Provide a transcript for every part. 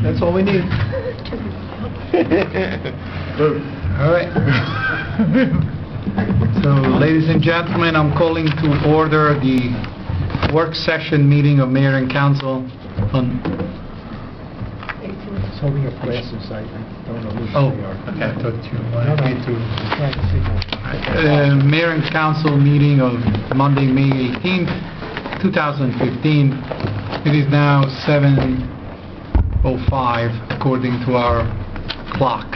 That's all we need. All right. So, ladies and gentlemen, I'm calling to order the work session meeting of Mayor and Council on... It's holding up glasses, I don't know who they are. Okay, I thought you No, wanted me to... trying to signal. Mayor and Council meeting of Monday, May 18th, 2015. It is now 7:05 according to our clock.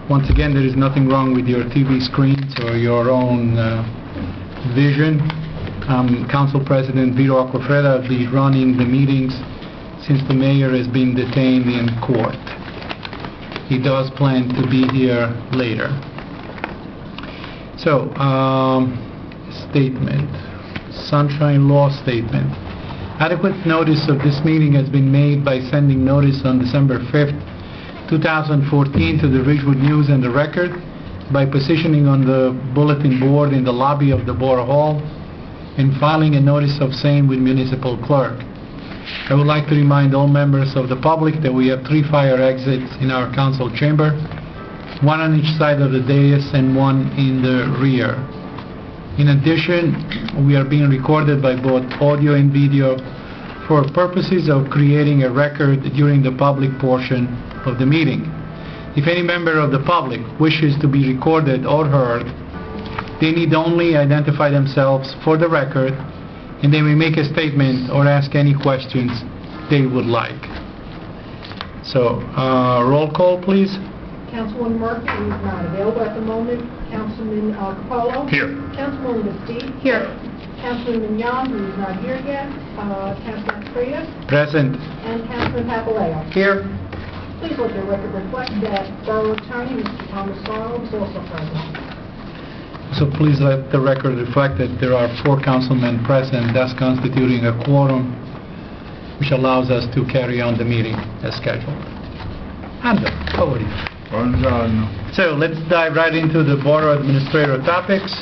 Once again, there is nothing wrong with your TV screens or your own vision. Council President Vito Acquafredda will be running the meetings since the mayor has been detained in court. He does plan to be here later. So, statement. Sunshine Law statement. Adequate notice of this meeting has been made by sending notice on December 5th, 2014 to the Ridgewood News and the Record, by positioning on the bulletin board in the lobby of the Borough Hall, and filing a notice of same with municipal clerk. I would like to remind all members of the public that we have 3 fire exits in our council chamber, 1 on each side of the dais and 1 in the rear. In addition, we are being recorded by both audio and video for purposes of creating a record during the public portion of the meeting. If any member of the public wishes to be recorded or heard, they need only identify themselves for the record, and they may make a statement or ask any questions they would like. So, roll call, please. Councilwoman Murphy is not available at the moment. Councilman Capolo? Here. Councilwoman Bastide? Here. Councilman Young, who is not here yet. Councilman Freitas? Present. And Councilman Papaleo. Here. Please let the record reflect that Borough Attorney, Mr. Thomas Arnold, is also present. So please let the record reflect that there are 4 councilmen present, thus constituting a quorum, which allows us to carry on the meeting as scheduled. Andrew, over to you. So let's dive right into the Borough Administrator topics.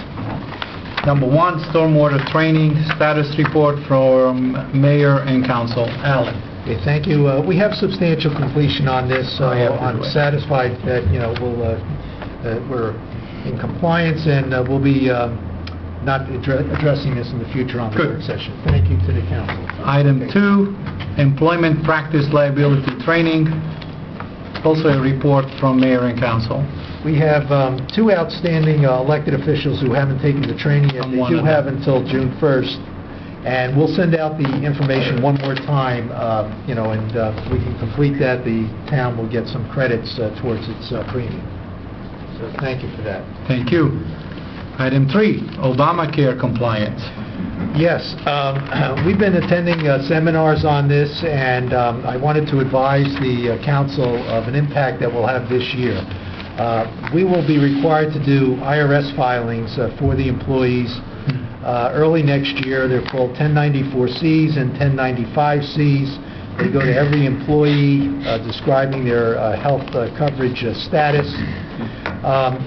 Number 1, stormwater training status report from Mayor and Council. Alan. Okay, thank you. We have substantial completion on this, so I'm satisfied that, we're in compliance, and we'll be not addressing this in the future on the work session. Thank you to the council. Item 2, employment practice liability training. Also a report from Mayor and Council. We have 2 outstanding elected officials who haven't taken the training yet. They do have until June 1st, and we'll send out the information one more time, and we can complete that. The town will get some credits towards its premium. So thank you for that. Thank you. Item 3, Obamacare compliance. Yes, we've been attending seminars on this, and I wanted to advise the council of an impact that we'll have this year. We will be required to do IRS filings for the employees early next year. They're called 1094Cs and 1095Cs. They go to every employee describing their health coverage status.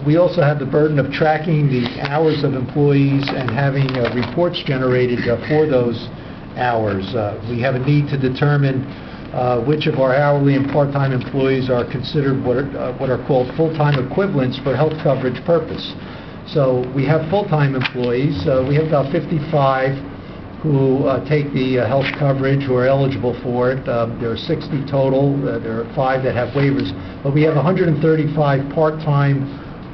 We also have the burden of tracking the hours of employees and having reports generated for those hours. We have a need to determine which of our hourly and part-time employees are considered what are called full-time equivalents for health coverage purpose. So we have full-time employees. We have about 55 who take the health coverage, who are eligible for it. There are 60 total. There are 5 that have waivers. But we have 135 part-time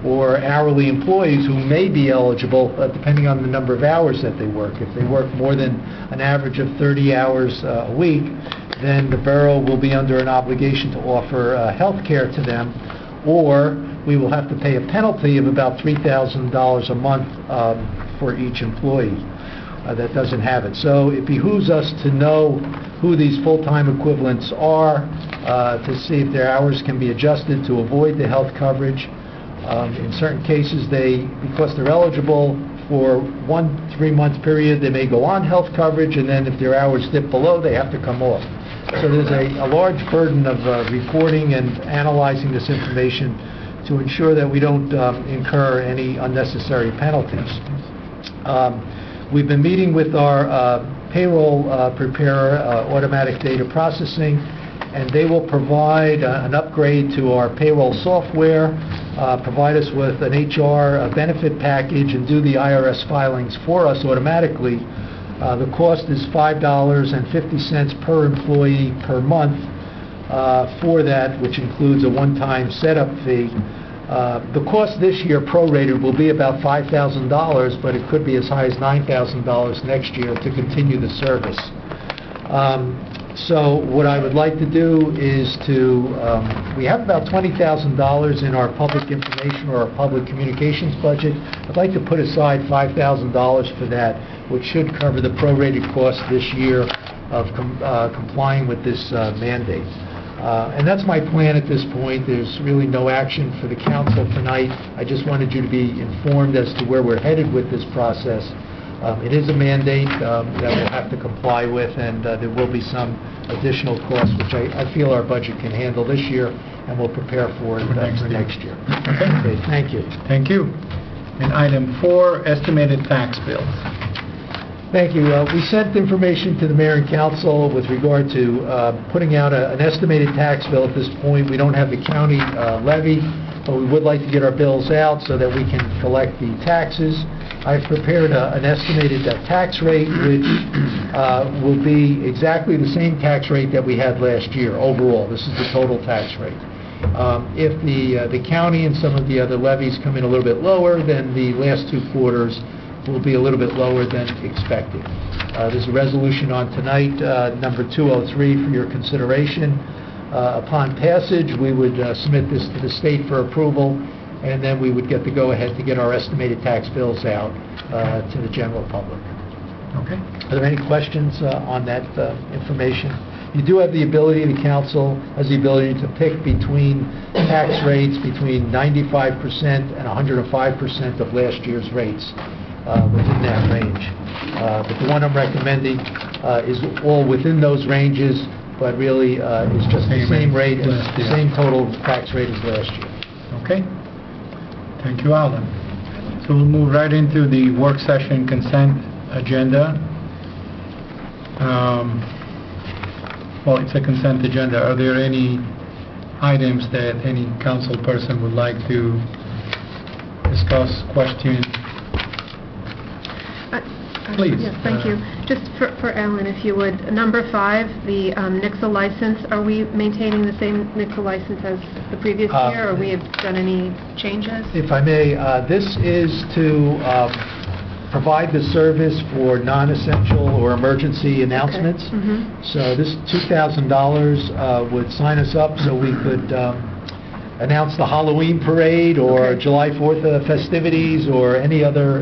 or hourly employees who may be eligible depending on the number of hours that they work. If they work more than an average of 30 hours a week, then the borough will be under an obligation to offer health care to them, or we will have to pay a penalty of about $3,000 a month for each employee that doesn't have it. So it behooves us to know who these full-time equivalents are, to see if their hours can be adjusted to avoid the health coverage. In certain cases, because they're eligible for 1 3-month period, they may go on health coverage, and then if their hours dip below, they have to come off. So there's a large burden of reporting and analyzing this information to ensure that we don't incur any unnecessary penalties. We've been meeting with our payroll preparer, automatic data processing, and they will provide an upgrade to our payroll software, provide us with an HR benefit package, and do the IRS filings for us automatically. The cost is $5.50 per employee per month for that, which includes a one-time setup fee. The cost this year prorated will be about $5,000, but it could be as high as $9,000 next year to continue the service. So what I would like to do is we have about $20,000 in our public information or our public communications budget. I'd like to put aside $5,000 for that, which should cover the prorated cost this year of complying with this mandate. And that's my plan at this point. There's really no action for the council tonight. I just wanted you to be informed as to where we're headed with this process. It is a mandate that we'll have to comply with, and there will be some additional costs, which I feel our budget can handle this year, and we'll prepare for it for next year. Okay, thank you. Thank you. And item 4, estimated tax bills. Thank you. We sent information to the mayor and council with regard to putting out an estimated tax bill at this point. We don't have the county levy, but we would like to get our bills out so that we can collect the taxes. I've prepared an estimated tax rate, which will be exactly the same tax rate that we had last year overall. This is the total tax rate. If the county and some of the other levies come in a little bit lower, then the last 2 quarters will be a little bit lower than expected. There's a resolution on tonight, number 203, for your consideration. Upon passage, we would submit this to the state for approval, and then we would get the go-ahead to get our estimated tax bills out to the general public. Okay. Are there any questions on that information? You do have the ability, the council has the ability to pick between tax rates between 95% and 105% of last year's rates within that range. But the one I'm recommending is all within those ranges, but really is just the same rate, the same total tax rate as last year. Okay. Thank you, Alan. So we'll move right into the work session consent agenda. Well, it's a consent agenda. Are there any items that any council person would like to discuss, question? Please. Yes, thank you. Just for Alan, if you would, number 5, the NICSA license, are we maintaining the same NICSA license as the previous year, or we have done any changes? If I may, this is to provide the service for non-essential or emergency announcements. Okay. Mm-hmm. So this $2,000 would sign us up so we could announce the Halloween parade or Okay. July 4th festivities or any other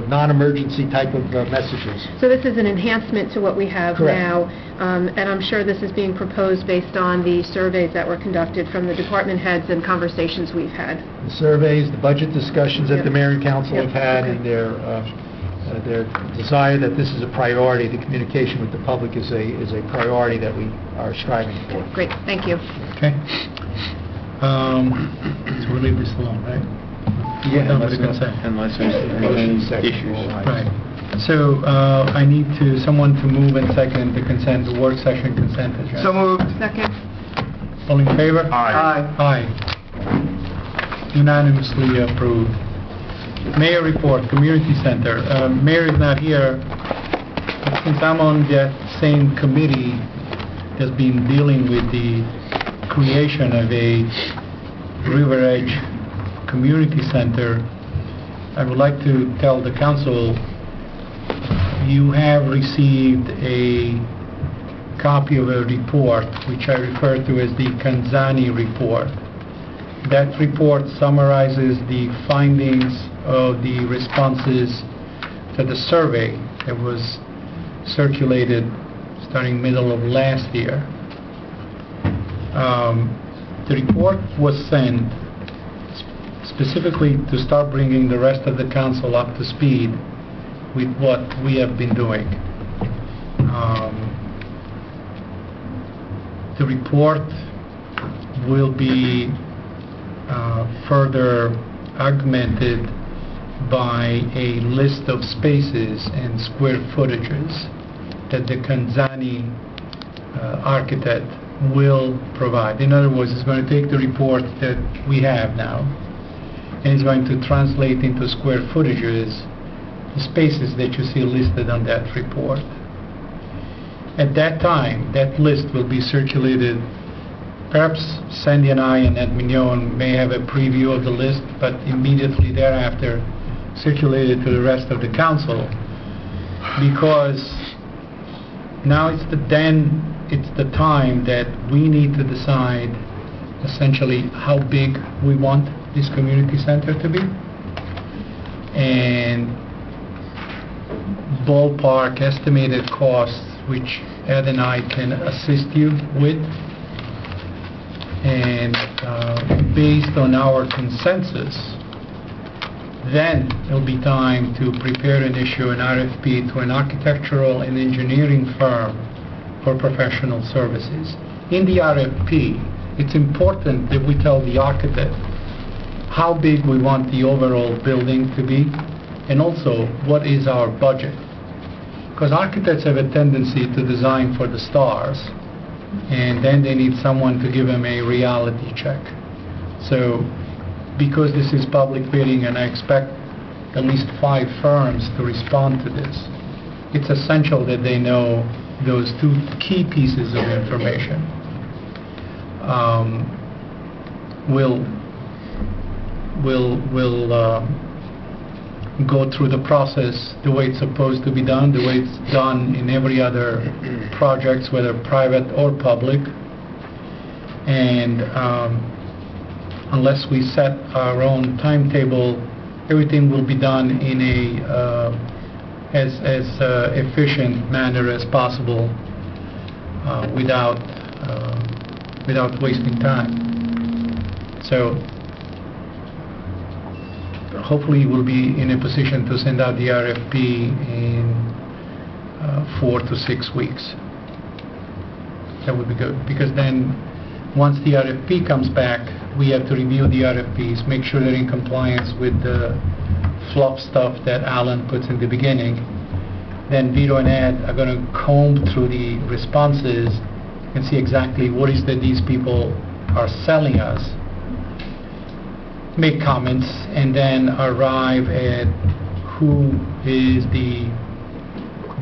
non-emergency type of messages. So this is an enhancement to what we have Correct. now, and I'm sure this is being proposed based on the surveys that were conducted from the department heads and conversations we've had. The surveys, the budget discussions that Yep. the mayor and council Yep. have had, Okay. and their desire that this is a priority, the communication with the public is a priority that we are striving for. Great, thank you. Okay. So we'll leave this alone, right? Yeah, We're done with the consent. Unless there's any issues. Right. So I need someone to move and second the work session consent agenda. So moved. Second? All in favor? Aye. Aye. Unanimously approved. Mayor report, community center. Mayor is not here. Since I'm on that same committee that's been dealing with the creation of a River Edge Community Center, I would like to tell the council you have received a copy of a report which I refer to as the Kanzani report. That report summarizes the findings of the responses to the survey that was circulated starting middle of last year. The report was sent specifically to start bringing the rest of the council up to speed with what we have been doing. The report will be further augmented by a list of spaces and square footages that the Kanzani architect will provide. In other words, it's going to take the report that we have now, and it's going to translate into square footages the spaces that you see listed on that report. At that time, that list will be circulated. Perhaps Sandy and I and Ed Mignon may have a preview of the list, but immediately thereafter circulated to the rest of the council, because now it's the time that we need to decide essentially how big we want this community center to be, and ballpark estimated costs, which Ed and I can assist you with. And based on our consensus, then it'll be time to prepare and issue an RFP to an architectural and engineering firm for professional services. In the RFP, it's important that we tell the architect how big we want the overall building to be, and also what is our budget. Because architects have a tendency to design for the stars, and then they need someone to give them a reality check. So, because this is public bidding and I expect at least 5 firms to respond to this, it's essential that they know those 2 key pieces of information. We'll go through the process the way it's supposed to be done, the way it's done in every other projects, whether private or public. And unless we set our own timetable, everything will be done in a as efficient manner as possible, without wasting time. So hopefully we'll be in a position to send out the RFP in 4 to 6 weeks. That would be good, because then once the RFP comes back, we have to review the RFPs, make sure they're in compliance with the fluff stuff that Alan puts in the beginning. Then Vito and Ed are going to comb through the responses and see exactly what is that these people are selling us, make comments, and then arrive at who is the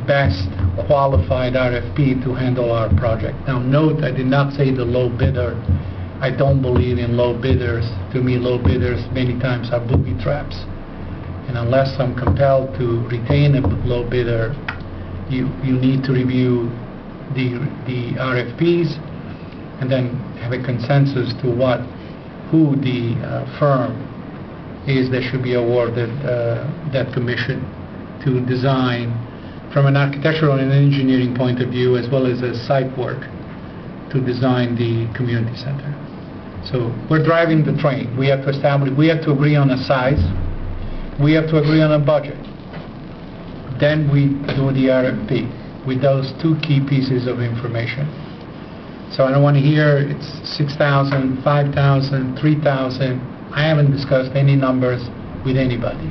best qualified RFP to handle our project. Now note, I did not say the low bidder. I don't believe in low bidders. To me, low bidders many times are booby traps. And unless I'm compelled to retain a low bidder, you need to review the RFPs and then have a consensus to who the firm is that should be awarded that commission to design from an architectural and engineering point of view, as well as a site work to design the community center. So we're driving the train. We have to establish, we have to agree on a size, we have to agree on a budget. Then we do the RFP with those 2 key pieces of information. So I don't want to hear it's 6,000, 5,000, 3,000. I haven't discussed any numbers with anybody.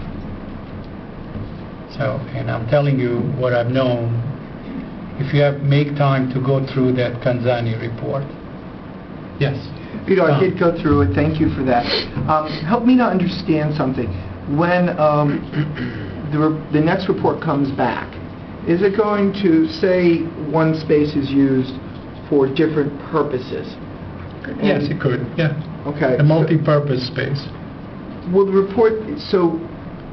So, and I'm telling you what I've known. If you make time to go through that Kanzani report. Yes. Vito, I did go through it. Thank you for that. Help me to understand something. When the next report comes back, is it going to say one space is used for different purposes? Yes, it could, yeah. Okay. A multi-purpose space. Will the report, so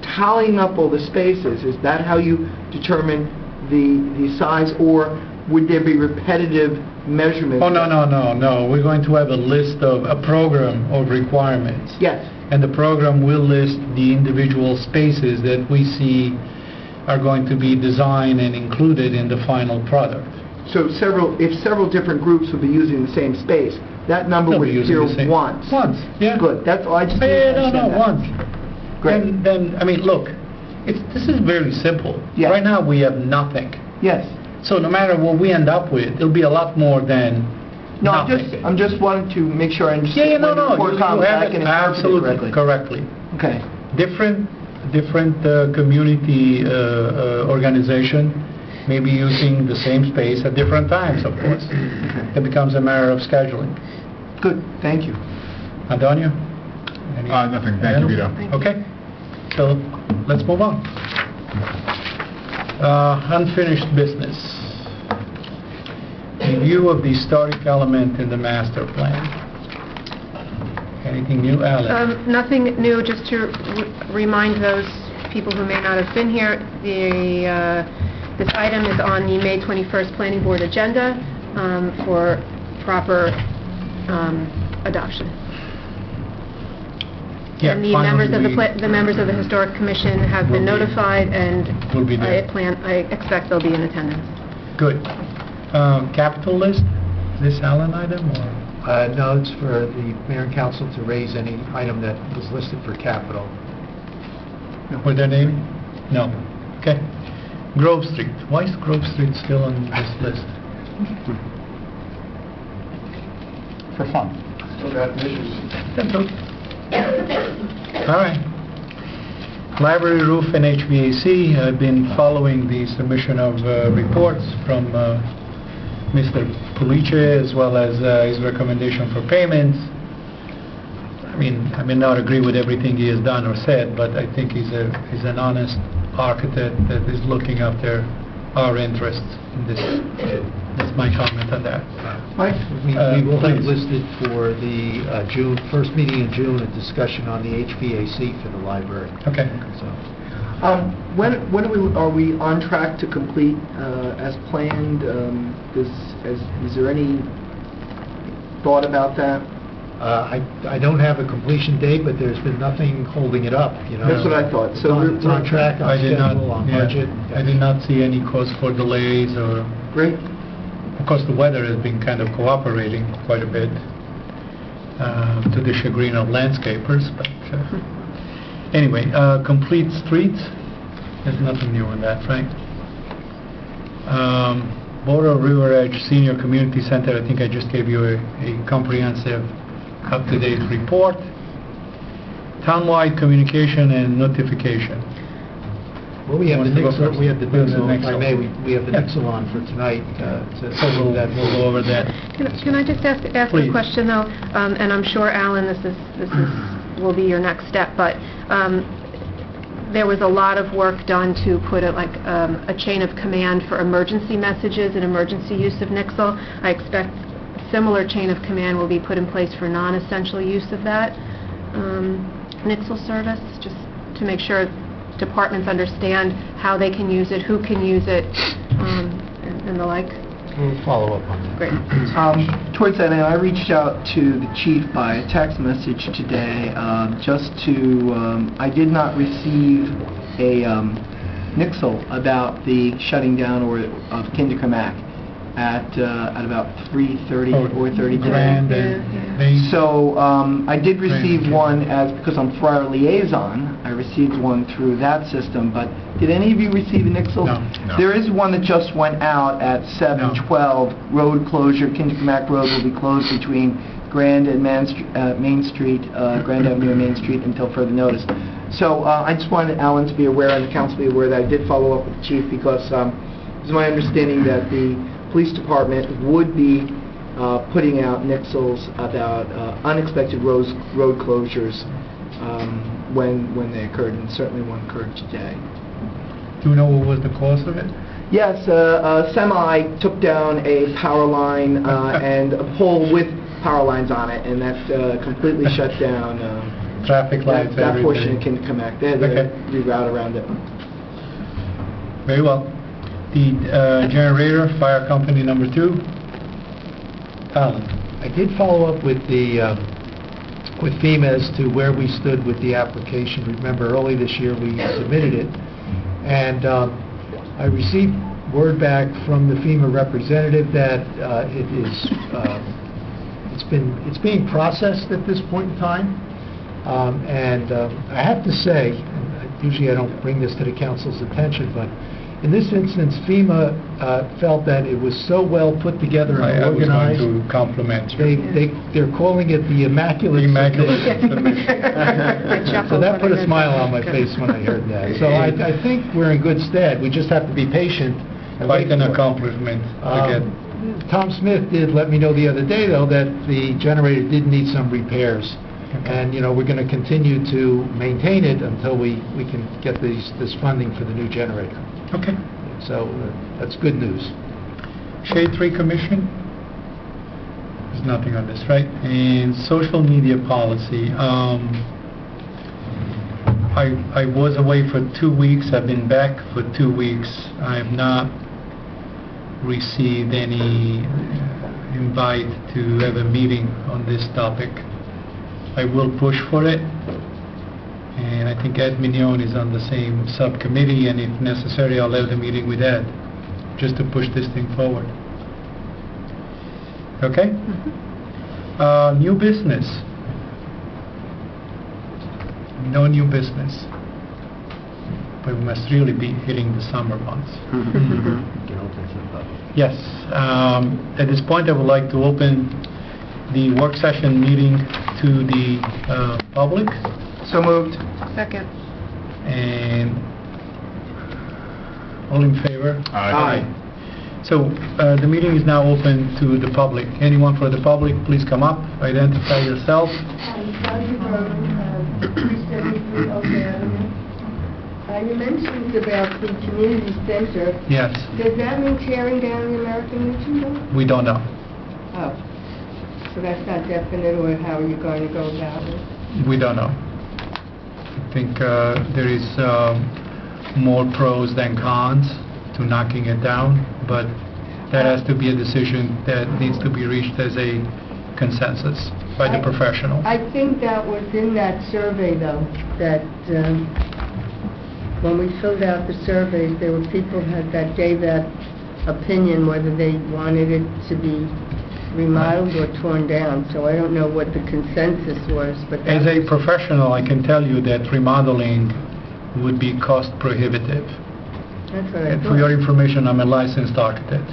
tallying up all the spaces, is that how you determine the size, or would there be repetitive measurements? Oh, no. We're going to have a list of, a program of requirements. Yes. And the program will list the individual spaces that we see are going to be designed and included in the final product. So if several different groups will be using the same space, that number would appear once. Once, yeah. Good. That's all. I just once. Great. And then, I mean, look, this is very simple. Yeah. Right now we have nothing. Yes. So no matter what we end up with, it'll be a lot more than No, nothing. I'm just wanting to make sure I understand. Yeah, no, when the report you comes, have I can it interpret it absolutely correctly. Okay. Different community organization maybe using the same space at different times, of course. It becomes a matter of scheduling. Good, thank you. Antonio? Nothing. Thank you, Vito. Okay, so let's move on. Unfinished business. Review of the historic element in the master plan. Anything new, Alan? Nothing new, just to remind those people who may not have been here, this item is on the May 21st Planning Board agenda for proper adoption. Yeah, And the finally, members of the Historic Commission have been Will be- notified, and will be there. I expect they'll be in attendance. Good. Capital list, is this Alan item, or? No, it's for the mayor and council to raise any item that was listed for capital. Were there name? No. Okay. Grove Street. Why is Grove Street still on this list? For fun. That's okay. All right. Library roof and HVAC. I've been following the submission of reports from Mr. Pulice, as well as his recommendation for payments. I mean, I may not agree with everything he has done or said, but I think he's an honest architect that is looking after our interests in this. That's my comment on that. Mike? We will have Please. listed for the first meeting in June, a discussion on the HVAC for the library. Okay. So, When are we on track to complete as planned? Is there any thought about that? I don't have a completion date, but there's been nothing holding it up, you know. That's what I thought. So It's on track, on I did not, schedule, on yeah, budget. I did not see any cause for delays or, Great. of course, the weather has been kind of cooperating quite a bit to the chagrin of landscapers, but anyway, complete streets, there's nothing new on that, right? Border River Edge Senior Community Center, I think I just gave you a comprehensive, up-to-date report. Townwide communication and notification. Well, we have the Want to go Nixle, first? we have the We have the Nixle, if I Nixle. may, we have the Yeah. Nixle on for tonight. So we'll go over that. Can I just ask Please. a question, though? And I'm sure, Alan, this will be your next step, but there was a lot of work done to put a chain of command for emergency messages and emergency use of Nixle. I expect a similar chain of command will be put in place for non-essential use of that Nixle service, just to make sure departments understand how they can use it, who can use it, and the like. We'll follow up on that. Great. Towards that end, I reached out to the chief by text message today, I did not receive a nixle about the shutting down of Kinderkamak at about 3:30, 4:30 today. Grand and Main. So I did receive one because I'm Friar Liaison. I received one through that system, but did any of you receive a nixle? No. No. There is one that just went out at 7:12. Road closure, Kinderkamak Road will be closed between Grand and Main Street, Grand Avenue and Main Street until further notice. So I just wanted Alan to be aware and the council to be aware that I did follow up with the chief because it's my understanding that the police department would be putting out nixles about unexpected road closures when they occurred, and certainly one occurred today. Do you know what was the cause of it? Yes, a semi took down a power line and a pole with power lines on it, and that completely shut down Traffic lights, that portion of everything. Kinderkamak. They had to Okay. reroute around it. Very well. The generator, fire company number 2. Alan. I did follow up with FEMA as to where we stood with the application. Remember, early this year, we submitted it, and I received word back from the FEMA representative that it's being processed at this point in time, and I have to say, and usually I don't bring this to the council's attention, but in this instance, FEMA felt that it was so well put together and I was organized. going to compliment you. They're calling it the Immaculate Immaculate Submission. So that put a smile on my face when I heard that. So I think we're in good stead. We just have to be patient Quite an accomplishment to get. Tom Smith did let me know the other day, though, that the generator did need some repairs. And, we're going to continue to maintain it until we can get this funding for the new generator. Okay. So that's good news. Shade Tree Commission? There's nothing on this, right? And social media policy. I was away for 2 weeks. I've been back for 2 weeks. I have not received any invite to have a meeting on this topic. I will push for it, and I think Ed Mignon is on the same subcommittee, and if necessary, I'll have the meeting with Ed, just to push this thing forward. Okay? New business. No new business. But we must really be hitting the summer months. Yes. At this point, I would like to open the work session meeting to the public. So moved. Second. And all in favor? Aye. So the meeting is now open to the public. Anyone for the public, please come up, identify yourself. You mentioned about the community center. Yes, Does that mean tearing down the American Legion building? we don't know. Oh, so that's not definite, or how are you going to go about it? We don't know. I think there is more pros than cons to knocking it down, but that has to be a decision that needs to be reached as a consensus by the professionals. I think that was in that survey, though, that when we filled out the surveys, there were people that gave that opinion whether they wanted it to be remodeled or torn down. So I don't know what the consensus was, but As a professional, I can tell you that remodeling would be cost prohibitive. that's what I And for your thought. information, I'm a licensed architect.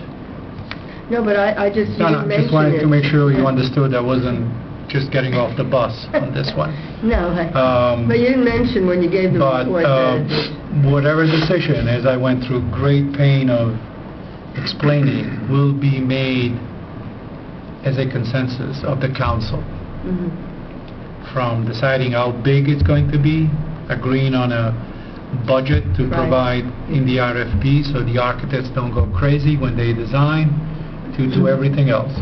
No, but I just, you No, didn't no, mention just wanted to it. make sure you Yeah. understood I wasn't just getting off the bus on this one. No, but you didn't mention when you gave the But report that whatever decision, as I went through great pain of explaining, will be made as a consensus of the council, Mhm. from deciding how big it's going to be, agreeing on a budget to Right. provide in the RFP so the architects don't go crazy when they design, to do everything else.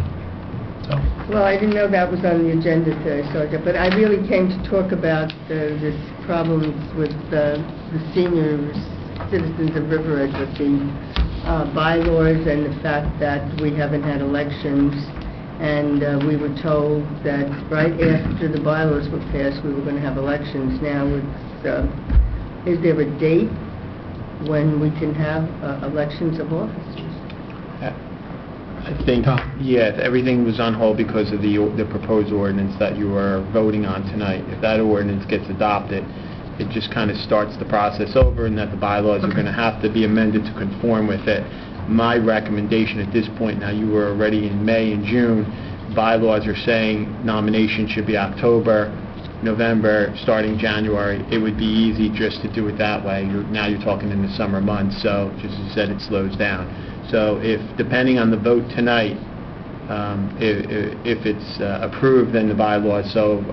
So, Well, I didn't know that was on the agenda today, but I really came to talk about this problems with the senior citizens of River Edge with the bylaws and the fact that we haven't had elections, and we were told that right after the bylaws were passed, we were going to have elections. Now, is there a date when we can have elections of officers? I think, Tom? yeah, everything was on hold because of the proposed ordinance that you are voting on tonight. If that ordinance gets adopted, it just kind of starts the process over, and that the bylaws are going to have to be amended to conform with it. My recommendation at this point, now you were already in May and June, bylaws are saying nominations should be October, November, starting January. It would be easy just to do it that way. Now you're talking in the summer months, so just as you said, it slows down. So if, depending on the vote tonight, if it's approved, then the bylaws, so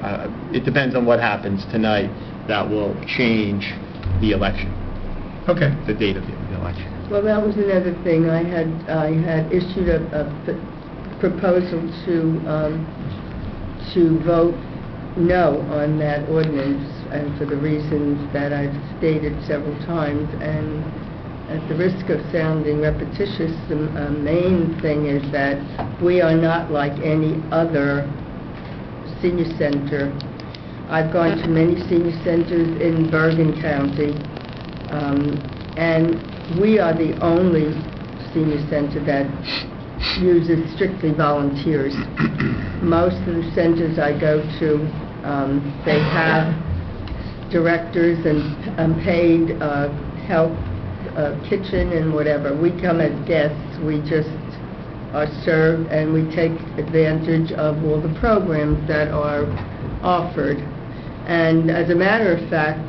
it depends on what happens tonight, that will change the election, okay. the date of the election. Well, that was another thing. I had issued a proposal to vote no on that ordinance, and for the reasons that I've stated several times. And at the risk of sounding repetitious, the main thing is that we are not like any other senior center. I've gone to many senior centers in Bergen County, and we are the only senior center that uses strictly volunteers. Most of the centers I go to, they have directors and paid help, kitchen and whatever. We come as guests, we just are served, and we take advantage of all the programs that are offered. And as a matter of fact,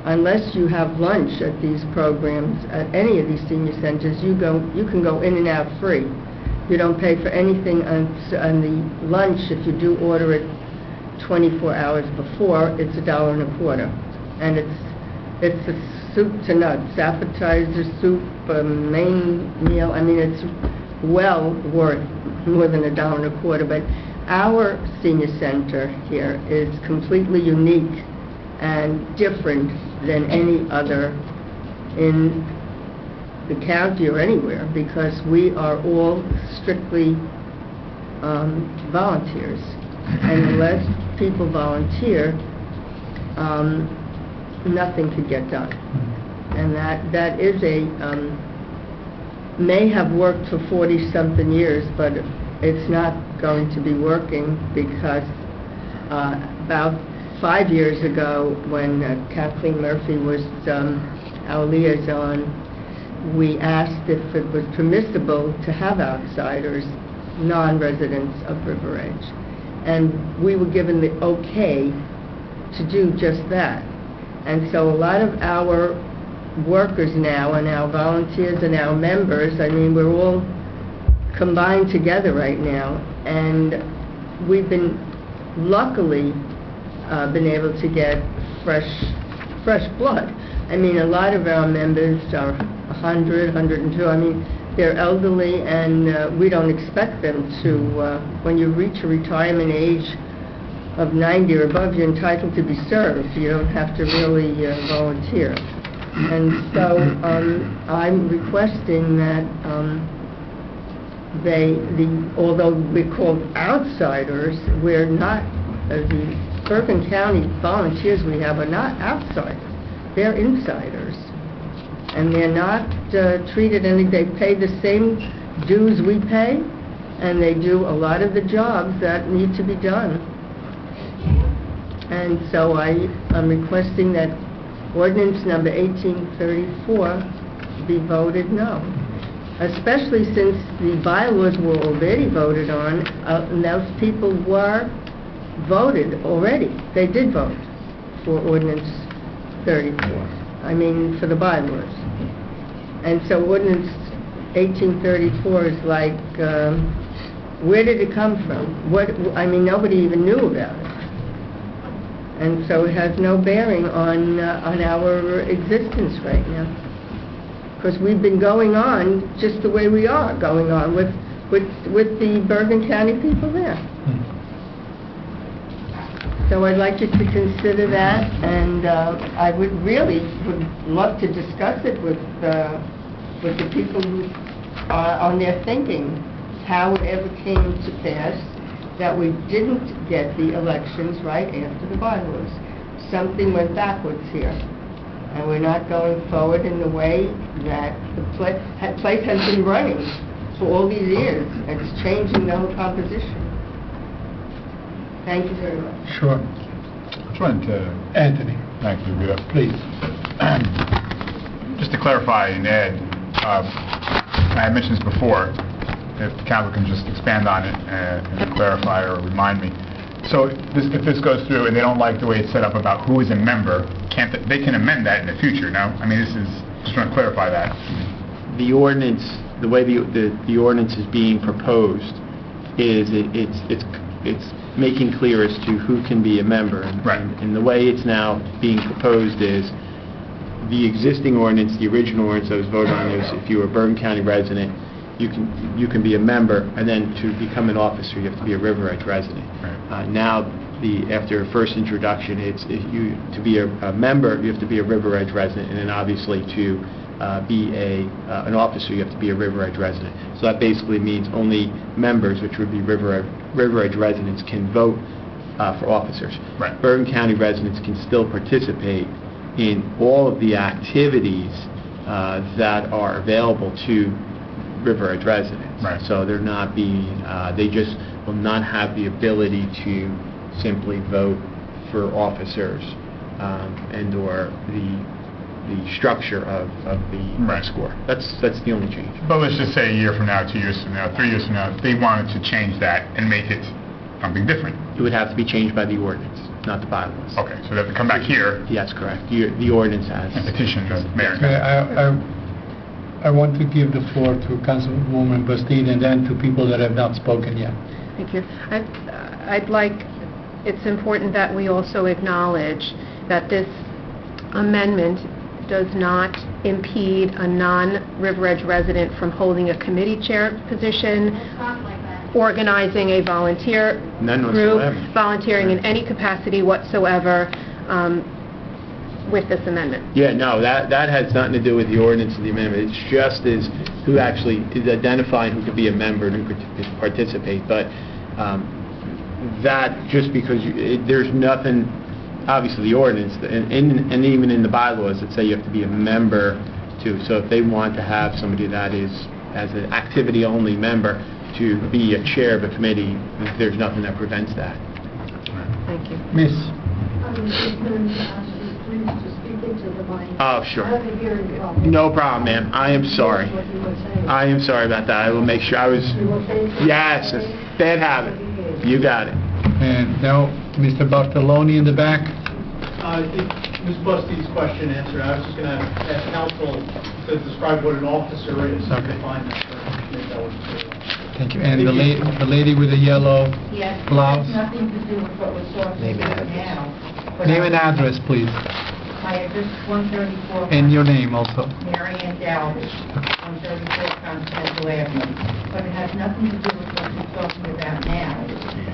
unless you have lunch at these programs, at any of these senior centers, you can go in and out free. You don't pay for anything on the lunch. If you do order it 24 hours before, it's $1.25. And it's a soup to nuts, appetizer, soup, main meal. I mean, it's well worth more than $1.25. But our senior center here is completely unique and different than any other in the county or anywhere, because we are all strictly volunteers. And unless people volunteer, nothing could get done. And that is may have worked for 40-something years, but it's not going to be working because about 5 years ago, when Kathleen Murphy was our liaison, we asked if it was permissible to have outsiders, non-residents of River Edge. And we were given the okay to do just that. And so a lot of our workers now, and our volunteers and our members, I mean, we're all combined together right now, and we've been luckily been able to get fresh blood. I mean, a lot of our members are 100, 102. I mean, they're elderly, and we don't expect them to, when you reach a retirement age of 90 or above, you're entitled to be served. You don't have to really volunteer. And so I'm requesting that although we're called outsiders, we're not, the Bergen County volunteers we have are not outsiders. They're insiders. And they're not treated any, they pay the same dues we pay, and they do a lot of the jobs that need to be done. And so I'm requesting that ordinance number 1834 be voted no. Especially since the bylaws were already voted on, and those people were voted already. They did vote for ordinance 34. I mean, for the bylaws. And so ordinance 1834 is like, where did it come from? I mean, nobody even knew about it. And so it has no bearing on our existence right now. Because we've been going on just the way we are going on with the Bergen County people there. So I'd like you to consider that, and I would love to discuss it with the people who are on their thinking, how it ever came to pass that we didn't get the elections right after the bylaws. Something went backwards here, and we're not going forward in the way that the place has been running for all these years. It's changing the whole composition. Thank you very much. Sure. Just wanted to... Anthony, Thank you, Vito. please. Just to clarify and add, I had mentioned this before, if the council can just expand on it and clarify or remind me. So if this goes through and they don't like the way it's set up about who is a member, they can amend that in the future, no? I mean, just trying to clarify that. The ordinance, the way the ordinance is being proposed is it's making clear as to who can be a member. Right. And the way it's now being proposed is the existing ordinance, the original ordinance that was voted on is if you were a Bergen County resident, you can be a member, and then to become an officer, you have to be a River Edge resident. Right. Now, after first introduction, to be a member, you have to be a River Edge resident, and then obviously to be an officer, you have to be a River Edge resident. So that basically means only members, which would be River Edge residents, can vote for officers. Right. Bergen County residents can still participate in all of the activities that are available to River Edge residents. Right. So they're not being, they just will not have the ability to simply vote for officers and/or the structure of the Right. score. That's the only change. But let's just say a year from now, 2 years from now, 3 years from now, if they wanted to change that and make it something different. It would have to be changed by the ordinance, not the bylaws. Okay, so they have to come back here Yes, correct. The ordinance has. and petition the mayor. and Okay, council. I want to give the floor to Councilwoman Bastide and then to people that have not spoken yet. Thank you. It's important that we also acknowledge that this amendment does not impede a non-River Edge resident from holding a committee chair position, organizing a volunteer None group, whatsoever. volunteering in any capacity whatsoever with this amendment. Yeah, no, that has nothing to do with the ordinance of the amendment. It's just as who actually is identifying who could be a member and who could participate. But that, just because there's nothing, obviously the ordinance, and even in the bylaws that say you have to be a member too. So if they want to have somebody that is, as an activity-only member, to be a chair of a committee, there's nothing that prevents that. Thank you. Miss? Oh, sure. No problem, ma'am. I am sorry. I am sorry about that. I will make sure. Yes, it's a bad habit. You got it. And now, Mr. Bartoloni in the back. I think Ms. Busty's question answered. I was just going to ask council to describe what an officer is. Okay. Define that term. Make that one clear. Thank you. And the lady with the yellow Yes, it blouse. has nothing to do with what we're talking about now. But Name and address, please. My address is 134. And your name also. Mary Ann Dalby, 134 Continental Avenue. But it has nothing to do with what we're talking about now.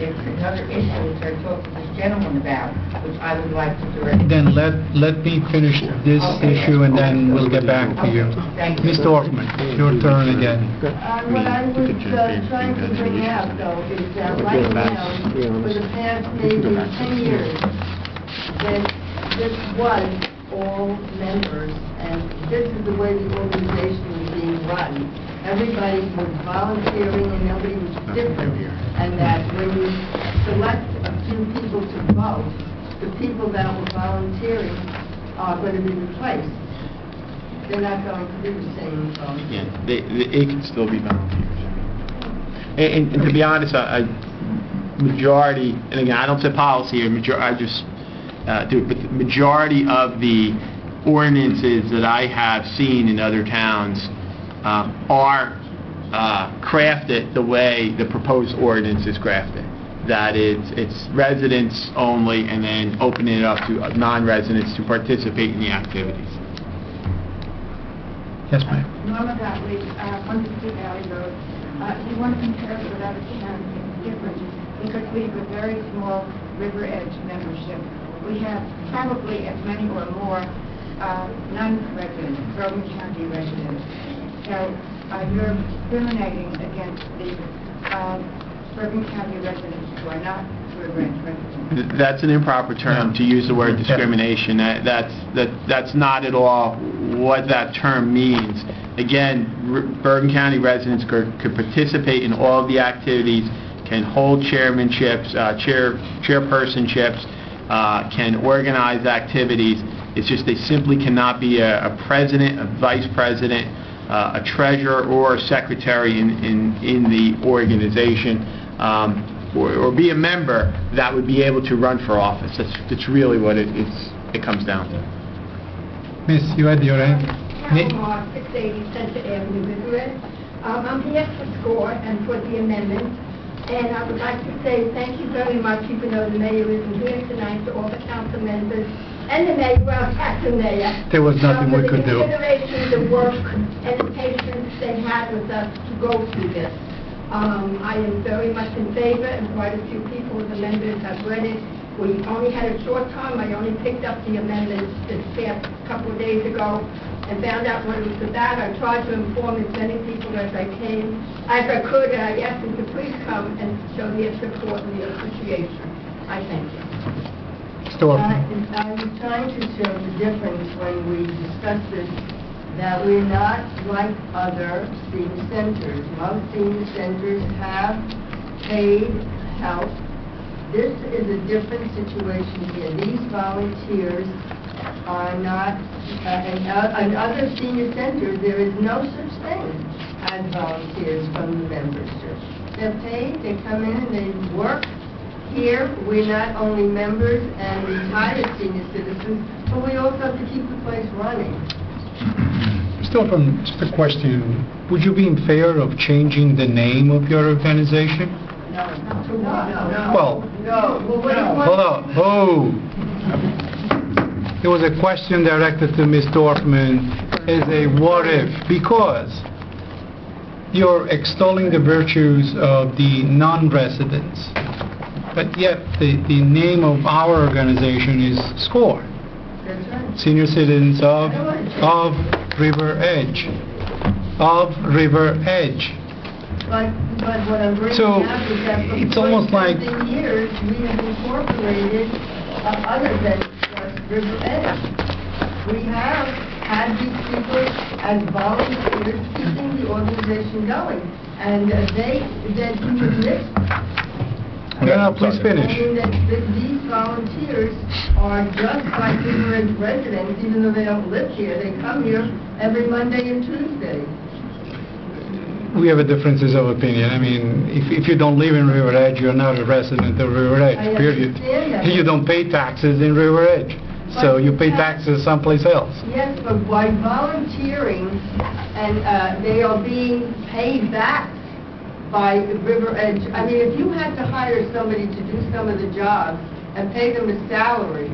There's another issue which I talked to this gentleman about, which I would like to direct. Then let me finish this issue and then we'll get back to you. Thank you. Mr. Hoffman, your turn again. What I was trying to bring out, though, is that right now, for the past maybe 10 years, that this was all members, and this is the way the organization was being run. Everybody was volunteering and nobody was different, and that when you select a few people to vote, the people that were volunteering are going to be replaced. They're not going to be the same volunteers. Yeah, it can still be volunteers. And to be honest, majority, and again, I don't say policy here, I just do it, but the majority of the ordinances that I have seen in other towns are crafted the way the proposed ordinance is crafted. That it's residents only, and then opening it up to non-residents to participate in the activities. Yes, ma'am. Norma Gottlieb, 150 Valley Road. You want to compare it with other towns, it's different, because we have a very small River Edge membership. We have probably as many or more non-residents, Bergen County residents. So you're discriminating against the Bergen County residents who are not River Edge residents. That's an improper term to use the word discrimination. That's not at all what that term means. Again, Bergen County residents could participate in all of the activities, can hold chairmanships, chairpersonships, can organize activities. It's just they simply cannot be a president, a vice president, a treasurer, or a secretary in the organization, or be a member that would be able to run for office. That's really what it comes down to. Miss, you had your hand. Carol Moore, 680 Center Avenue, River. I'm here to score and for the amendment. And I would like to say thank you very much, even though the mayor isn't here tonight, to all the council members and the mayor, well, acting mayor. There was nothing we could do. For the consideration, the work, and the patience they had with us to go through this. I am very much in favor, and quite a few people, the members have read it. We only had a short time. I only picked up the amendments this past couple of days ago and found out what it was about. I tried to inform as many people as I could, and I asked them to please come and show their support and their appreciation. I thank you. I'm trying to show the difference when we discuss this, that we're not like other senior centers. Most senior centers have paid help. This is a different situation here. These volunteers are not, in other senior centers, there is no such thing as volunteers from the membership. They're paid, they come in and they work, here, we're not only members and retired senior citizens, but we also have to keep the place running. Mr. Hoffman, just a question. Would you be in favor of changing the name of your organization? No. To what? No. Well, No. Well, what do you want? hold on. Oh. There was a question directed to Mr. Hoffman as a what if, because you're extolling the virtues of the non-residents, but yet the name of our organization is SCORE, That's right. Senior Citizens of River Edge. Of River Edge. But what I'm bringing So, up is that for it's almost like- 15 years, we have incorporated other than just River Edge. We have had these people as volunteers keeping the organization going. And they do admit, No, please I finish. mean, that these volunteers are just like River Edge residents, even though they don't live here. They come here every Monday and Tuesday. We have a differences of opinion. I mean, if you don't live in River Edge, you're not a resident of River Edge, I period. understand that. You don't pay taxes in River Edge, so you pay taxes someplace else. Yes, but by volunteering, and they are being paid back by River Edge. I mean, if you had to hire somebody to do some of the jobs and pay them a salary,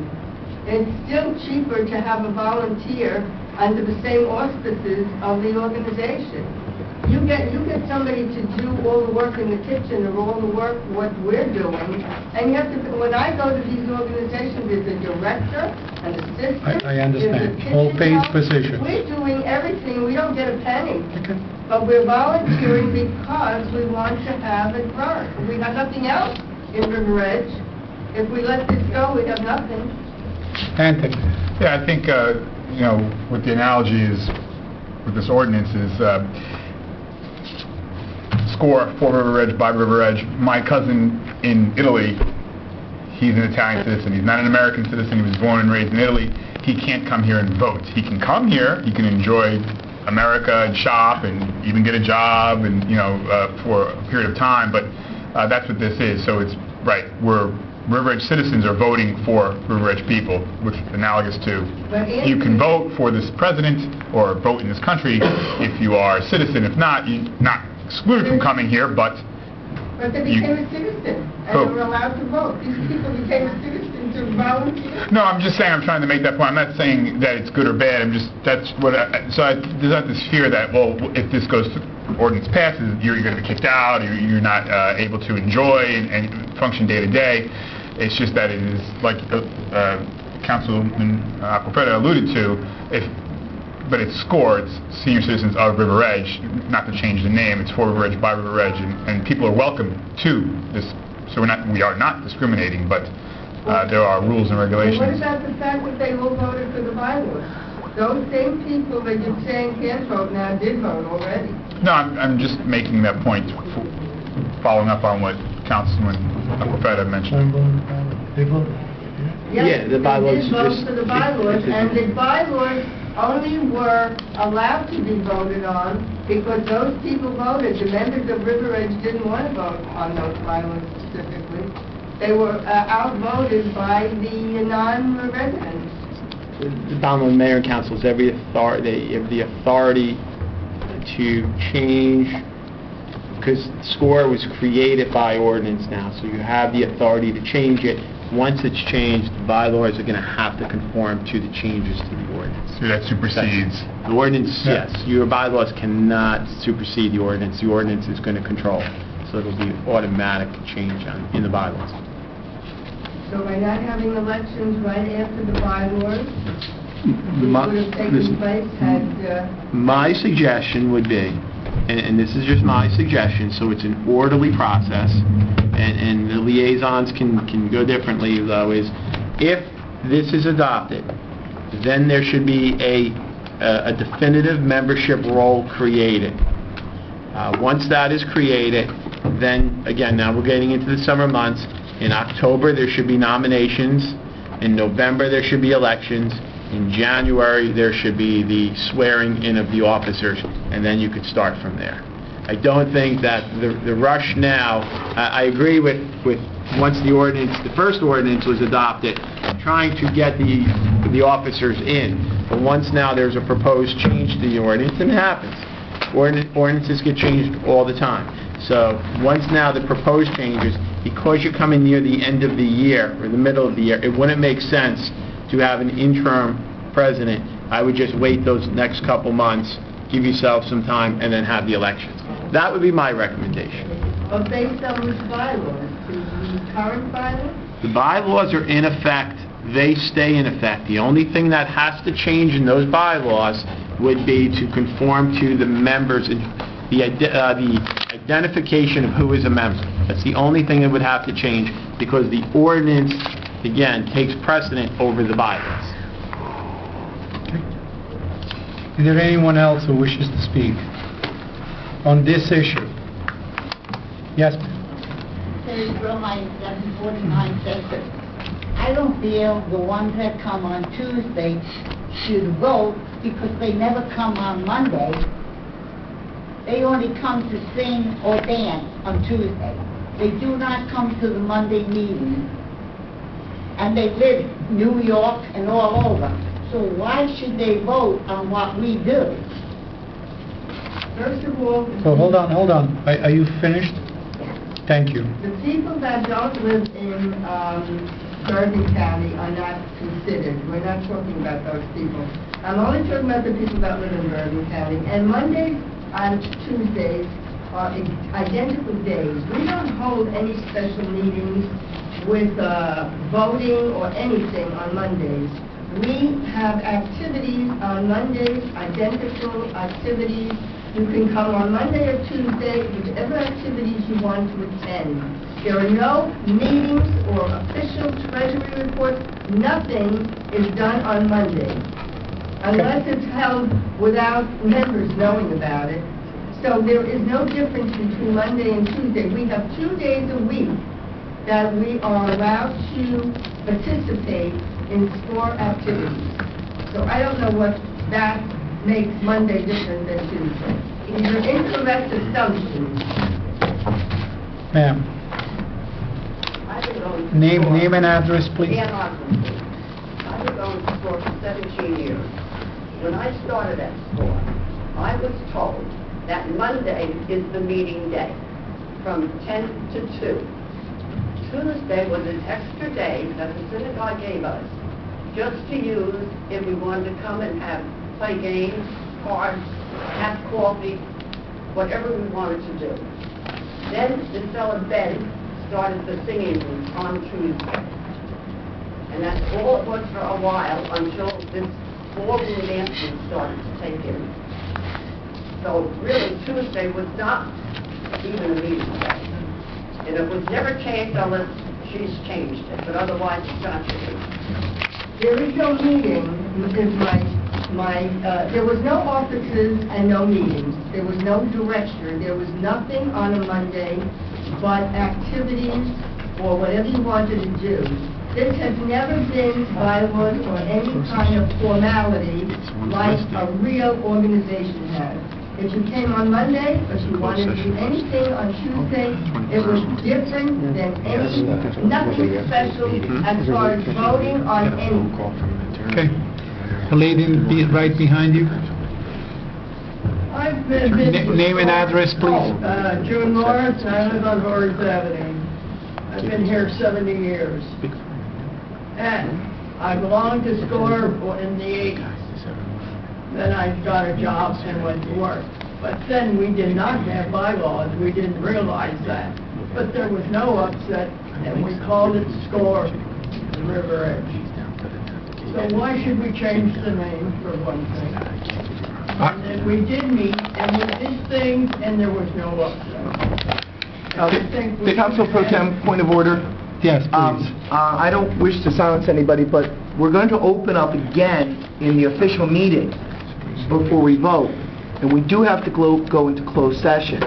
it's still cheaper to have a volunteer under the same auspices of the organization. You get somebody to do all the work in the kitchen or all the work what we're doing, and you have to, when I go to these organizations, there's a director, an assistant. I understand. there's a All kitchen paid help. positions. We're doing everything, we don't get a penny. But we're volunteering because we want to have it run. We have nothing else in River Edge. If we let this go, we have nothing. Anthony? Yeah, I think, what the analogy is with this ordinance is SCORE, for River Edge, by River Edge. My cousin in Italy, he's an Italian citizen. He's not an American citizen. He was born and raised in Italy. He can't come here and vote. He can come here. He can enjoy America and shop and even get a job and, for a period of time. But that's what this is. So it's, right, River Edge citizens are voting for River Edge people, which is analogous to you can vote for this president or vote in this country if you are a citizen. If not, you're not excluded from coming here, but But they became a citizen, and they were allowed to vote. These people became a citizen to volunteer. No, I'm just saying, I'm trying to make that point. I'm not saying that it's good or bad. There's not this fear that, well, if this goes through, ordinance passes, you're going to be kicked out, or you're not able to enjoy and function day to day. It's just that it is, like Councilman Aquafreda alluded to, but it's SCORE, it's Senior Citizens of River Edge, not to change the name, it's for River Edge, by River Edge, and people are welcome to this, so we are not discriminating, but there are rules and regulations. What about the fact that they all voted for the bylaws? Those same people that you're saying can't vote now did vote already. No, I'm just making that point, following up on what Councilman Aquafreda mentioned. Yeah, the bylaws They did vote just- for the bylaws, it- and the bylaws only were allowed to be voted on because those people voted. The members of River Edge didn't want to vote on those bylaws specifically. They were outvoted by the non-residents. The Donald Mayor and Council has every authority, they have the authority to change, because SCORE was created by ordinance now, so you have the authority to change it. Once it's changed, the bylaws are going to have to conform to the changes to the ordinance. So that supersedes. The ordinance, yes, your bylaws cannot supersede the ordinance. The ordinance is going to control, so it'll be automatic change in the bylaws. So by not having elections right after the bylaws, which My- would have taken listen. place had... My suggestion would be, and this is just my suggestion, so it's an orderly process, and the liaisons can go differently, though, is if this is adopted, then there should be a definitive membership role created. Once that is created, then, again, now we're getting into the summer months. In October, there should be nominations. In November, there should be elections. In January, there should be the swearing in of the officers, and then you could start from there. I don't think that the rush now, I agree with once the first ordinance was adopted, trying to get the officers in. But once now there's a proposed change to the ordinance, and it happens. Ordinances get changed all the time. So once now the proposed changes, because you're coming near the end of the year or the middle of the year, it wouldn't make sense to have an interim president. I would just wait those next couple months, give yourself some time, and then have the elections. That would be my recommendation. But based on which bylaws? The current bylaws? The bylaws are in effect. They stay in effect. The only thing that has to change in those bylaws would be to conform to the members, the identification of who is a member. That's the only thing that would have to change, because the ordinance, again, takes precedent over the bylaws. Is there anyone else who wishes to speak on this issue? Yes, ma'am. Terry Bromine, 749 Bedford. I don't feel the ones that come on Tuesday should vote because they never come on Monday. They only come to sing or dance on Tuesday. They do not come to the Monday meeting. And they live New York and all over. So why should they vote on what we do? First of all... So hold on. Are you finished? Thank you. The people that don't live in Bergen County are not considered. We're not talking about those people. I'm only talking about the people that live in Bergen County. And Mondays and Tuesdays are identical days. We don't hold any special meetings with voting or anything on Mondays. We have activities on Mondays, identical activities. You can come on Monday or Tuesday, whichever activities you want to attend. There are no meetings or official treasury reports. Nothing is done on Monday, unless it's held without members knowing about it. So there is no difference between Monday and Tuesday. We have 2 days a week that we are allowed to participate in sport activities. So I don't know what that makes Monday different than Tuesday. These are incorrect assumptions. Ma'am, name and address, please. I've been going to sport for 17 years. When I started at sport, I was told that Monday is the meeting day, from 10 to 2. Tuesday was an extra day that the synagogue gave us, just to use if we wanted to come and play games, cards, have coffee, whatever we wanted to do. Then this fellow Ben started the singing group on Tuesday. And that's all it was for a while until this ballroom dancing started to take in. So really Tuesday was not even a meeting day. And it was never changed unless she's changed it, but otherwise it's not changed. There is no meeting, there was no offices and no meetings. There was no director. There was nothing on a Monday but activities or whatever you wanted to do. This has never been bylaws or any kind of formality like a real organization has. If you came on Monday, or you wanted to do anything on Tuesday, it was different than nothing special as far as voting on anything. Okay. The lady right behind you. I've been... Name and address, please. June Lawrence, and I live on Horace Avenue. I've been here 70 years. And I belonged to SCORE in the 80s. Then I got a job and went to work. But then we did not have bylaws. We didn't realize that. But there was no upset, and we called it SCORE, River Edge. So why should we change the name, for one thing? And we did meet, and we did things, and there was no upset. The Council Pro Tem, point of order. Yes, please. I don't wish to silence anybody, but we're going to open up again in the official meeting before we vote, and we do have to go into closed session.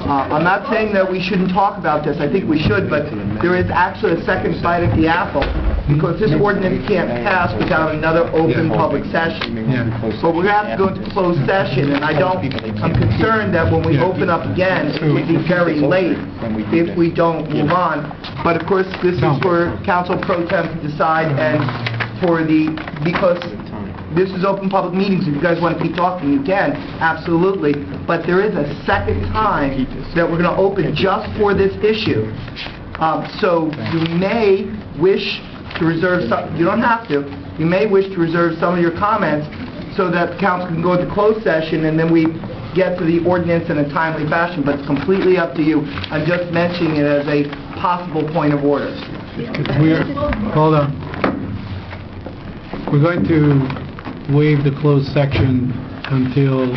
I'm not saying that we shouldn't talk about this. I think we should, but there is actually a second bite at the apple because this ordinance can't pass without another open public session. Yeah. But we're going to have to go into closed session, and I'm concerned that when we open up again, it would be very late if we don't move on. But of course, this is for Council Pro Tem to decide, and because this is open public meetings, if you guys want to keep talking, you can, absolutely. But there is a second time that we're going to open just for this issue. So you may wish to reserve some, you don't have to, you may wish to reserve some of your comments so that the council can go into closed session and then we get to the ordinance in a timely fashion, but it's completely up to you. I'm just mentioning it as a possible point of order. Hold on. We're going to waive the closed section until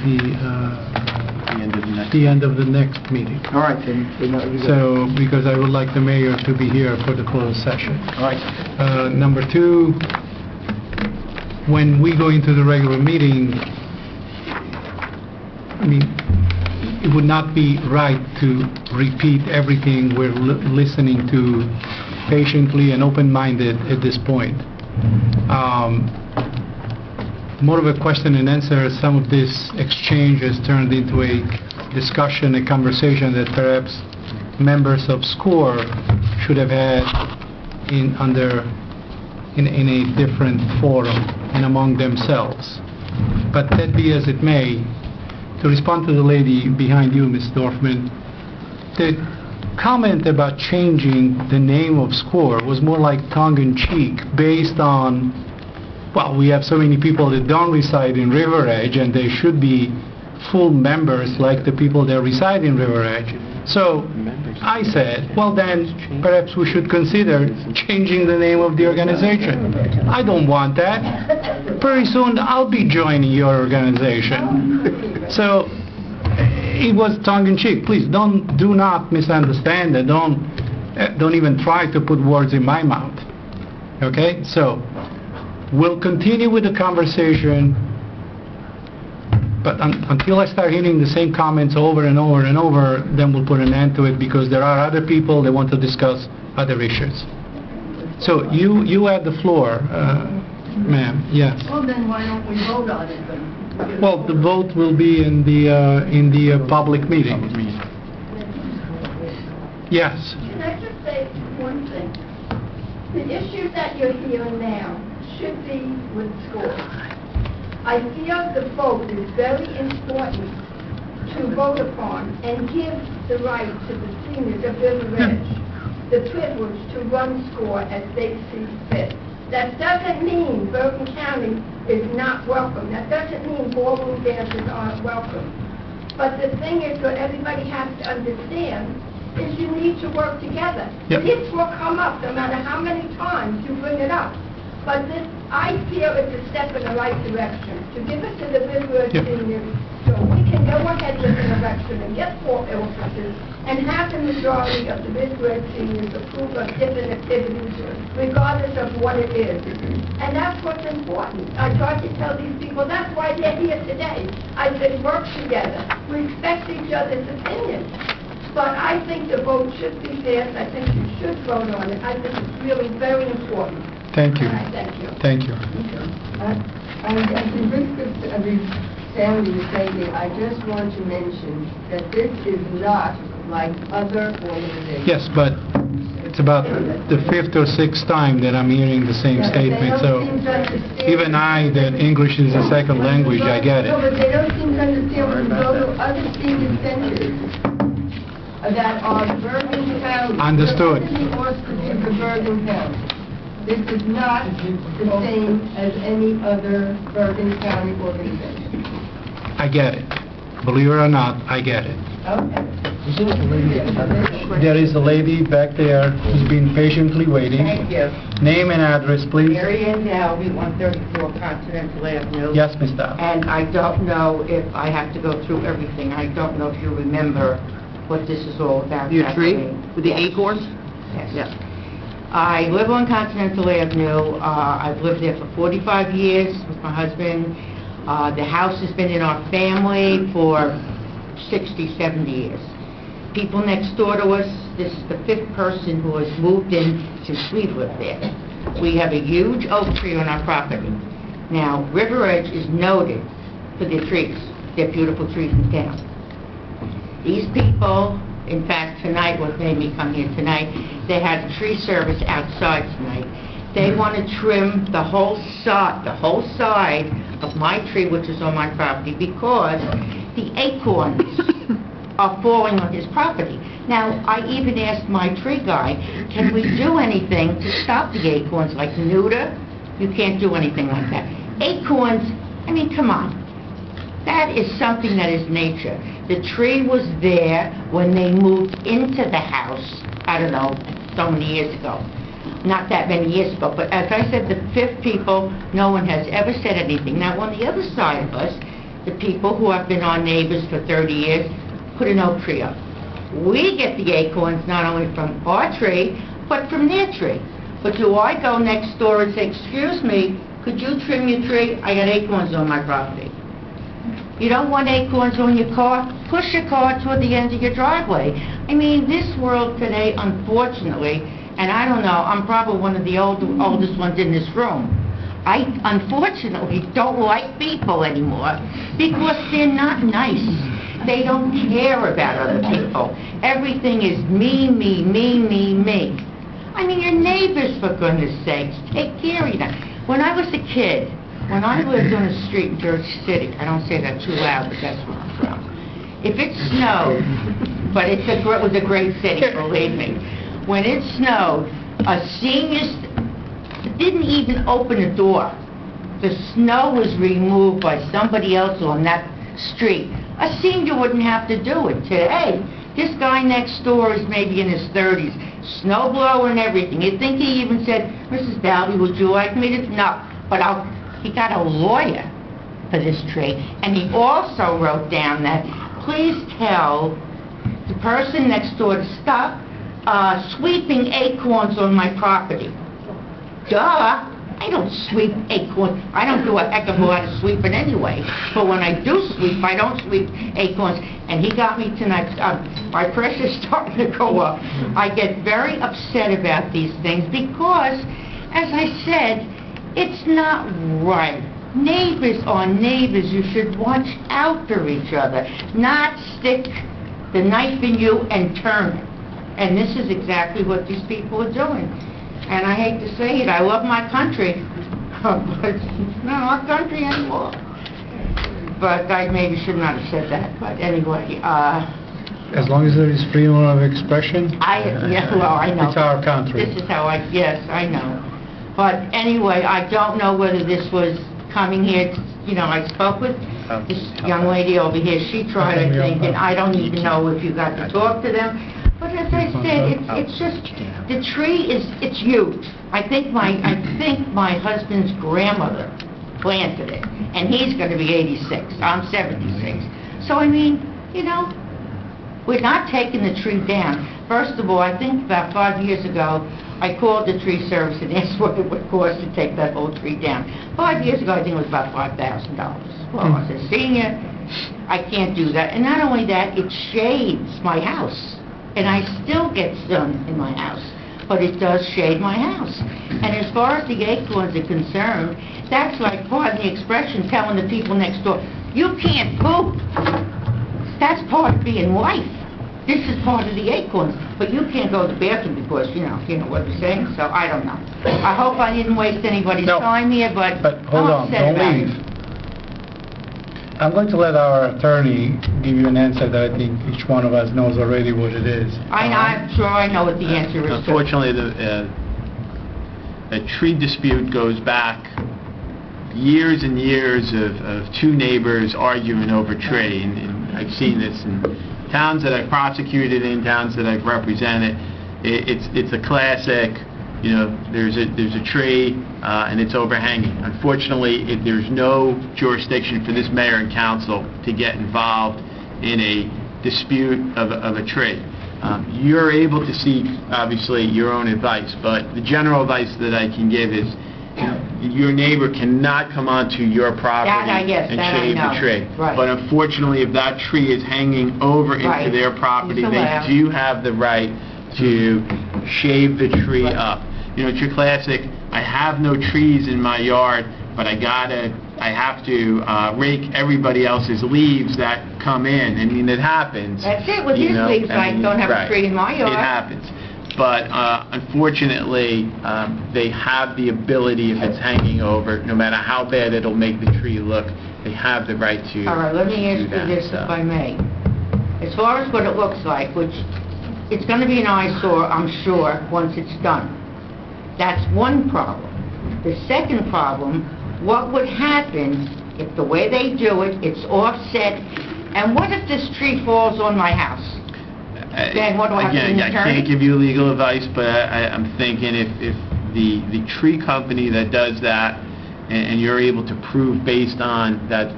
the end of the next meeting. All right, then. So, because I would like the mayor to be here for the closed session. All right. Number two, when we go into the regular meeting, I mean, it would not be right to repeat everything we're listening to patiently and open-minded at this point. More of a question and answer. Some of this exchange has turned into a discussion, a conversation that perhaps members of SCORE should have had in a different forum and among themselves. But that be as it may, to respond to the lady behind you, Ms. Dorfman, the comment about changing the name of SCORE was more like tongue-in-cheek, based on, well, we have so many people that don't reside in River Edge, and they should be full members like the people that reside in River Edge. So I said, well then, perhaps we should consider changing the name of the organization. I don't want that. Pretty soon I'll be joining your organization. So it was tongue-in-cheek. Please do not misunderstand it. Don't even try to put words in my mouth. Okay? So we'll continue with the conversation, but until I start hearing the same comments over and over and over, then we'll put an end to it, because there are other people that want to discuss other issues. So you had the floor, ma'am. Yes. Well, then why don't we vote on it then? Well, the vote will be in the public meeting. Yes. Can I just say one thing? The issue that you're hearing now should be with SCORE. I feel the vote is very important to vote upon and give the right to the seniors of River Edge the privilege to run SCORE as they see fit. That doesn't mean Bergen County is not welcome. That doesn't mean ballroom dancers aren't welcome. But the thing is, what everybody has to understand is you need to work together. Yep. This will come up no matter how many times you bring it up. But this, I feel it's a step in the right direction, to give it to the River Edge seniors, so we can go ahead with an election and get 4 officers and have the majority of the River Edge seniors approve of different activities, regardless of what it is. And that's what's important. I tried to tell these people, that's why they're here today. I said, work together. We respect each other's opinions. But I think the vote should be passed. I think you should vote on it. I think it's really very important. Thank you. Thank you. Thank you. At the risk of sounding shady, I just want to mention that this is not like other organizations. Yes, but it's about the 5th or 6th time that I'm hearing the same statement, so even I, that English is a second language, I get No, it. but they don't seem to understand when you go to other senior centers that are Bergen County. Understood. The auspices of Bergen County. This is not the same as any other Bergen County organization. I get it. Believe it or not, I get it. Okay. There is a lady back there who's been patiently waiting. Thank you. Name and address, please. Mary Ann Dalby, 134 Continental Avenue. Yes, Ms. Dow. And I don't know if I have to go through everything. I don't know if you remember what this is all about. Your tree Kathleen. with the acorns? Yes. Yes. I live on Continental Avenue. I've lived there for 45 years with my husband. The house has been in our family for 60, 70 years. People next door to us, this is the 5th person who has moved in since we've lived there. We have a huge oak tree on our property. Now, River Edge is noted for their trees. They're beautiful trees in town. These people, in fact, tonight, what made me come here tonight, they had a tree service outside tonight. They want to trim the whole side of my tree, which is on my property, because the acorns are falling on his property. Now, I even asked my tree guy, can we do anything to stop the acorns, like neuter? You can't do anything like that. Acorns, I mean, come on. That is something that is nature. The tree was there when they moved into the house, I don't know, so many years ago. Not that many years ago, but as I said, the 5th people, no one has ever said anything. Now, on the other side of us, the people who have been our neighbors for 30 years put an oak tree up. We get the acorns not only from our tree, but from their tree. But do I go next door and say, excuse me, could you trim your tree? I got acorns on my property. You don't want acorns on your car? Push your car toward the end of your driveway. I mean, this world today, unfortunately, and I don't know, I'm probably one of the oldest ones in this room. I, unfortunately, don't like people anymore because they're not nice. They don't care about other people. Everything is me, me, me, me, me. I mean, your neighbors, for goodness sakes, take care of you. When I was a kid, when I lived on a street in Jersey City, I don't say that too loud, but that's where I'm from. If it snowed, but it was a great city, believe me. When it snowed, a senior didn't even open a door. The snow was removed by somebody else on that street. A senior wouldn't have to do it. Today, this guy next door is maybe in his 30s, snowblower and everything. You'd think he even said, Mrs. Balby, would you like me to? No, but he got a lawyer for this tree, and he also wrote down that, please tell the person next door to stop sweeping acorns on my property. Duh! I don't sweep acorns. I don't do a heck of a lot of sweeping anyway. But when I do sweep, I don't sweep acorns. And he got me tonight. My pressure's starting to go up. I get very upset about these things because, as I said, it's not right. Neighbors are neighbors. You should watch out for each other, not stick the knife in you and turn it. And this is exactly what these people are doing. And I hate to say it, I love my country, but it's not our country anymore. But I maybe should not have said that, but anyway, As long as there is freedom of expression, yeah, well, I know. it's our country. This is how yes, I know. But anyway, I don't know whether this was coming here, I spoke with this young lady over here, she tried, I think, and I don't even know if you got to talk to them. But as I said, it's just, the tree it's huge. I think my husband's grandmother planted it, and he's going to be 86. I'm 76. So I mean, we're not taking the tree down. First of all, I think about 5 years ago, I called the tree service and asked what it would cost to take that whole tree down. 5 years ago, I think it was about $5,000. Well, as a senior, I can't do that. And not only that, it shades my house. And I still get sun in my house, but it does shade my house. And as far as the acorns are concerned, that's like, pardon the expression, telling the people next door, you can't poop. That's part of being life. This is part of the acorns, but you can't go to the bathroom because, you know what I'm saying, so I don't know. I hope I didn't waste anybody's time here, but hold on, don't leave. I'm going to let our attorney give you an answer that I think each one of us knows already what it is. I'm sure I know what the answer is. Unfortunately, a tree dispute goes back years and years of two neighbors arguing over tree, and I've seen this in towns that I've prosecuted in, towns that I've represented. It's a classic. There's a tree and it's overhanging. Unfortunately, there's no jurisdiction for this mayor and council to get involved in a dispute of a tree. You're able to seek, obviously, your own advice, but the general advice that I can give is your neighbor cannot come onto your property yes, and that I shave know. the tree. Right. But unfortunately, if that tree is hanging over into Right. their property, It's they allowed. do have the right to shave the tree Right. up. You know, it's your classic, I have no trees in my yard, but I have to rake everybody else's leaves that come in. I mean, it happens. That's it, with you his know? leaves, I don't have a right. tree in my yard. It happens. But unfortunately, they have the ability, if it's hanging over, no matter how bad it'll make the tree look, they have the right to All right, let me ask do you that, this, so. if I may. As far as what it looks like, which, it's gonna be an eyesore, I'm sure, once it's done. That's one problem. The second problem, what would happen if the way they do it, it's offset, and what if this tree falls on my house? Then what do I have to do, Again, an I attorney? can't give you legal advice, but I'm thinking if the tree company that does that, and you're able to prove based on that,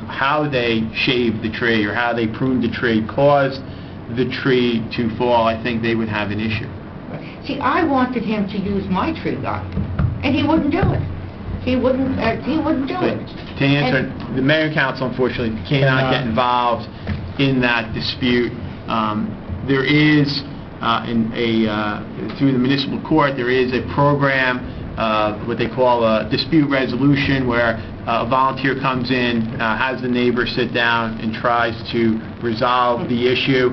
how they shaved the tree or how they pruned the tree caused the tree to fall, I think they would have an issue. See, I wanted him to use my tree guy, and he wouldn't do it. He wouldn't do But it. to answer, And- the mayor and council unfortunately cannot get involved in that dispute. There is, through the municipal court, there is a program, what they call a dispute resolution, where a volunteer comes in, has the neighbor sit down and tries to resolve the issue.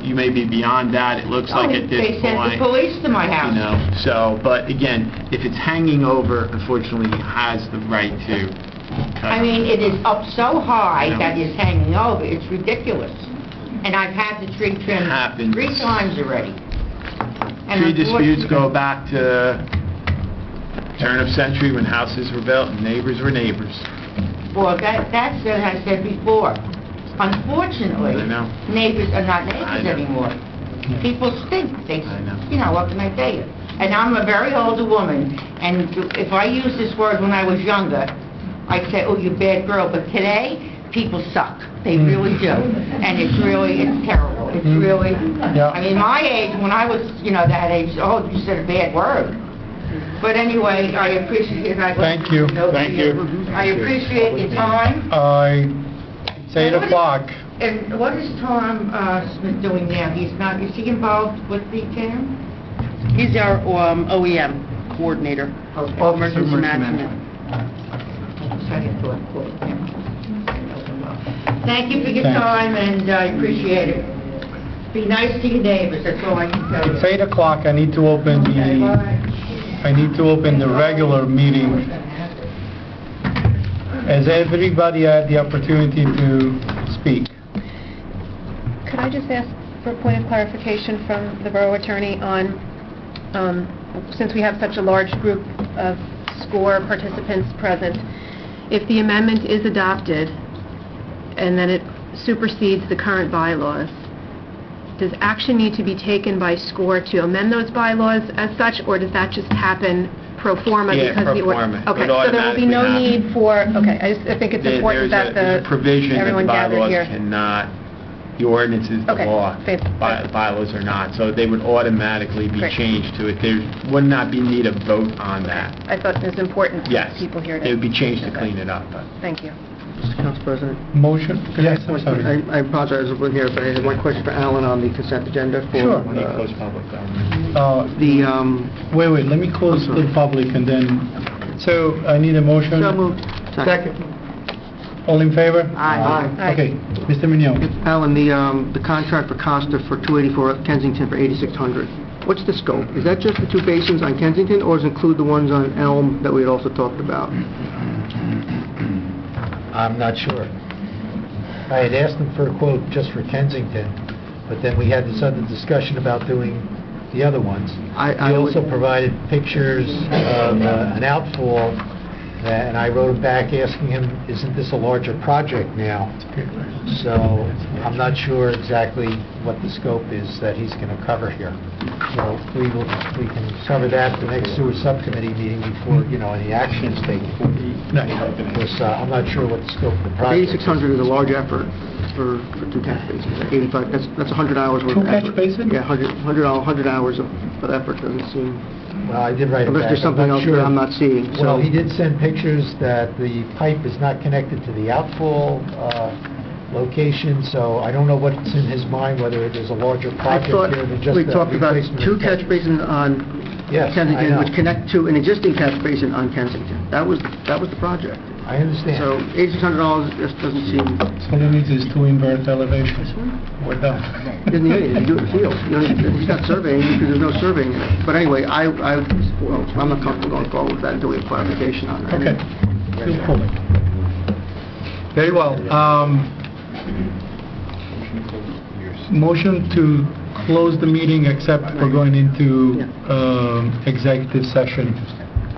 You may be beyond that, it looks like at this They sent the point. police to my house. You know, so, but again, if it's hanging over, unfortunately, he has the right to cut I it. mean, it is up so high Yeah. that it's hanging over, it's ridiculous. And I've had the tree trimmed Happens. 3 times already. And Tree disputes unfortunately- go back to turn of century when houses were built and neighbors were neighbors. Well, that's what I said before. Unfortunately, I know. neighbors are not I neighbors know. anymore. People stink. I know. You know, what can I tell you? And I'm a very older woman, and if I used this word when I was younger, I'd say, oh, you bad girl. But today, people suck. They really do. And it's terrible. It's really, Yeah. I mean, my age, when I was, that age, oh, you said a bad word. But anyway, I appreciate it. Thank you. Thank you. I appreciate your time. It's 8 o'clock. And what is Tom Smith doing now? Is he involved with the town? He's our OEM coordinator. Officer of Emergency Management. Thank you for your Thanks. time, and I appreciate it. Be nice to your neighbors, that's all I can tell you. It's 8 o'clock. I need to open Okay, bye. the regular meeting. Has everybody had the opportunity to speak? Could I just ask for a point of clarification from the borough attorney on, since we have such a large group of SCORE participants present, if the amendment is adopted and then it supersedes the current bylaws, does action need to be taken by SCORE to amend those bylaws as such, or does that just happen pro forma? Yeah, because pro the forma. It Okay, would so there will be no automatically need for, okay, I think it's important that There's a provision that the everyone gathered bylaws here. cannot, the ordinance is the Okay, law. fantastic. Bylaws are not, so they would automatically be Great. changed to it. There would not be need a vote on that. I thought it was important for Yes, people here to... it would be changed to Okay. clean it up, but... Thank you. Mr. Council President. Motion? Yes, I'm sorry. I apologize, I wasn't here, but I had one question for Alan on the consent agenda for... Sure. We need close public comment. Wait, let me close the public and then, so I need a motion? So moved. Second. All in favor? Aye. Okay, Mr. Mignot. Alan, the contract for Costa for 284 Kensington for 8,600. What's the scope? Is that just the 2 basins on Kensington, or does it include the ones on Elm that we had also talked about? I'm not sure. I had asked them for a quote just for Kensington, but then we had this other discussion about doing the other ones. I He also would- provided pictures of an outfall, and I wrote him back asking him, isn't this a larger project now? So I'm not sure exactly what the scope is that he's going to cover here. So we can cover that at the next sewer subcommittee meeting before, any action is taken. Because I'm not sure what the scope of the project is. 8,600 is a large effort for 2 catch basins. 85, that's 100 hours worth of 2 effort. catch basins? Yeah, 100 hours of effort doesn't seem... Well, I did write it Unless back. there's something else that I'm not seeing. Well, So- he did send pictures that the pipe is not connected to the outfall location, so I don't know what's in his mind, whether there's a larger I project thought here than just we the talked about replacement of two catch basins on Yes, I Kensington, know. which connect to an existing catch basin on Kensington. That was the project. I understand. So $8,600 just doesn't seem... So he needs his two invert elevations. We're done. Isn't it? You do it in the field. You know, he's not surveying because there's no surveying in it. But anyway, I'm not comfortable going forward with that until we have clarification on that. Okay. You'll pull it. Very well. Motion to close the meeting except for going into executive session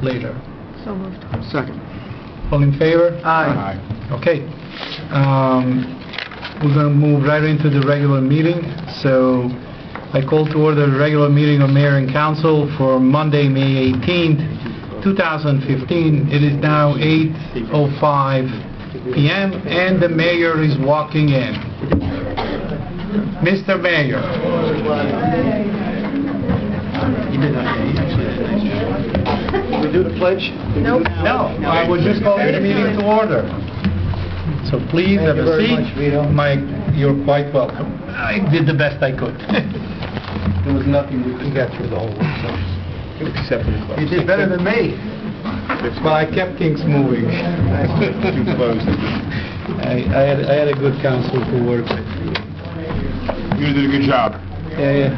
later. So moved. Second. All in favor? Aye. Okay. We're going to move right into the regular meeting. So I call to order the regular meeting of Mayor and Council for Monday, May 18th, 2015. It is now 8:05 p.m. and the mayor is walking in. Mr. Mayor. We do the pledge? Nope. No, I was just calling the meeting to order. So please have Thank you a very seat. much, Vito. You're quite welcome. I did the best I could. There was nothing we We could got through the whole work session. Except for the close. You did better than me. But I kept things moving. Too close. I had a good council to work with. You did a good job. Yeah.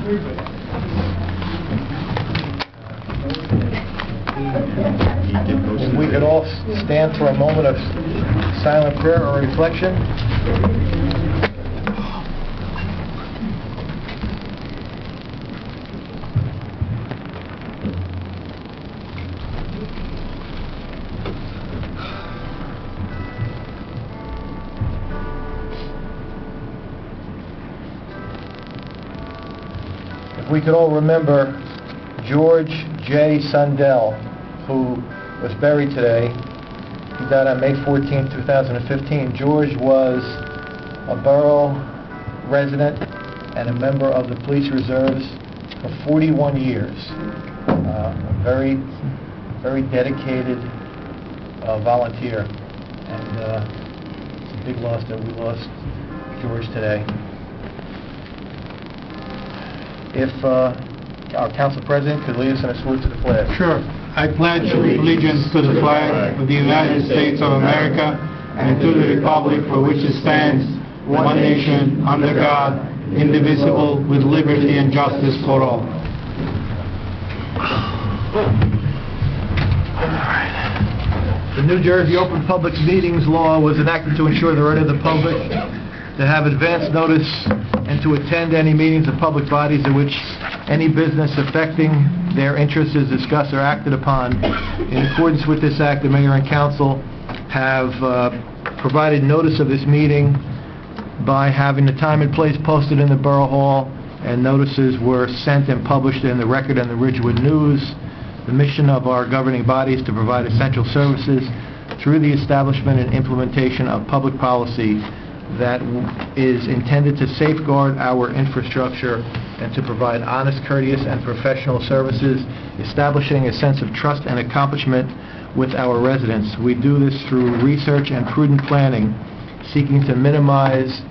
If we could all stand for a moment of silent prayer or reflection. If we could all remember George J. Sundell, who was buried today. He died on May 14, 2015. George was a borough resident and a member of the police reserves for 41 years. A very, very dedicated volunteer. And it's a big loss that we lost George today. If our council president could lead us in a salute to the flag. Sure. I pledge allegiance to the flag of the United States of America and to the republic for which it stands, one nation, under God, indivisible, with liberty and justice for all. The New Jersey Open Public Meetings Law was enacted to ensure the right of the public to have advance notice and to attend any meetings of public bodies in which any business affecting their interests is discussed or acted upon. In accordance with this act, the mayor and council have provided notice of this meeting by having the time and place posted in the Borough Hall, and notices were sent and published in the Record and the Ridgewood News. The mission of our governing body is to provide essential services through the establishment and implementation of public policy that is intended to safeguard our infrastructure and to provide honest, courteous, and professional services, establishing a sense of trust and accomplishment with our residents. We do this through research and prudent planning, seeking to minimize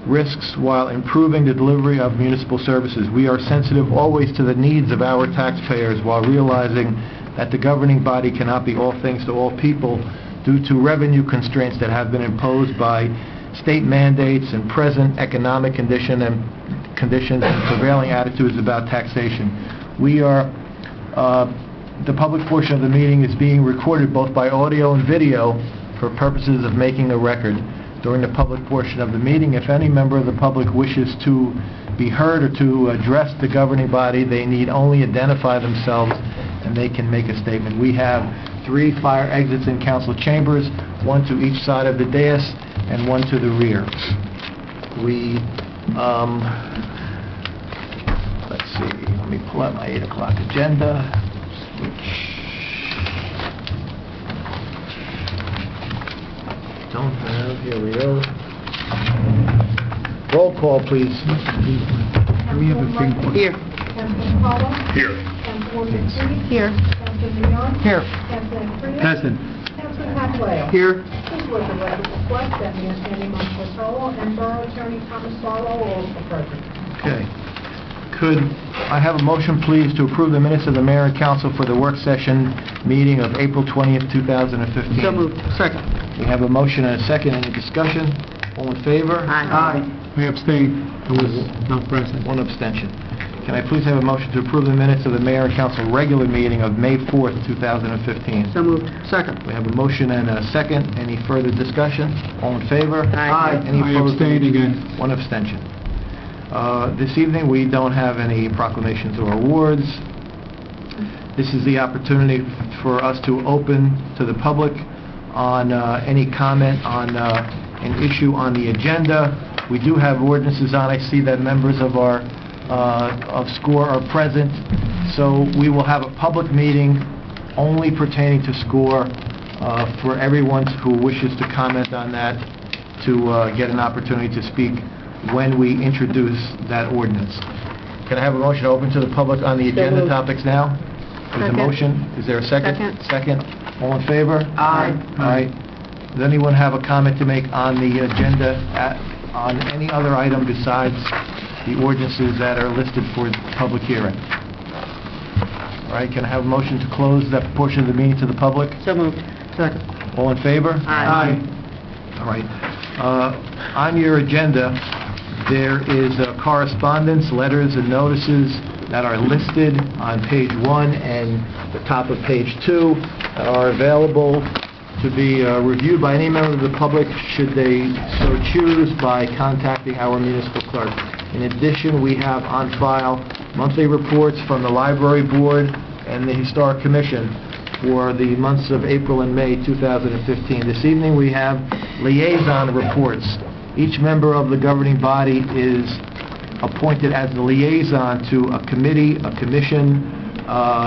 risks while improving the delivery of municipal services. We are sensitive always to the needs of our taxpayers while realizing that the governing body cannot be all things to all people due to revenue constraints that have been imposed by state mandates and present economic conditions and prevailing attitudes about taxation. We are, the public portion of the meeting is being recorded both by audio and video for purposes of making a record. During the public portion of the meeting, if any member of the public wishes to be heard or to address the governing body, they need only identify themselves and they can make a statement. We have 3 fire exits in council chambers, 1 to each side of the dais and 1 to the rear. We, let's see, let me pull out my 8 o'clock agenda, which don't have, here we go. Roll call, please. We have a thing. Here. Sotelo? Here. Councilwoman Dees? Here. Councilman Leon? Here. Councilman Freeman? Present. Councilman Paplasio? Here. This was a record request that the Attorney Sotelo and Borough Attorney Thomas Barlow are also present. Okay. Could I have a motion, please, to approve the minutes of the mayor and council for the work session meeting of April 20th, 2015? So moved. Second. We have a motion and a second. Any discussion? All in favor? Aye. I abstain. I was not present. One abstention. Can I please have a motion to approve the minutes of the mayor and council regular meeting of May 4th, 2015? So moved. Second. We have a motion and a second. Any further discussion? All in favor? Aye. Any I opposed? abstain again. One abstention. This evening, we don't have any proclamations or awards. This is the opportunity for us to open to the public on any comment on an issue on the agenda. We do have ordinances on. I see that members of our of SCORE are present, so we will have a public meeting only pertaining to SCORE for everyone who wishes to comment on that to get an opportunity to speak when we introduce that ordinance. Can I have a motion to open to the public on the agenda moved. topics now? There's a Second. motion. Is there a second? Second. All in favor? Aye. Aye. Does anyone have a comment to make on the agenda on any other item besides the ordinances that are listed for public hearing? All right, can I have a motion to close that portion of the meeting to the public? So moved. Second. All in favor? Aye. All right. On your agenda, there is correspondence, letters, and notices that are listed on page 1 and the top of page 2 that are available to be reviewed by any member of the public should they so choose by contacting our municipal clerk. In addition, we have on file monthly reports from the Library Board and the Historic Commission for the months of April and May 2015. This evening we have liaison reports. Each member of the governing body is appointed as the liaison to a committee, a commission, a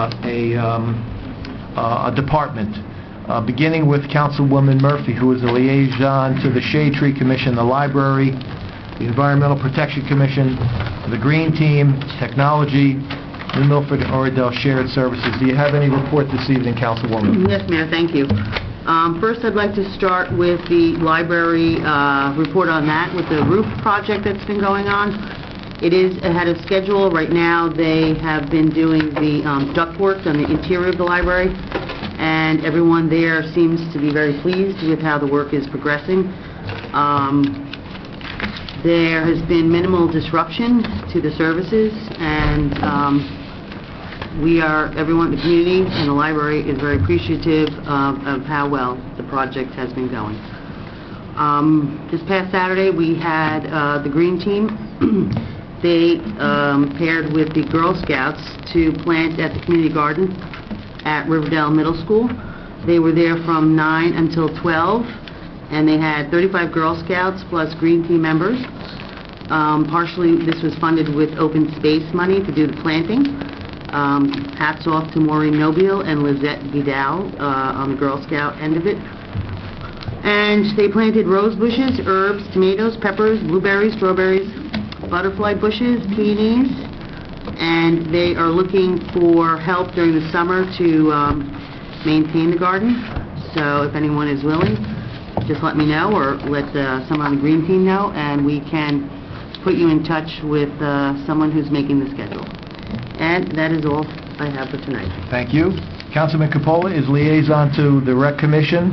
department. Beginning with Councilwoman Murphy, who is a liaison to the Shade Tree Commission, the Library, the Environmental Protection Commission, the Green Team, Technology, New Milford and Oradell Shared Services. Do you have any report this evening, Councilwoman? Yes, Mayor, thank you. First, I'd like to start with the library report on that, with the roof project that's been going on. It is ahead of schedule. Right now, they have been doing the ductwork on the interior of the library, and everyone there seems to be very pleased with how the work is progressing. There has been minimal disruption to the services, and everyone in the community and the library is very appreciative of how well the project has been going. This past Saturday, we had the Green Team. They paired with the Girl Scouts to plant at the community garden at Riverdale Middle School. They were there from 9 until 12, and they had 35 Girl Scouts plus Green Team members. Partially, this was funded with open space money to do the planting. Hats off to Maureen Nobile and Lizette Vidal on the Girl Scout end of it. And they planted rose bushes, herbs, tomatoes, peppers, blueberries, strawberries, butterfly bushes, peonies, and they are looking for help during the summer to maintain the garden. So if anyone is willing, just let me know or let someone on the Green Team know, and we can put you in touch with someone who's making the schedule. And that is all I have for tonight. Thank you. Councilman Coppola is liaison to the Rec Commission,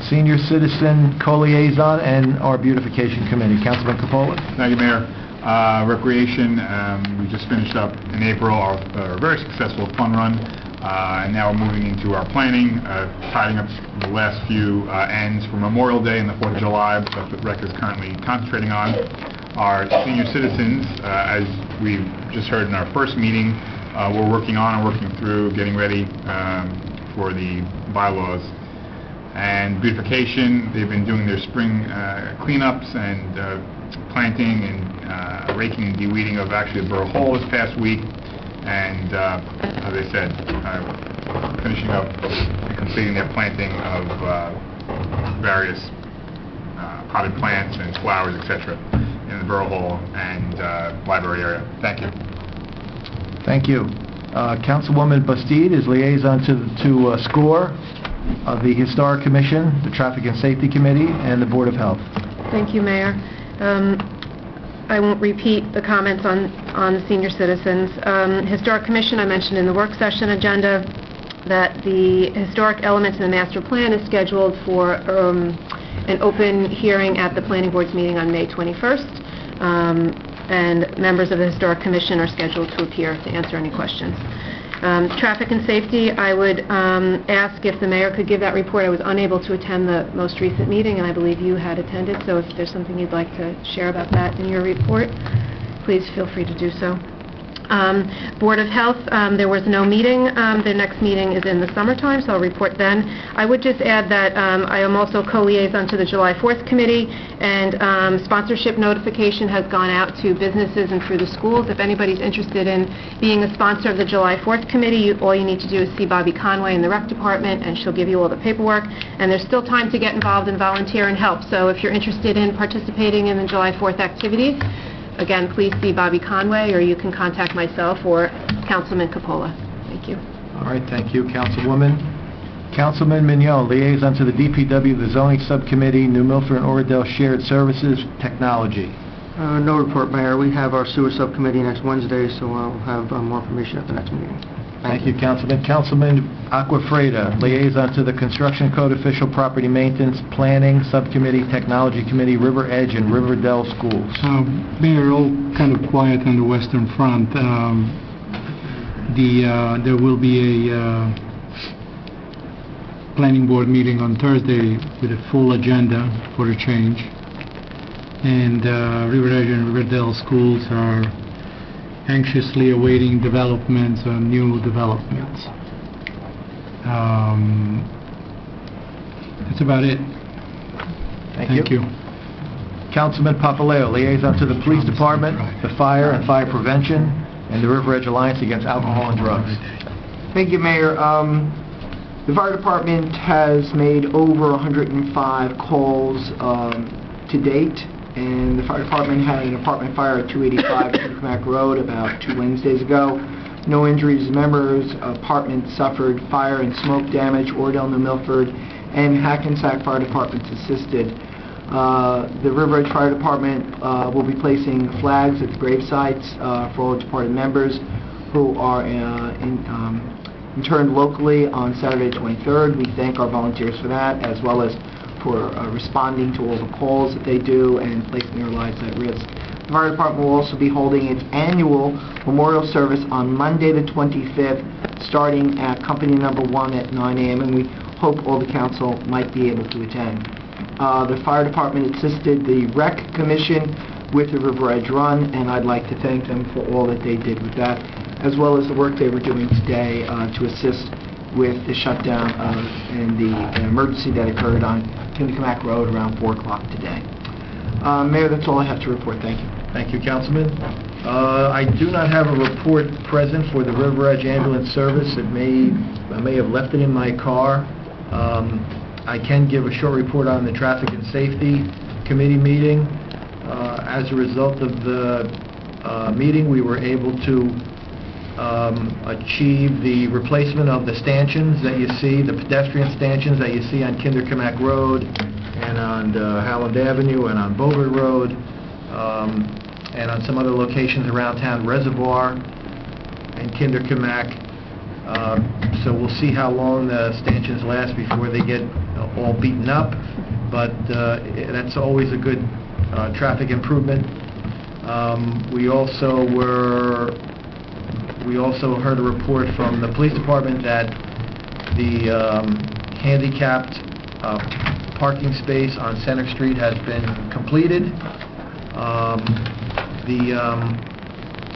Senior Citizen Co-Liaison, and our Beautification Committee. Councilman Coppola? Thank you, Mayor. Recreation, we just finished up in April our very successful fun run, and now we're moving into our planning, tidying up the last few ends for Memorial Day and the 4th of July. That's what Rec is currently concentrating on. Our senior citizens, as we've just heard in our first meeting, we're working on and working through getting ready for the bylaws. And beautification, they've been doing their spring cleanups and planting and raking and de-weeding of actually the Borough Hall this past week. And as I said, finishing up and completing their planting of various potted plants and flowers, etc. in the Borough Hall and library area. Thank you. Thank you. Councilwoman Bastide is liaison to SCORE, the Historic Commission, the Traffic and Safety Committee, and the Board of Health. Thank you, Mayor. I won't repeat the comments on the senior citizens. Historic Commission, I mentioned in the work session agenda that the historic elements in the master plan is scheduled for an open hearing at the Planning Board's meeting on May 21st. And members of the Historic Commission are scheduled to appear to answer any questions. Traffic and safety, I would ask if the mayor could give that report. I was unable to attend the most recent meeting, and I believe you had attended, so if there's something you'd like to share about that in your report, please feel free to do so. Board of Health, there was no meeting. The next meeting is in the summertime, so I'll report then. I would just add that I am also co-liaison to the July 4th committee, and sponsorship notification has gone out to businesses and through the schools. If anybody's interested in being a sponsor of the July 4th committee, all you need to do is see Bobby Conway in the rec department, and she'll give you all the paperwork. And there's still time to get involved and volunteer and help. So if you're interested in participating in the July 4th activities, again, please see Bobby Conway, or you can contact myself or Councilman Coppola. Thank you. All right, thank you, Councilwoman. Councilman Mignon, liaison to the DPW, the Zoning Subcommittee, New Milford and Oradell Shared Services, Technology. No report, Mayor. We have our sewer subcommittee next Wednesday, so I'll have more information at the next meeting. Thank you, Councilman. Councilman Aquafreda, liaison to the Construction Code Official Property Maintenance, Planning Subcommittee, Technology Committee, River Edge and Riverdale Schools. Mayor, all kind of quiet on the Western Front. There will be a planning board meeting on Thursday with a full agenda for a change. And River Edge and Riverdale Schools are anxiously awaiting developments on new developments. That's about it. Thank you. Councilman Papaleo, liaison to the Police Department, the Fire and Fire Prevention, and the River Edge Alliance Against Alcohol and Drugs. Thank you, Mayor. The fire department has made over 105 calls to date, and the fire department had an apartment fire at 285 Mac Road about 2 Wednesdays ago. No injuries to members. Apartment suffered fire and smoke damage. Oradell, New Milford, and Hackensack Fire Departments assisted. The River Edge Fire Department will be placing flags at the grave sites for all departed members who are interned locally on Saturday 23rd. We thank our volunteers for that, as well as for responding to all the calls that they do and placing their lives at risk. The fire department will also be holding its annual memorial service on Monday the 25th, starting at company number 1 at 9 a.m., and we hope all the council might be able to attend. The fire department assisted the Rec Commission with the River Edge Run, and I'd like to thank them for all that they did with that, as well as the work they were doing today to assist with the shutdown and the emergency that occurred on Kindercamack Road around 4 o'clock today. Mayor, that's all I have to report. Thank you. Thank you, Councilman. I do not have a report present for the River Edge Ambulance Service. I may have left it in my car. I can give a short report on the Traffic and Safety Committee meeting. As a result of the meeting, we were able to achieve the replacement of the stanchions that you see, the pedestrian stanchions that you see on Kindercamack Road and on Howland Avenue and on Boulder Road and on some other locations around town, Reservoir and Kindercamack. So we'll see how long the stanchions last before they get all beaten up, but that's always a good traffic improvement. We also heard a report from the police department that the handicapped parking space on Center Street has been completed. The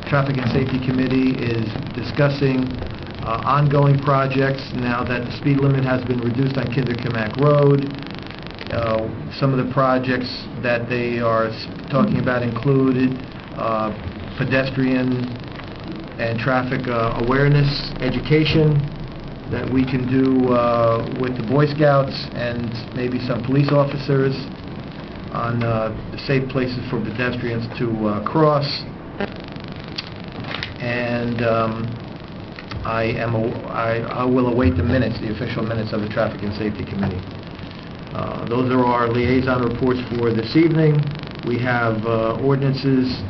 Traffic and Safety Committee is discussing ongoing projects now that the speed limit has been reduced on Kindercamack Road. Some of the projects that they are talking about included pedestrian and traffic awareness education that we can do with the Boy Scouts and maybe some police officers on safe places for pedestrians to cross. And I will await the minutes, the official minutes of the Traffic and Safety Committee. Those are our liaison reports for this evening. We have ordinances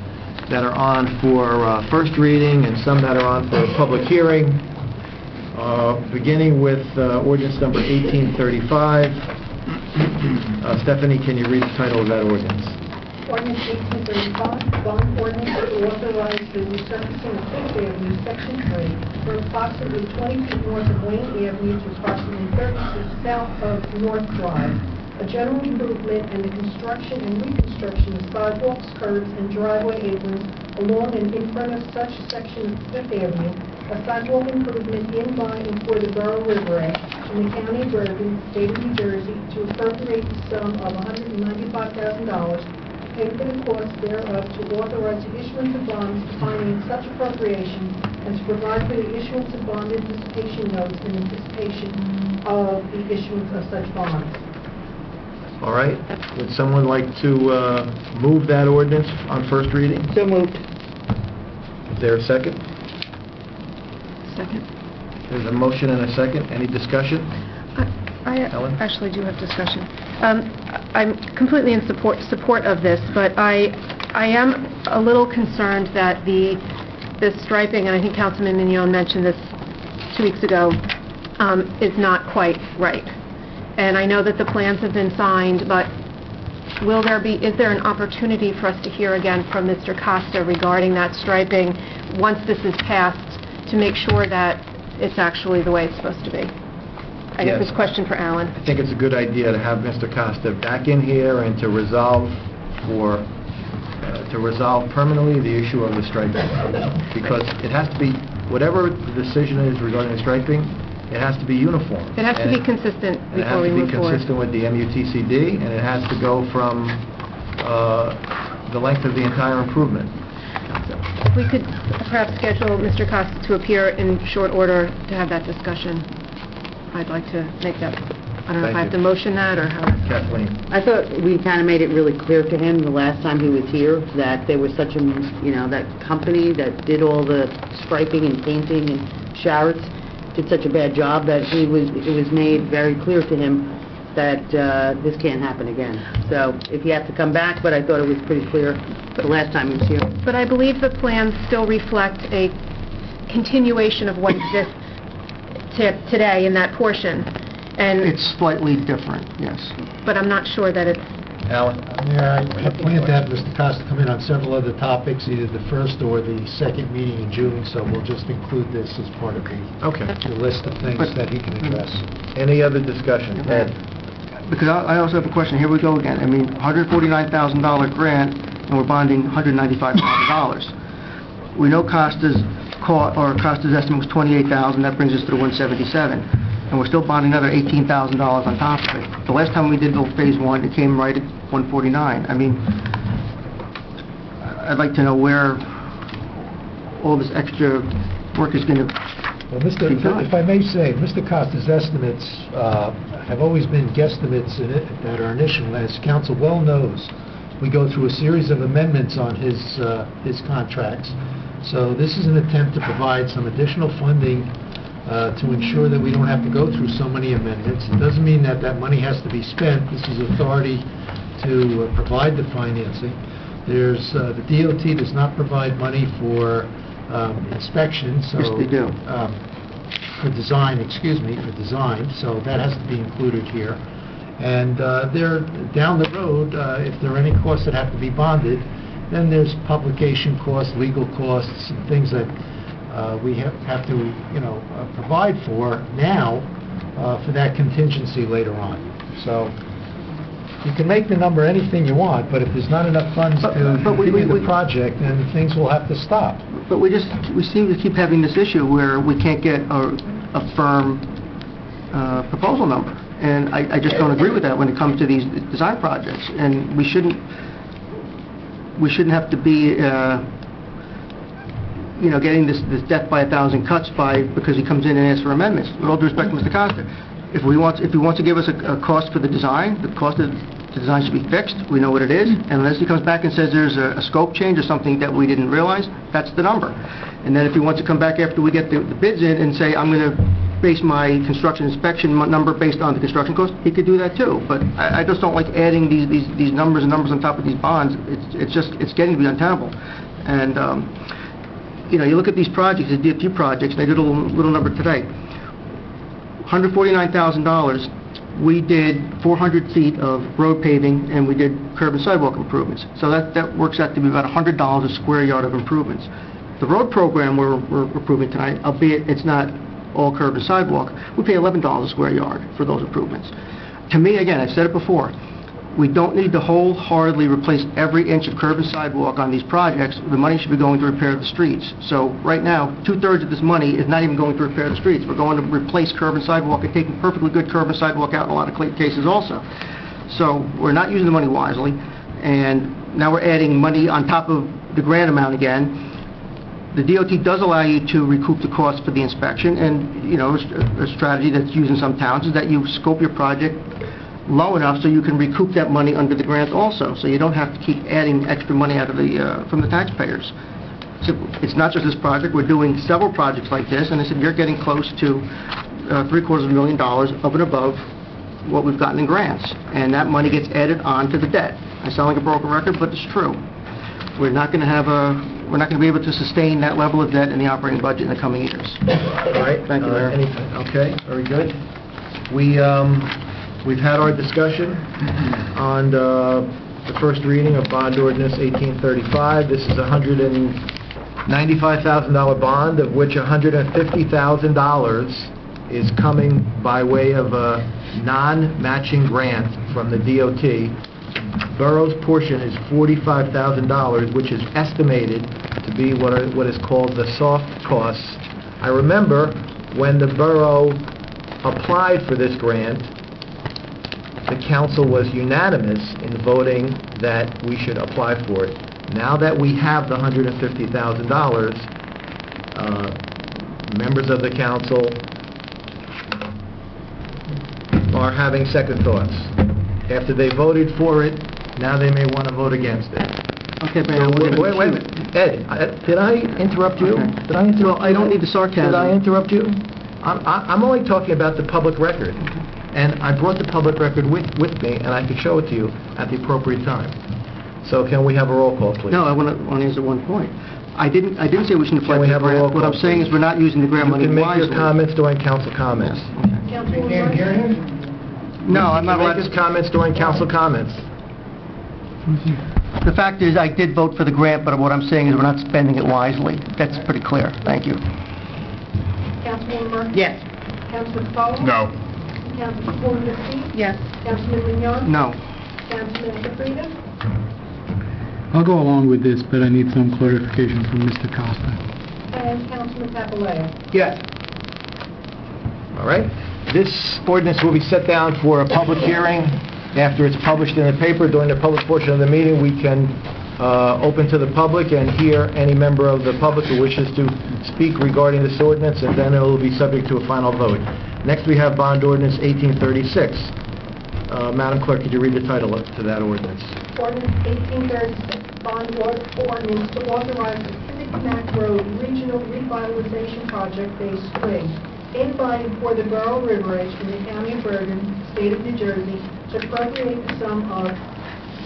that are on for first reading and some that are on for a public hearing. Beginning with ordinance number 1835. Stephanie, can you read the title of that ordinance? Ordinance 1835, bond ordinance to authorize the resurfacing of Fifth Avenue, Section 3, from approximately 20 feet north of Wayne Avenue to approximately 30 feet south of North Drive. A general improvement and the construction and reconstruction of sidewalks, curbs, and driveway aprons along and in front of such a section of Fifth Avenue. A sidewalk improvement in, by, and for the Borough River Edge in the County of Bergen, State of New Jersey, to appropriate the sum of $195,000, pay for the cost thereof, to authorize the issuance of bonds to finance such appropriation, and to provide for the issuance of bond anticipation notes in anticipation of the issuance of such bonds. All right. Would someone like to move that ordinance on first reading? So moved. Is there a second? Second. There's a motion and a second. Any discussion? I Ellen? actually do have discussion. I'm completely in support of this, but I am a little concerned that the striping, and I think Councilman Mignon mentioned this 2 weeks ago, is not quite right. And I know that the plans have been signed, but is there an opportunity for us to hear again from Mr. Costa regarding that striping once this is passed, to make sure that it's actually the way it's supposed to be? I guess this question for Alan. I think it's a good idea to have Mr. Costa back in here and to resolve permanently the issue of the striping, because it has to be, whatever the decision is regarding the striping, it has to be uniform. It has to be consistent before we move forward. It has to be consistent with the MUTCD, and it has to go from the length of the entire improvement. So if we could perhaps schedule Mr. Costa to appear in short order to have that discussion, I'd like to make that. I don't know if I have to motion that or how. Kathleen? I thought we kind of made it really clear to him the last time he was here that there was such a, that company that did all the striping and painting and Sharrett's did such a bad job that it was made very clear to him that this can't happen again. So if he has to come back, but I thought it was pretty clear the last time he was here. But I believe the plans still reflect a continuation of what exists today in that portion. And It's slightly different, yes. but I'm not sure that it's. Alan? Yeah, I plan to have Mr. Costa come in on several other topics, either the first or the second meeting in June, so we'll just include this as part of the list of things that he can address. Any other discussion? Ed? Because I also have a question. Here we go again. I mean, $149,000 grant, and we're bonding $195,000. We know Costa's estimate was $28,000. That brings us to the $177,000. And we're still bonding another $18,000 on top of it. The last time we did phase one, it came right at $149,000. I mean, I'd like to know where all this extra work is going to be done. If I may say, Mr. Costa's estimates have always been guesstimates that are initial. As council well knows, we go through a series of amendments on his contracts. So this is an attempt to provide some additional funding to ensure that we don't have to go through so many amendments. It doesn't mean that that money has to be spent. This is authority to provide the financing. There's the DOT does not provide money for inspection, so yes, they do. For design, for design. So that has to be included here. And there, down the road, if there are any costs that have to be bonded, then there's publication costs, legal costs, and things that we have to, provide for now for that contingency later on. So you can make the number anything you want, but if there's not enough funds to continue the project, then things will have to stop. But we seem to keep having this issue where we can't get a firm proposal number. And I just don't agree with that when it comes to these design projects. And we shouldn't have to be getting this death by 1,000 cuts because he comes in and asks for amendments. With all due respect to Mr. Costa, if he wants to give us a cost for the design, the cost of The design should be fixed, we know what it is, and unless he comes back and says there's a scope change or something that we didn't realize, that's the number. And then if he wants to come back after we get the bids in and say, I'm going to base my construction inspection number based on the construction cost, he could do that too. But I just don't like adding these numbers and numbers on top of these bonds. It's getting to be untenable. And, you know, you look at these projects, they did a few projects, and they did a little number today. $149,000. We did 400 feet of road paving, and we did curb and sidewalk improvements. So that works out to be about $100 a square yard of improvements. The road program we're approving tonight, albeit it's not all curb and sidewalk, we pay $11 a square yard for those improvements. To me, again, I've said it before, we don't need to wholeheartedly replace every inch of curb and sidewalk on these projects. The money should be going to repair the streets. So right now, 2/3 of this money is not even going to repair the streets. We're going to replace curb and sidewalk and taking perfectly good curb and sidewalk out in a lot of cases also. So we're not using the money wisely, and now we're adding money on top of the grant amount again. The DOT does allow you to recoup the cost for the inspection, and, you know, a strategy that's used in some towns is that you scope your project low enough so you can recoup that money under the grant also, so you don't have to keep adding extra money out of from the taxpayers. So it's not just this project, we're doing several projects like this, and I said you're getting close to $750,000 up and above what we've gotten in grants, and that money gets added on to the debt. I sound like a broken record, but it's true. We're not going to be able to sustain that level of debt in the operating budget in the coming years. All right. Thank you, Mayor. Okay, very good. We've had our discussion on the first reading of bond ordinance 1835. This is a $195,000 bond, of which $150,000 is coming by way of a non-matching grant from the DOT. Borough's portion is $45,000, which is estimated to be what is called the soft costs. I remember when the borough applied for this grant, the council was unanimous in voting that we should apply for it. Now that we have the $150,000, members of the council are having second thoughts. After they voted for it, now they may want to vote against it. Okay, So, wait a minute. Ed, did I interrupt you? Okay. Did I interrupt you? Well, I don't need the sarcasm. Did I interrupt you? I'm only talking about the public record. And I brought the public record with me, and I can show it to you at the appropriate time. So can we have a roll call, please? No, I want to answer one point. I didn't say we shouldn't apply Can we for the have a roll grant. What call, I'm saying please? is we're not using the grant money You can make wisely. your comments during council comments. Councilwoman Murphy? No, I'm not You allowed can make his to. comments during council comments. The fact is, I did vote for the grant, but what I'm saying is we're not spending it wisely. That's pretty clear. Thank you. Councilwoman Murphy? Yes. Councilman Foley? No. Councilwoman Matee? Yes. Councilman Mignon? No. Councilman Capita? I'll go along with this, but I need some clarification from Mr. Costa. And Councilman Papaleo? Yes. All right. This ordinance will be set down for a public hearing. After it's published in the paper, during the public portion of the meeting, we can open to the public and hear any member of the public who wishes to speak regarding this ordinance, and then it will be subject to a final vote. Next, we have bond ordinance 1836. Madam Clerk, could you read the title to that ordinance? Ordinance 1836, bond ordinance to authorize the Civic Neck Road Regional Revitalization Project Phase 3, in by and for the Borough Riverage in the County of Bergen, State of New Jersey, to appropriate the sum of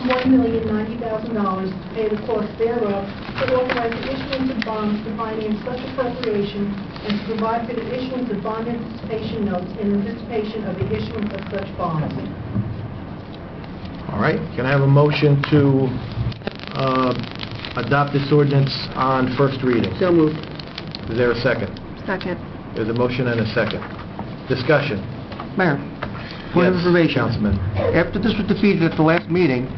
$1,090,000 to pay the cost thereof, to authorize the issuance of bonds to finance such appropriation, and to provide for the issuance of bond anticipation notes in anticipation of the issuance of such bonds. All right. Can I have a motion to adopt this ordinance on first reading? So moved. Is there a second? Second. There's a motion and a second. Discussion. Mayor, point of Yes, information. Councilman. After this was defeated at the last meeting,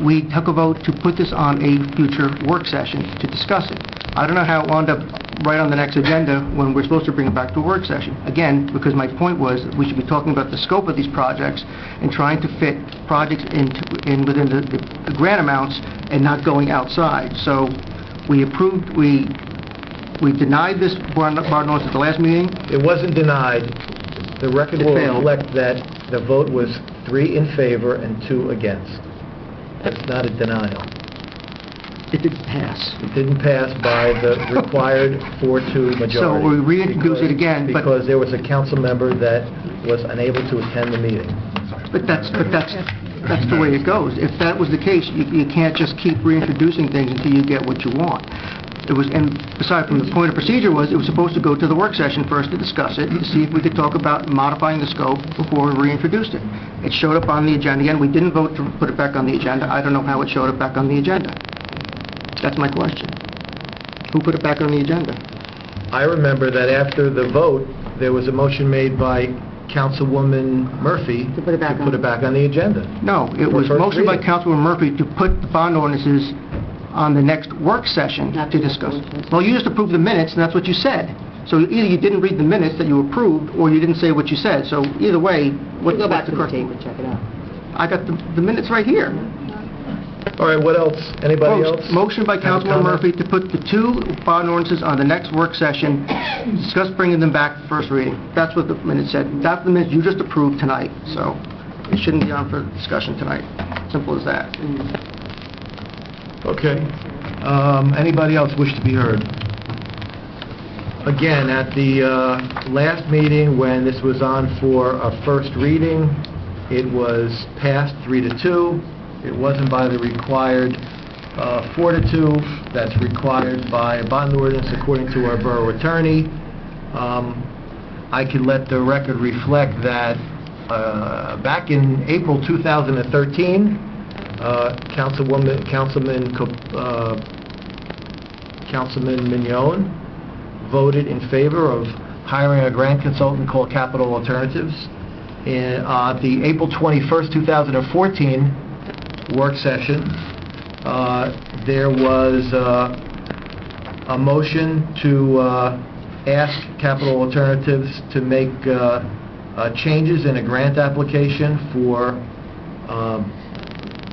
we took a vote to put this on a future work session to discuss it. I don't know how it wound up right on the next agenda when we're supposed to bring it back to a work session. Again, because my point was that we should be talking about the scope of these projects and trying to fit projects within the grant amounts and not going outside. So we denied this bond ordinance at the last meeting. It wasn't denied. The record It will failed. reflect that the vote was 3 in favor and 2 against. That's not a denial. It didn't pass. It didn't pass by the required 4-2 majority. So we reintroduce it again, but... Because there was a council member that was unable to attend the meeting. But that's the way it goes. If that was the case, you can't just keep reintroducing things until you get what you want. And aside from the point of procedure was, it was supposed to go to the work session first to discuss it, to see if we could talk about modifying the scope before we reintroduced it. It showed up on the agenda. Again, we didn't vote to put it back on the agenda. I don't know how it showed up back on the agenda. That's my question. Who put it back on the agenda? I remember that after the vote, there was a motion made by Councilwoman Murphy to put it back on the agenda. No, it was motion by Councilwoman Murphy to put the bond ordinances on the next work session to discuss. Well, you just approved the minutes, and that's what you said. So either you didn't read the minutes that you approved, or you didn't say what you said. So either way, what's Go back the to the correct... tape and check it out. I got the minutes right here. All right, what else? Anybody else? Motion by have a Councilwoman comment? Murphy to put the 2 bond ordinances on the next work session, discuss bringing them back for first reading. That's what the minutes said. That's the minutes you just approved tonight, so it shouldn't be on for discussion tonight. Simple as that. Okay. Anybody else wish to be heard? Again, at the last meeting, when this was on for a first reading, it was passed 3-2. It wasn't by the required 4-2 that's required by a bond ordinance according to our borough attorney. I could let the record reflect that back in April 2013, Councilman Mignon voted in favor of hiring a grant consultant called Capital Alternatives. At the April 21st, 2014 work session, there was a motion to ask Capital Alternatives to make changes in a grant application for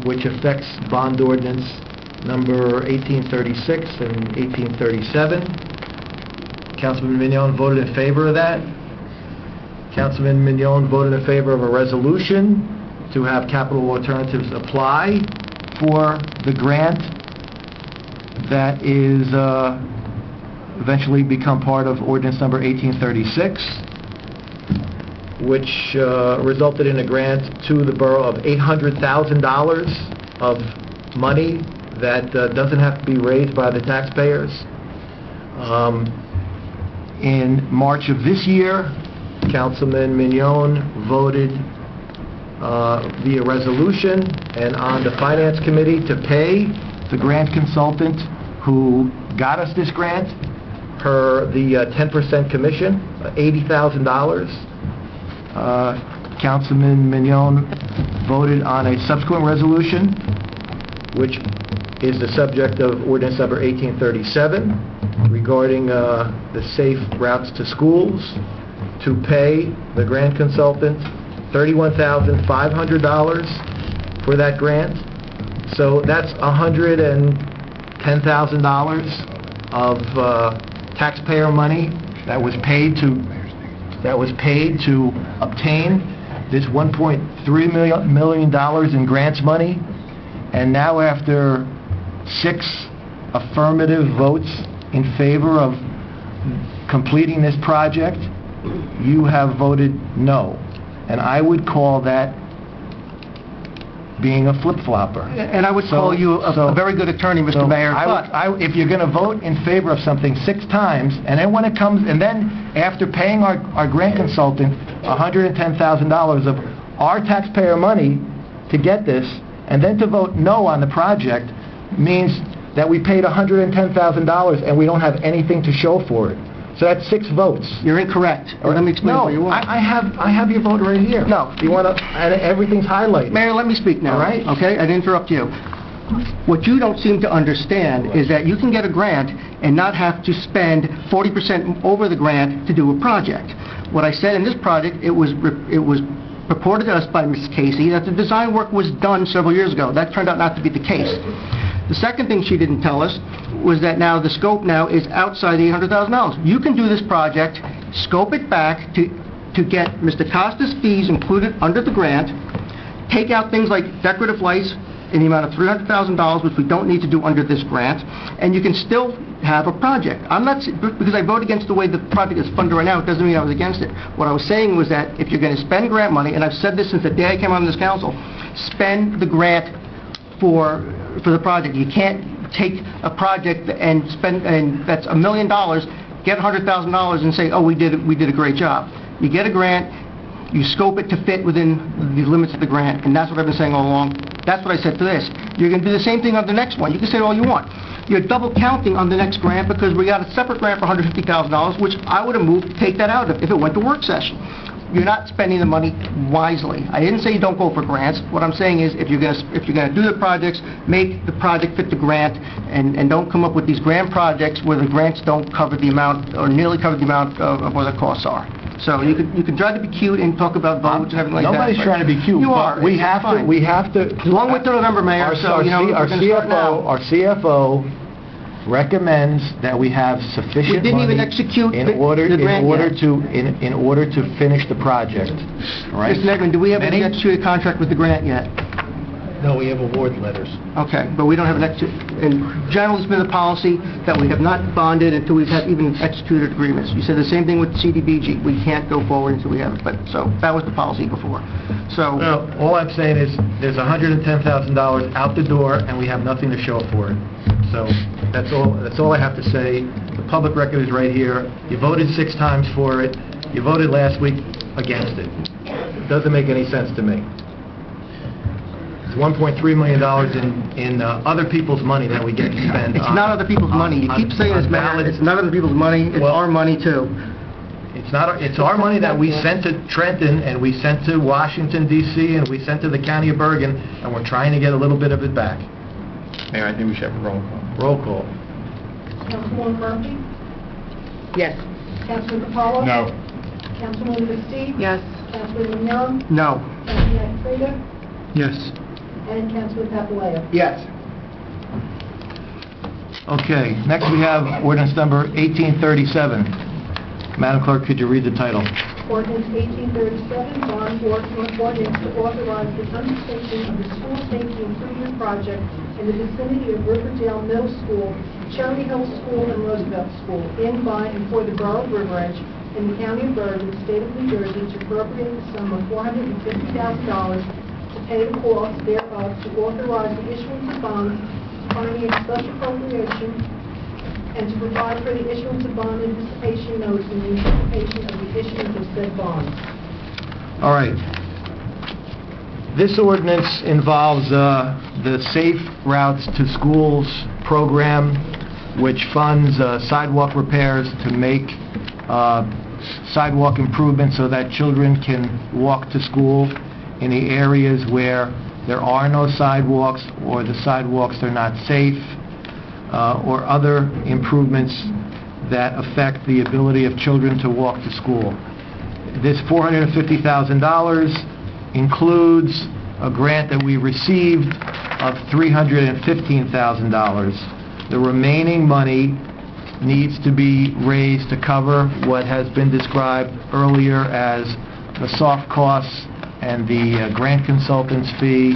which affects bond ordinance number 1836 and 1837. Councilman Mignon voted in favor of that. Councilman Mignon voted in favor of a resolution to have Capital Alternatives apply for the grant that is eventually become part of ordinance number 1836, which resulted in a grant to the borough of $800,000 of money that doesn't have to be raised by the taxpayers. In March of this year, Councilman Mignon voted via resolution and on the Finance Committee to pay the grant consultant who got us this grant the 10% commission, $80,000. Councilman Mignon voted on a subsequent resolution, which is the subject of ordinance number 1837, regarding the safe routes to schools, to pay the grant consultant $31,500 for that grant. So that's $110,000 of taxpayer money that was paid to obtain this $1.3 million in grants money. And now, after 6 affirmative votes in favor of completing this project, you have voted no. And I would call that being a flip-flopper. And I would call you a very good attorney, Mr. Mayor, but... if you're going to vote in favor of something 6 times, and then when it comes, and then after paying our grant consultant $110,000 of our taxpayer money to get this, and then to vote no on the project, means that we paid $110,000 and we don't have anything to show for it. So that's 6 votes. You're incorrect. Let me explain what you want. I have your vote right here. No. You want to, and everything's highlighted. Mayor, let me speak now. All right. Okay? I didn't interrupt you. What you don't seem to understand is that you can get a grant and not have to spend 40% over the grant to do a project. What I said in this project, it was reported to us by Ms. Casey that the design work was done several years ago. That turned out not to be the case. The second thing she didn't tell us was that now the scope now is outside the $800,000. You can do this project, scope it back to get Mr. Costa's fees included under the grant, take out things like decorative lights in the amount of $300,000, which we don't need to do under this grant, and you can still have a project. I'm not, because I vote against the way the project is funded right now, it doesn't mean I was against it. What I was saying was that if you're going to spend grant money, and I've said this since the day I came on this council, spend the grant for the project. You can't take a project and spend, and that's $1 million, get $100,000 and say, oh, we did a great job. You get a grant, you scope it to fit within the limits of the grant, and that's what I've been saying all along. That's what I said to this. You're going to do the same thing on the next one. You can say all you want. You're double counting on the next grant because we got a separate grant for $150,000, which I would have moved to take that out if it went to work session. You're not spending the money wisely. I didn't say you don't go for grants. What I'm saying is if you're going to do the projects, make the project fit the grant, and don't come up with these grant projects where the grants don't cover the amount or nearly cover the amount of what the costs are. So you can try to be cute and talk about votes and everything like that. Nobody's trying to be cute. You are. We have to. Long way till November, Mayor. Our CFO recommends that we have sufficient We didn't money even execute in the order grant yet. to finish the project. All right? Mr. Negman, do we have an executed contract with the grant yet? No, we have award letters. Okay, but we don't have an and generally it's been the policy that we have not bonded until we've had even executed agreements. You said the same thing with CDBG. We can't go forward until we have it, but so that was the policy before. So Well, all I'm saying is there's $110,000 out the door and we have nothing to show for it. So that's all I have to say. The public record is right here. You voted 6 times for it. You voted last week against it. It doesn't make any sense to me. It's $1.3 million in other people's money that we get to spend. it's not other people's money. You keep saying it's Mayor. It's not other people's money. It's our money too. It's our money that we sent to Trenton and we sent to Washington D.C. and we sent to the County of Bergen, and we're trying to get a little bit of it back. Mayor, I think we should have a roll call. Roll call. Councilwoman Murphy? Yes. Councilman Capolo? No. Councilwoman Bastidt? Yes. Councilman Young? No. Councilman Frida? Yes. And Councilman Papaleo? Yes. Okay, next we have ordinance number 1837. Madam Clerk, could you read the title? Ordinance 1837, bond ordinance to authorize the undertaking of the school safety improvement project in the vicinity of Riverdale Middle School, Cherry Hill School, and Roosevelt School, in, by, and for the Borough of River Edge, in the County of Bergen, State of New Jersey, to appropriate the sum of $450,000 to pay the costs thereof, to authorize the issuance of bonds, finding a such appropriation, and to provide for the issuance of bond anticipation notes in the anticipation of the issuance of said bonds. All right. This ordinance involves the Safe Routes to Schools program, which funds sidewalk repairs to make sidewalk improvements so that children can walk to school in the areas where there are no sidewalks or the sidewalks are not safe, or other improvements that affect the ability of children to walk to school. This $450,000 includes a grant that we received of $315,000. The remaining money needs to be raised to cover what has been described earlier as the soft costs and the grant consultant's fee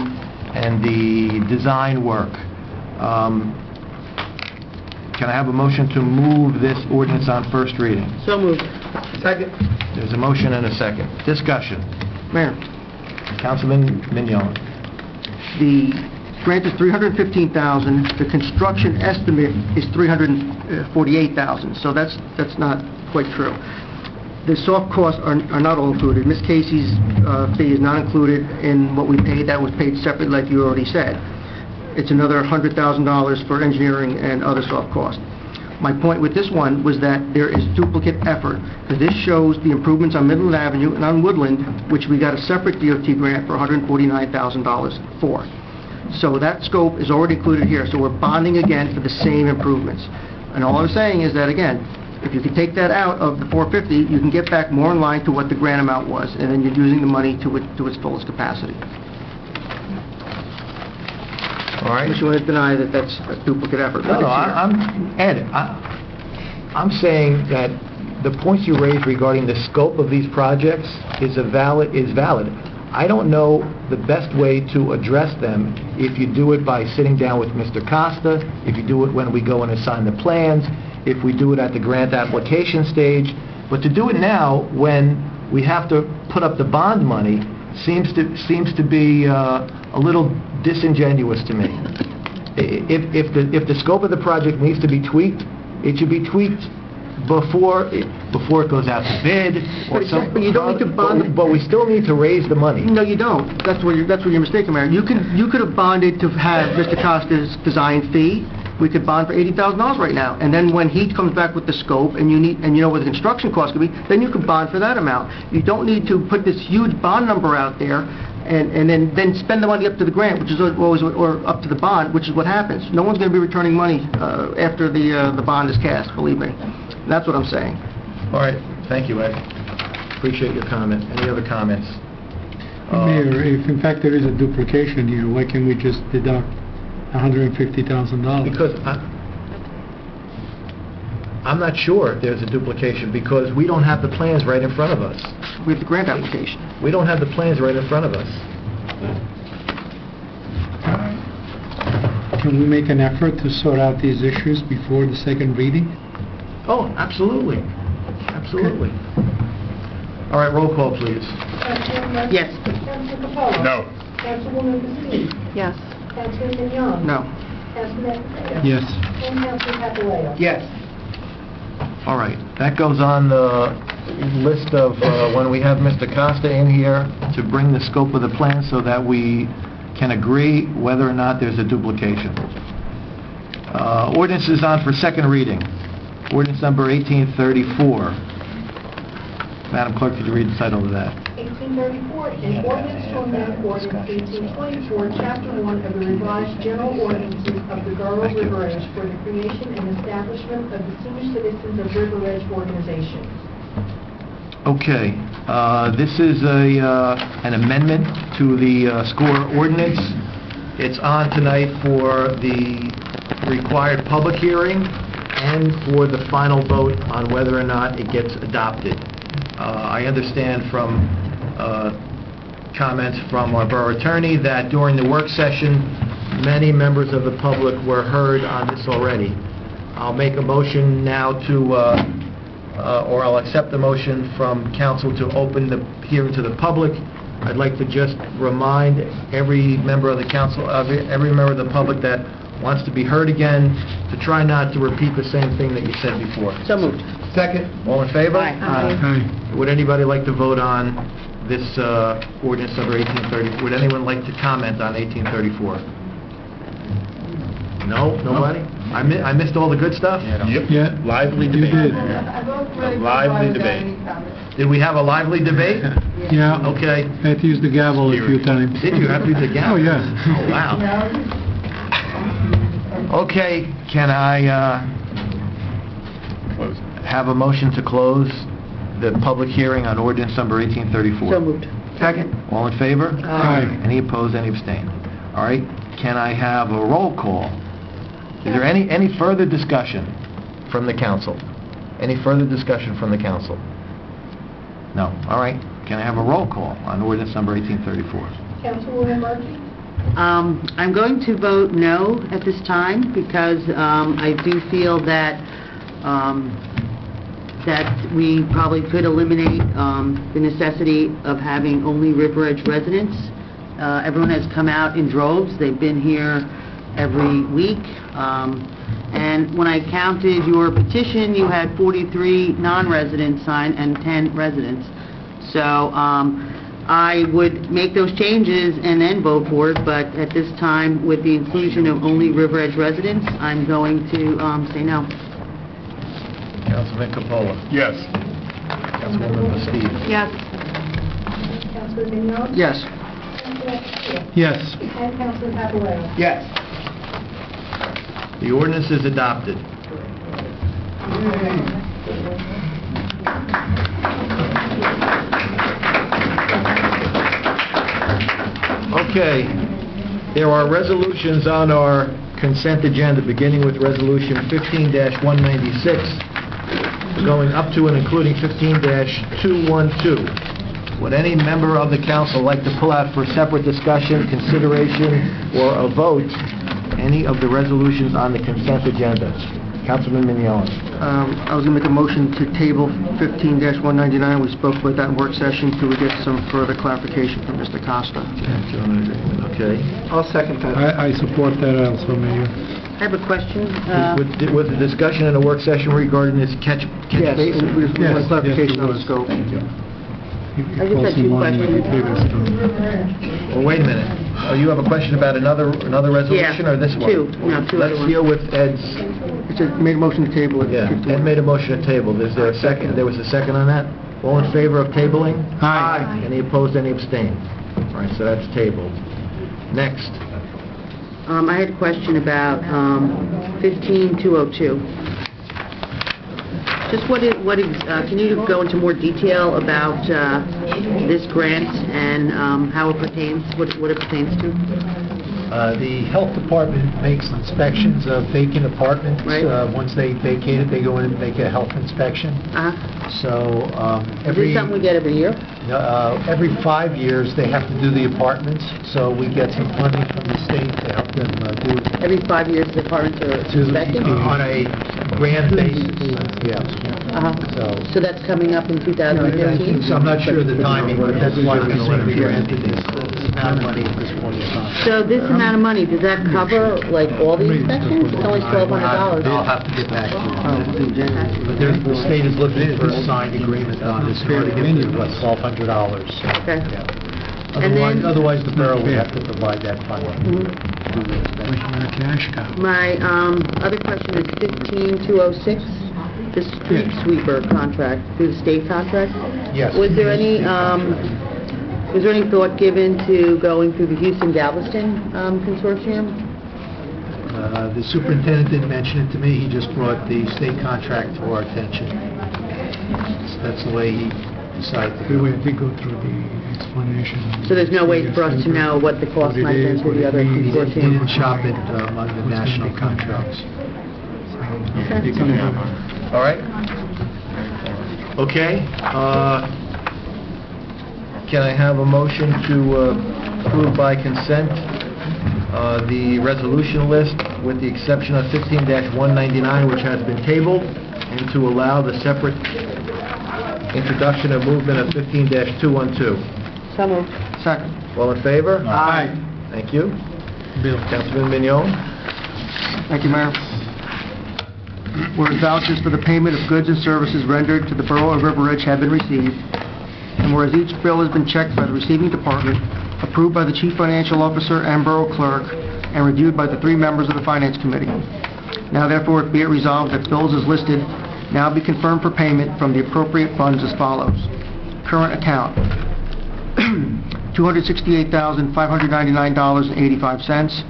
and the design work. Can I have a motion to move this ordinance on first reading? So moved. Second. There's a motion and a second. Discussion. Mayor, Councilman Mignon. the grant is $315,000. The construction estimate is $348,000. So that's not quite true. The soft costs are not all included. Ms. Casey's fee is not included in what we paid. That was paid separately, like you already said. It's another $100,000 for engineering and other soft costs. My point with this one was that there is duplicate effort, because this shows the improvements on Midland Avenue and on Woodland, which we got a separate DOT grant for $149,000 for. So that scope is already included here, so we're bonding again for the same improvements. And all I'm saying is that, again, if you can take that out of the $450,000, you can get back more in line to what the grant amount was, and then you're using the money to its fullest capacity. All right. Unless you want to deny that that's a duplicate effort. No, I'm saying that the points you raised regarding the scope of these projects is valid. I don't know the best way to address them, if you do it by sitting down with Mr. Costa, if you do it when we go and assign the plans, if we do it at the grant application stage, but to do it now, when we have to put up the bond money, seems to be a little disingenuous to me. If the scope of the project needs to be tweaked, it should be tweaked before it goes out to bid, or some... But you don't need to bond... But we still need to raise the money. No, you don't. That's where you're mistaken, Mayor. You could have bonded to have Mr. Costa's design fee. We could bond for $80,000 right now, and then when he comes back with the scope, and you know what the construction cost could be, then you could bond for that amount. You don't need to put this huge bond number out there, and then spend the money up to the grant, which is always, or up to the bond, which is what happens. No one's going to be returning money after the bond is cast, believe me. That's what I'm saying. All right, thank you, Ed. Appreciate your comment. Any other comments? Mayor, if in fact there is a duplication here, why can't we just deduct $150,000? Because I'm not sure there's a duplication, because we don't have the plans right in front of us. We have the grant application. We don't have the plans right in front of us. Can we make an effort to sort out these issues before the second reading? Oh, absolutely. Absolutely. All right, roll call, please. Councilman Yes. Councilman Capolo? No. Councilwoman Basile? Yes. Councilman Mignon? No. Councilman Mateo? Yes. And Councilman Papaleo? Yes. All right, that goes on the list of when we have Mr. Costa in here to bring the scope of the plan so that we can agree whether or not there's a duplication. Ordinance is on for second reading. Ordinance number 1834. Madam Clerk, could you read the title of that? 1834, an ordinance to amend ordinance 1824, Chapter 1 of the revised general ordinances of the Borough of River Edge for the creation and establishment of the Senior Citizens of River Edge organization. Okay, this is an amendment to the SCORE ordinance. It's on tonight for the required public hearing and for the final vote on whether or not it gets adopted. I understand from comments from our borough attorney that during the work session, many members of the public were heard on this already. I'll make a motion now to, or I'll accept the motion from council to open the hearing to the public. I'd like to just remind every member of the council, every member of the public that wants to be heard again, to try not to repeat the same thing that you said before. So moved. Second. All in favor? Aye. Would anybody like to vote on this ordinance number 1830? Would anyone like to comment on 1834? No? Nobody? I missed all the good stuff? Yep. Yeah. Lively You debate. did. Lively debate. Did we have a lively debate? Yeah. Okay. I had to use the gavel a few times. Did you have to use the gavel? Oh, yeah. Oh, wow. Okay, can I Close. have a motion to close the public hearing on ordinance number 1834? So moved. Second. All in favor? Aye. Any opposed, any abstain? All right, can I have a roll call? Is there any further discussion from the council? Any further discussion from the council? No. All right, can I have a roll call on ordinance number 1834? Councilwoman Murphy? I'm going to vote no at this time because I do feel that we probably could eliminate the necessity of having only River Edge residents. Everyone has come out in droves. They've been here every week. And when I counted your petition, you had 43 non-residents signed and 10 residents. So I would make those changes and then vote for it, but at this time, with the inclusion of only River Edge residents, I'm going to say no. Councilman Coppola. Yes. Councilwoman Steve. Yes. Councilman Mignon? Yes. Councilman Mateo? Yes. And Councilman Papaleo? Yes. The ordinance is adopted. Okay, there are resolutions on our consent agenda, beginning with Resolution 15-196, going up to and including 15-212. Would any member of the council like to pull out for separate discussion, consideration, or a vote any of the resolutions on the consent agenda? Councilman Mignon. I was going to make a motion to table 15-199. We spoke about that in work session till we get some further clarification from Mr. Costa. Okay. I'll second that. I support that also, Mayor. I have a question. Was the discussion in a work session regarding this catch Yes, basin? we want clarification on the Yes, scope. I just had two questions. Well, wait a minute. Oh, you have a question about another resolution, or this one? two. No, two other Let's ones. deal with Ed's. Made a motion to table it. Yeah, Ed made a motion to table. Is there a second? There was a second on that? All in favor of tabling? Aye. Any opposed, any abstained? All right, so that's tabled. Next. I had a question about 15202. Just can you go into more detail about this grant and how it pertains, what it pertains to? The health department makes inspections of vacant apartments. Right. Once they vacate it, they go in and make a health inspection. So Is this something we get every year? every 5 years, they have to do the apartments, so we get some funding from the state to help them do it. Every 5 years the apartments are inspected? On a grant basis, yeah. So that's coming up in 2015? So I'm not sure of the timing, but that's why we simply granted this amount of money at this point in time. So this amount of money, does that cover like all the inspections? It's only $1,200. I'll have to get back to you. But the state is looking for a signed agreement on this, in order to get to, what, $1,200. Okay. Yeah. And then- Otherwise, the borough would have to provide that funding. My other question is 15206, the street sweeper contract, through the state contract? Yes. Was there any thought given to going through the Houston-Galveston consortium? The superintendent didn't mention it to me, he just brought the state contract to our attention. So that's the way he decided to go. We have to go through the explanation. So there's no way for us to know what the cost might have been through the other He consortium? didn't shop it among the national contracts. All right? Okay. Can I have a motion to approve by consent the resolution list with the exception of 15-199, which has been tabled, and to allow the separate introduction and movement of 15-212? So moved. Second. All in favor? Aye. Thank you. Bill. Councilman Mignon? Thank you, Mayor. Whereas vouchers for the payment of goods and services rendered to the Borough of River Edge have been received, and whereas each bill has been checked by the receiving department, approved by the Chief Financial Officer and Borough Clerk, and reviewed by the 3 members of the Finance Committee. Now therefore be it resolved that bills as listed now be confirmed for payment from the appropriate funds as follows. Current account, $268,599.85.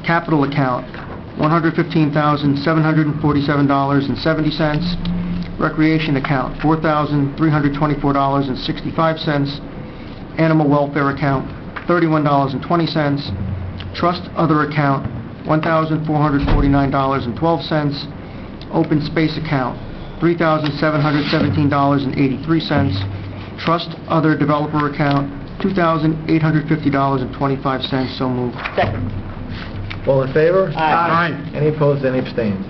Capital account, $115,747.70. Recreation account, $4,324.65. Animal welfare account, $31.20. Trust other account, $1,449.12. Open space account, $3,717.83. Trust other developer account, $2,850.25. So moved. Second. All in favor? Aye. Any opposed, any abstained?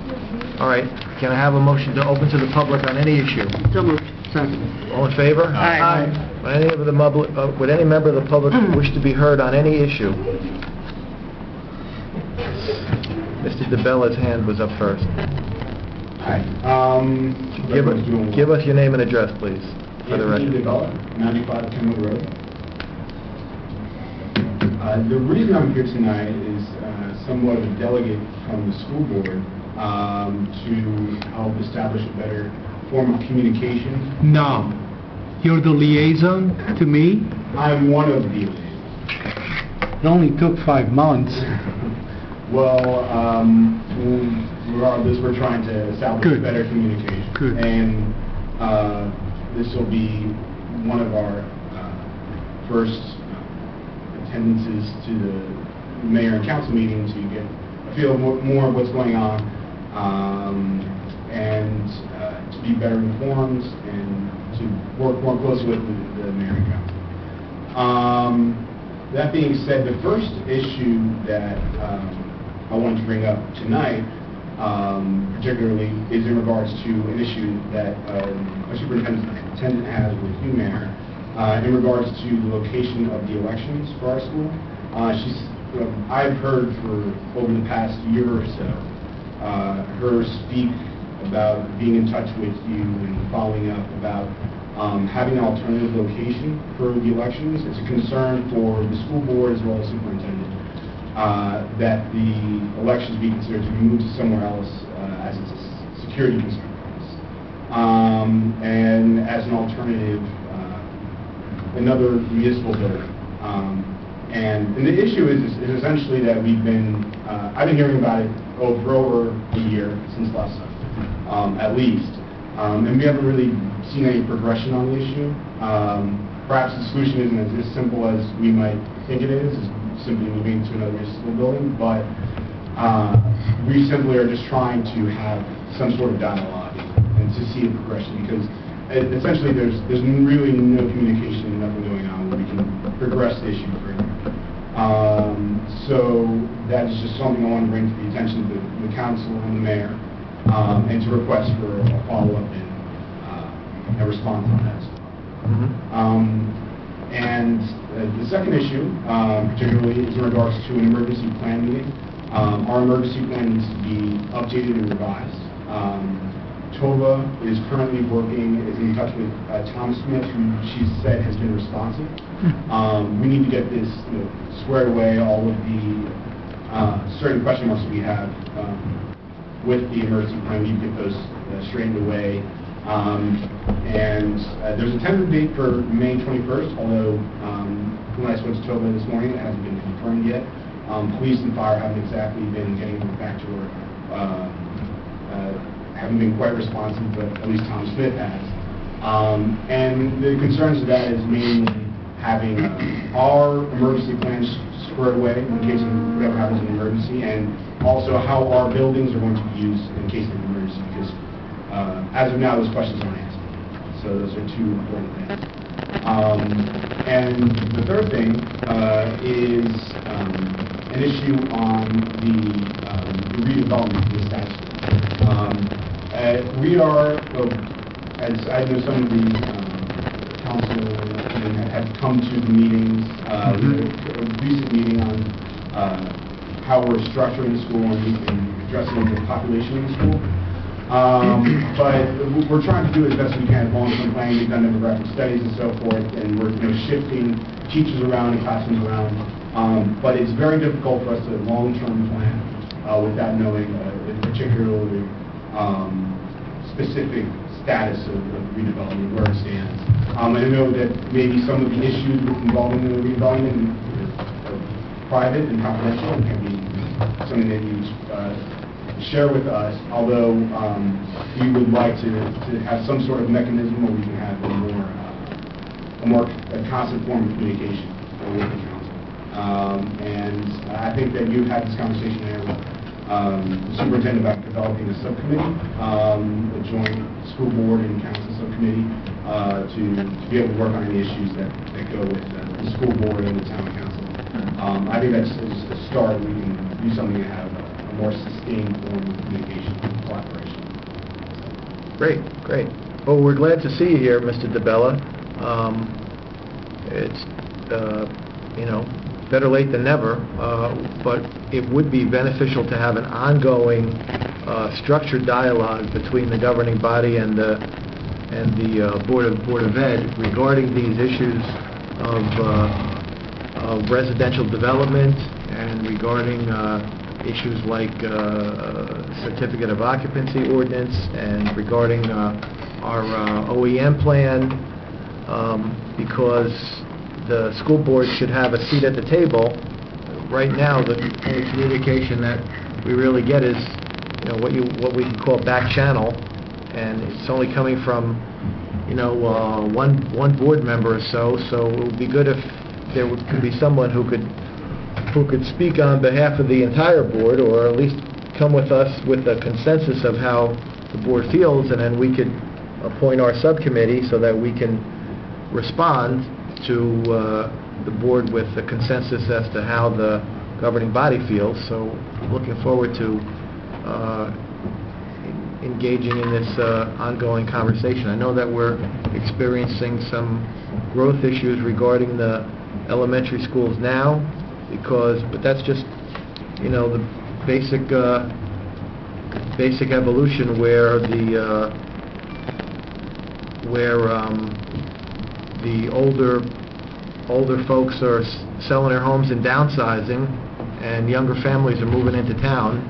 All right, can I have a motion to open to the public on any issue? So moved. Second. All in favor? Aye. Would any member of the public wish to be heard on any issue? Mr. DeBella's hand was up first. Hi. Give us your name and address, please, for the record. 95 Kenwood Road. The reason I'm here tonight is somewhat of a delegate from the school board to help establish a better form of communication. No. You're the liaison to me? I'm one of the liaisons. It only took 5 months. Well, regardless, we're trying to establish better communication. Good. And this will be one of our first attendances to the mayor and council meeting to get a feel more of what's going on and to be better informed and to work more closely with the mayor and council. That being said, the first issue that I wanted to bring up tonight, particularly, is in regards to an issue that a superintendent has with you, Mayor, in regards to the location of the elections for our school. I've heard for over the past year or so her speak about being in touch with you and following up about having an alternative location for the elections. It's a concern for the school board as well as superintendent that the elections be considered to be moved to somewhere else as it's a security concern for us. And as an alternative, another municipal building. And the issue is essentially that I've been hearing about it for over a year, since last summer, at least. And we haven't really seen any progression on the issue. Perhaps the solution isn't as simple as we might think it is simply moving to another municipal building, but we simply are just trying to have some sort of dialogue and to see a progression, because essentially there's really no communication and nothing going on where we can progress the issue further. So that is just something I want to bring to the attention of the council and the mayor, and to request for a follow-up and a response on that. And the second issue, particularly, is in regards to an emergency plan meeting. Our emergency plan needs to be updated and revised. Tova is currently is in touch with Tom Smith, who she said has been responsive. We need to get this squared away, all of the certain question marks that we have with the emergency plan. We need to get those straightened away. And there's a tentative date for May 21st, although when I spoke to Tova this morning, it hasn't been confirmed yet. Police and fire haven't exactly been getting back to her, haven't been quite responsive, but at least Tom Smith has. And the concerns of that is mainly having our emergency plans squared away in case of whatever happens in an emergency, and also how our buildings are going to be used in case of an emergency, because as of now, those questions aren't answered. So those are two important things. And the third thing is an issue on the redevelopment of the statute. We are, as I know some of the council have come to the meetings, we had a recent meeting on how we're structuring the school and addressing the population in the school. But we're trying to do as best we can, long-term planning. We've done demographic studies and so forth, and we're shifting teachers around and classrooms around. But it's very difficult for us to long-term plan without knowing a particularly specific status of redevelopment, where it stands. I know that maybe some of the issues involving the redevelopment are private and confidential and can be something that you share with us, although we would like to have some sort of mechanism where we can have a constant form of communication with the council. And I think that you've had this conversation there with the superintendent about developing a subcommittee, a joint school board and council subcommittee, to be able to work on any issues that go with the school board and the town council. I think that's a start. We can do something to have a more sustained form of communication and collaboration. Great. Well, we're glad to see you here, Mr. DeBella. It's, better late than never, but it would be beneficial to have an ongoing, structured dialogue between the governing body and the Board of Ed regarding these issues of residential development and regarding issues like certificate of occupancy ordinance and regarding our OEM plan, because the school board should have a seat at the table. Right now, the only communication that we really get is, what we can call back channel, and it's only coming from, one board member or so. So it would be good if there could be someone who could speak on behalf of the entire board, or at least come with us with a consensus of how the board feels, and then we could appoint our subcommittee so that we can respond to the board with a consensus as to how the governing body feels. So looking forward to engaging in this ongoing conversation. I know that we're experiencing some growth issues regarding the elementary schools now, but that's just, the basic evolution where the older folks are selling their homes and downsizing, and younger families are moving into town,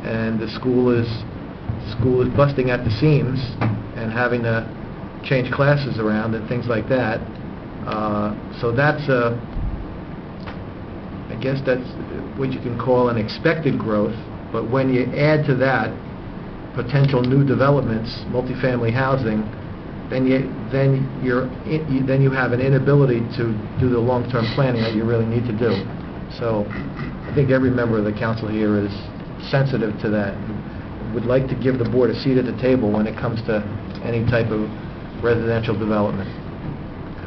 and the school is busting at the seams and having to change classes around and things like that. So that's I guess that's what you can call an expected growth. But when you add to that potential new developments, multifamily housing, then you have an inability to do the long-term planning that you really need to do. So I think every member of the council here is sensitive to that. Would like to give the board a seat at the table when it comes to any type of residential development.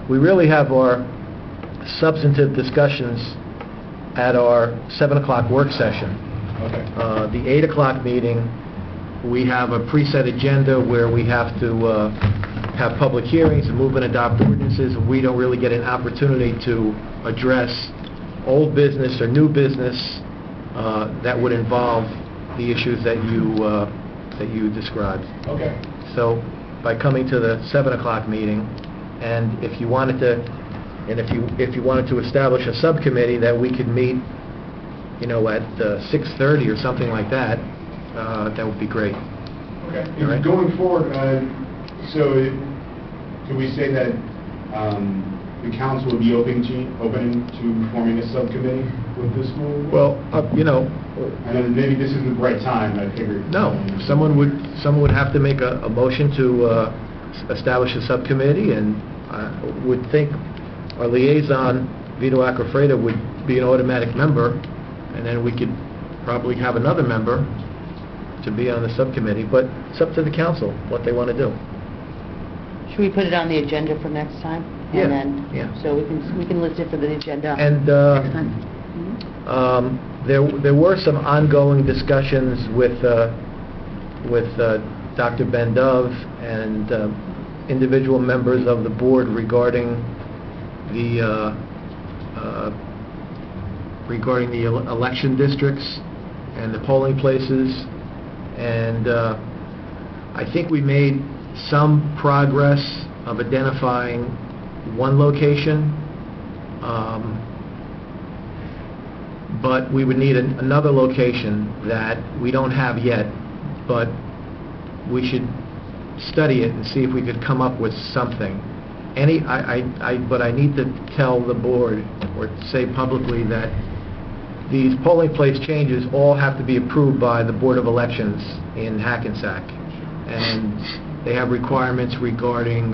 We really have our substantive discussions at our 7 o'clock work session. Okay. The 8 o'clock meeting, we have a preset agenda where we have to have public hearings and move and adopt ordinances. We don't really get an opportunity to address old business or new business that would involve the issues that you described. Okay. So by coming to the 7 o'clock meeting, and if you wanted to establish a subcommittee that we could meet, at 6:30 or something like that, that would be great. Okay. All right. Going forward, so can we say that the council would be open to forming a subcommittee with the school? Well, I know maybe this isn't the right time. I figured. no, someone would have to make a motion to establish a subcommittee, and I would think our liaison, Vito Acrofreda, would be an automatic member, and then we could probably have another member to be on the subcommittee, but it's up to the council what they want to do. Should we put it on the agenda for next time? Yeah, And then, yeah. so we can list it for the agenda And next time. there were some ongoing discussions with Dr. Ben Dove and individual members of the board regarding the election districts and the polling places, and I think we made some progress of identifying one location, but we would need another location that we don't have yet, but we should study it and see if we could come up with something. But I need to tell the board, or say publicly, that these polling place changes all have to be approved by the Board of Elections in Hackensack, and they have requirements regarding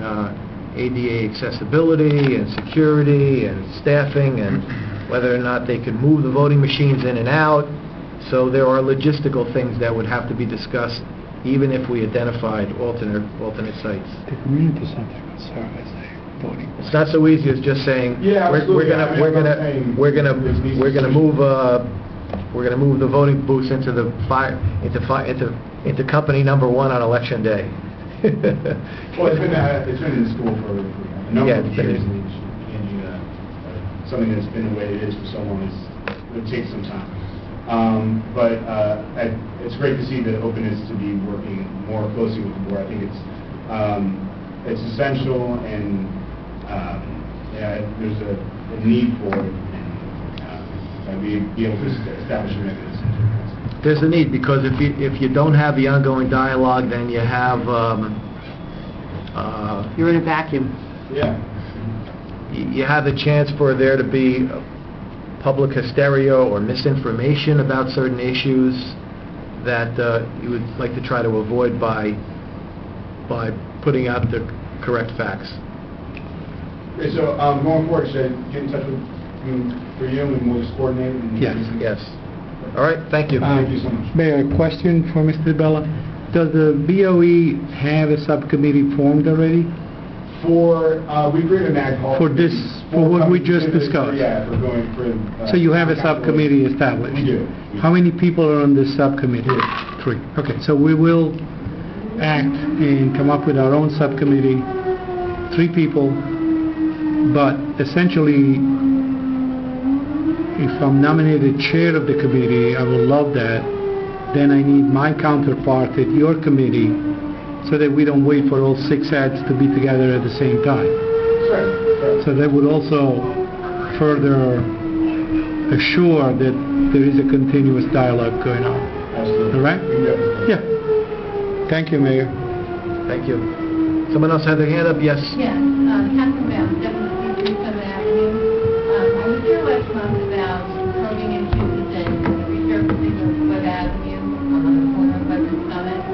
ADA accessibility and security and staffing and whether or not they could move the voting machines in and out. So there are logistical things that would have to be discussed even if we identified alternate sites. The community center would serve as a voting. It's not so easy as just saying, Yeah, we're gonna move the voting booths into company number 1 on election day. Well, it's been in the school for a number of years, and something that's been the way it is for so long it would take some time. But it's great to see the openness to be working more closely with the board. I think it's essential, and there's a need for it, and we be able to establish a mechanism. There's a need, because if you don't have the ongoing dialogue, then you have You're in a vacuum. Yeah. You have the chance for there to be public hysteria or misinformation about certain issues that you would like to try to avoid by putting out the correct facts. Okay, so going forward, should I get in touch with for you, and we'll just coordinate? Yes. All right, thank you. Thank you so much. Mayor, a question for Mr. Bella. Does the BOE have a subcommittee formed already? We created an ad hoc. For this, for what we just discussed? Yeah, for going for... So you have a subcommittee established? We do. How many people are on this subcommittee? 3. Okay, so we will act and come up with our own subcommittee, 3 people, but essentially, if I'm nominated chair of the committee, I will love that. Then I need my counterpart at your committee so that we don't wait for all 6 heads to be together at the same time. Sure. So that would also further assure that there is a continuous dialogue going on. Absolutely. All right? Yeah. Thank you, Mayor. Thank you. Someone else had their hand up? Yes? Yes, Catherine Brown, 763 Summit Avenue. I was here last month about curbing issues and resurfacing of Webb Avenue on the corner of Webb and Summit.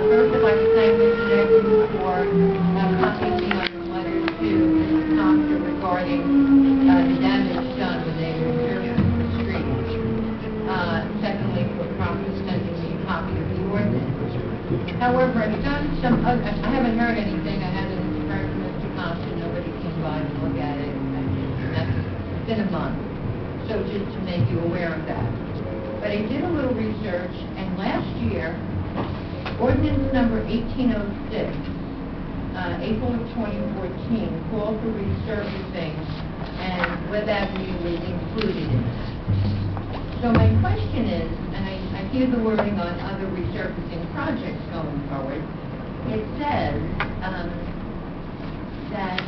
First, I'd like to thank Mr. Jenkins for contacting me on the letter to Mrs. Costa regarding the damage done when they resurfaced the street. Secondly, for promptly sending me a copy of the ordinance. However, I've done some, I haven't heard anything, I haven't heard from Mr. Thompson, nobody came by to look at it, it's been a month, so just to make you aware of that. But I did a little research, and last year, ordinance number 1806, April of 2014, called for resurfacing, and Webb Avenue was included in that. So my question is, and I hear the wording on other resurfacing projects going forward, it says that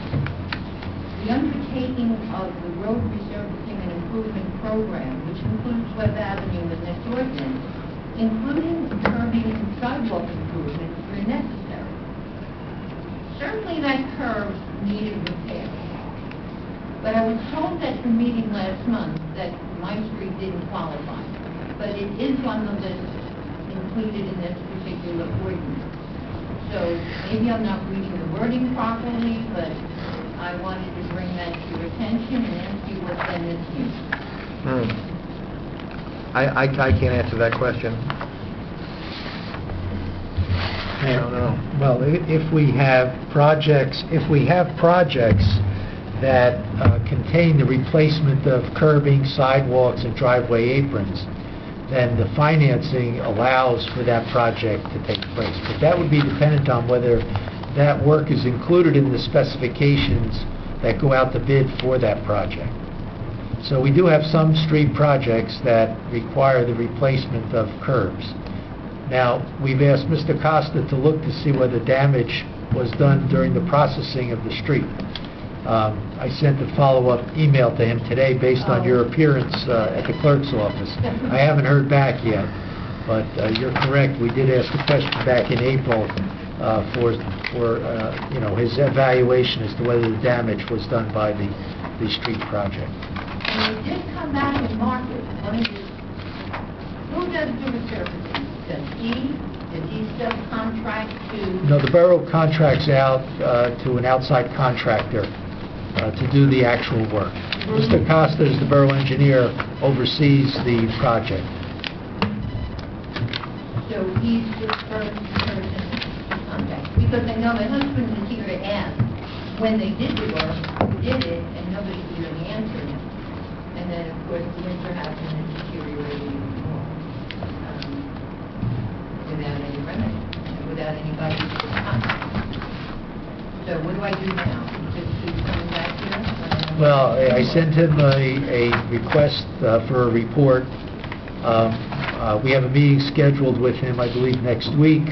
the undertaking of the road resurfacing and improvement program, which includes Webb Avenue in this ordinance, including curbing and sidewalk improvements where necessary. Certainly that curve needed repair. But I was told at the meeting last month that my street didn't qualify. But it is on the list included in this particular ordinance. So maybe I'm not reading the wording properly, but I wanted to bring that to your attention and ask you what then this means. I can't answer that question. I don't know. Well, if we have projects that contain the replacement of curbing, sidewalks, and driveway aprons, then the financing allows for that project to take place. But that would be dependent on whether that work is included in the specifications that go out to bid for that project. So we do have some street projects that require the replacement of curbs. Now, we've asked Mr. Costa to look to see whether damage was done during the processing of the street. I sent a follow-up email to him today based on your appearance at the clerk's office. I haven't heard back yet, but you're correct. We did ask a question back in April for his evaluation as to whether the damage was done by the street project. And it did come back in Market. Who does the resurfacing? Does he subcontract to... No, the borough contracts out to an outside contractor to do the actual work. Mr. Costa, as the borough engineer, oversees the project. So he's the first person to contact? Because I know my husband is here to ask when they did the work, who did it, and nobody really answered him. And then, of course, the winter happened and deteriorated even more without any remedy, without anybody to contact. So what do I do now? Just keep coming back here? Well, I sent him a request for a report. We have a meeting scheduled with him, I believe, next week,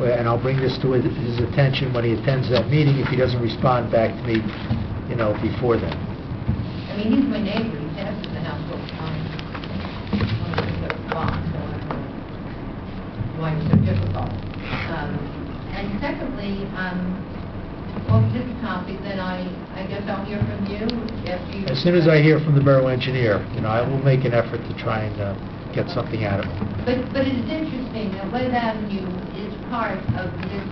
and I'll bring this to his attention when he attends that meeting if he doesn't respond back to me, before then. I mean, he's my neighbor. He passes the house all the time. Why it's so difficult. And secondly, off this topic, then I guess I'll hear from you after you... As soon as I hear from the borough engineer, I will make an effort to try and get something out of him. But it's interesting that Webb Avenue is part of this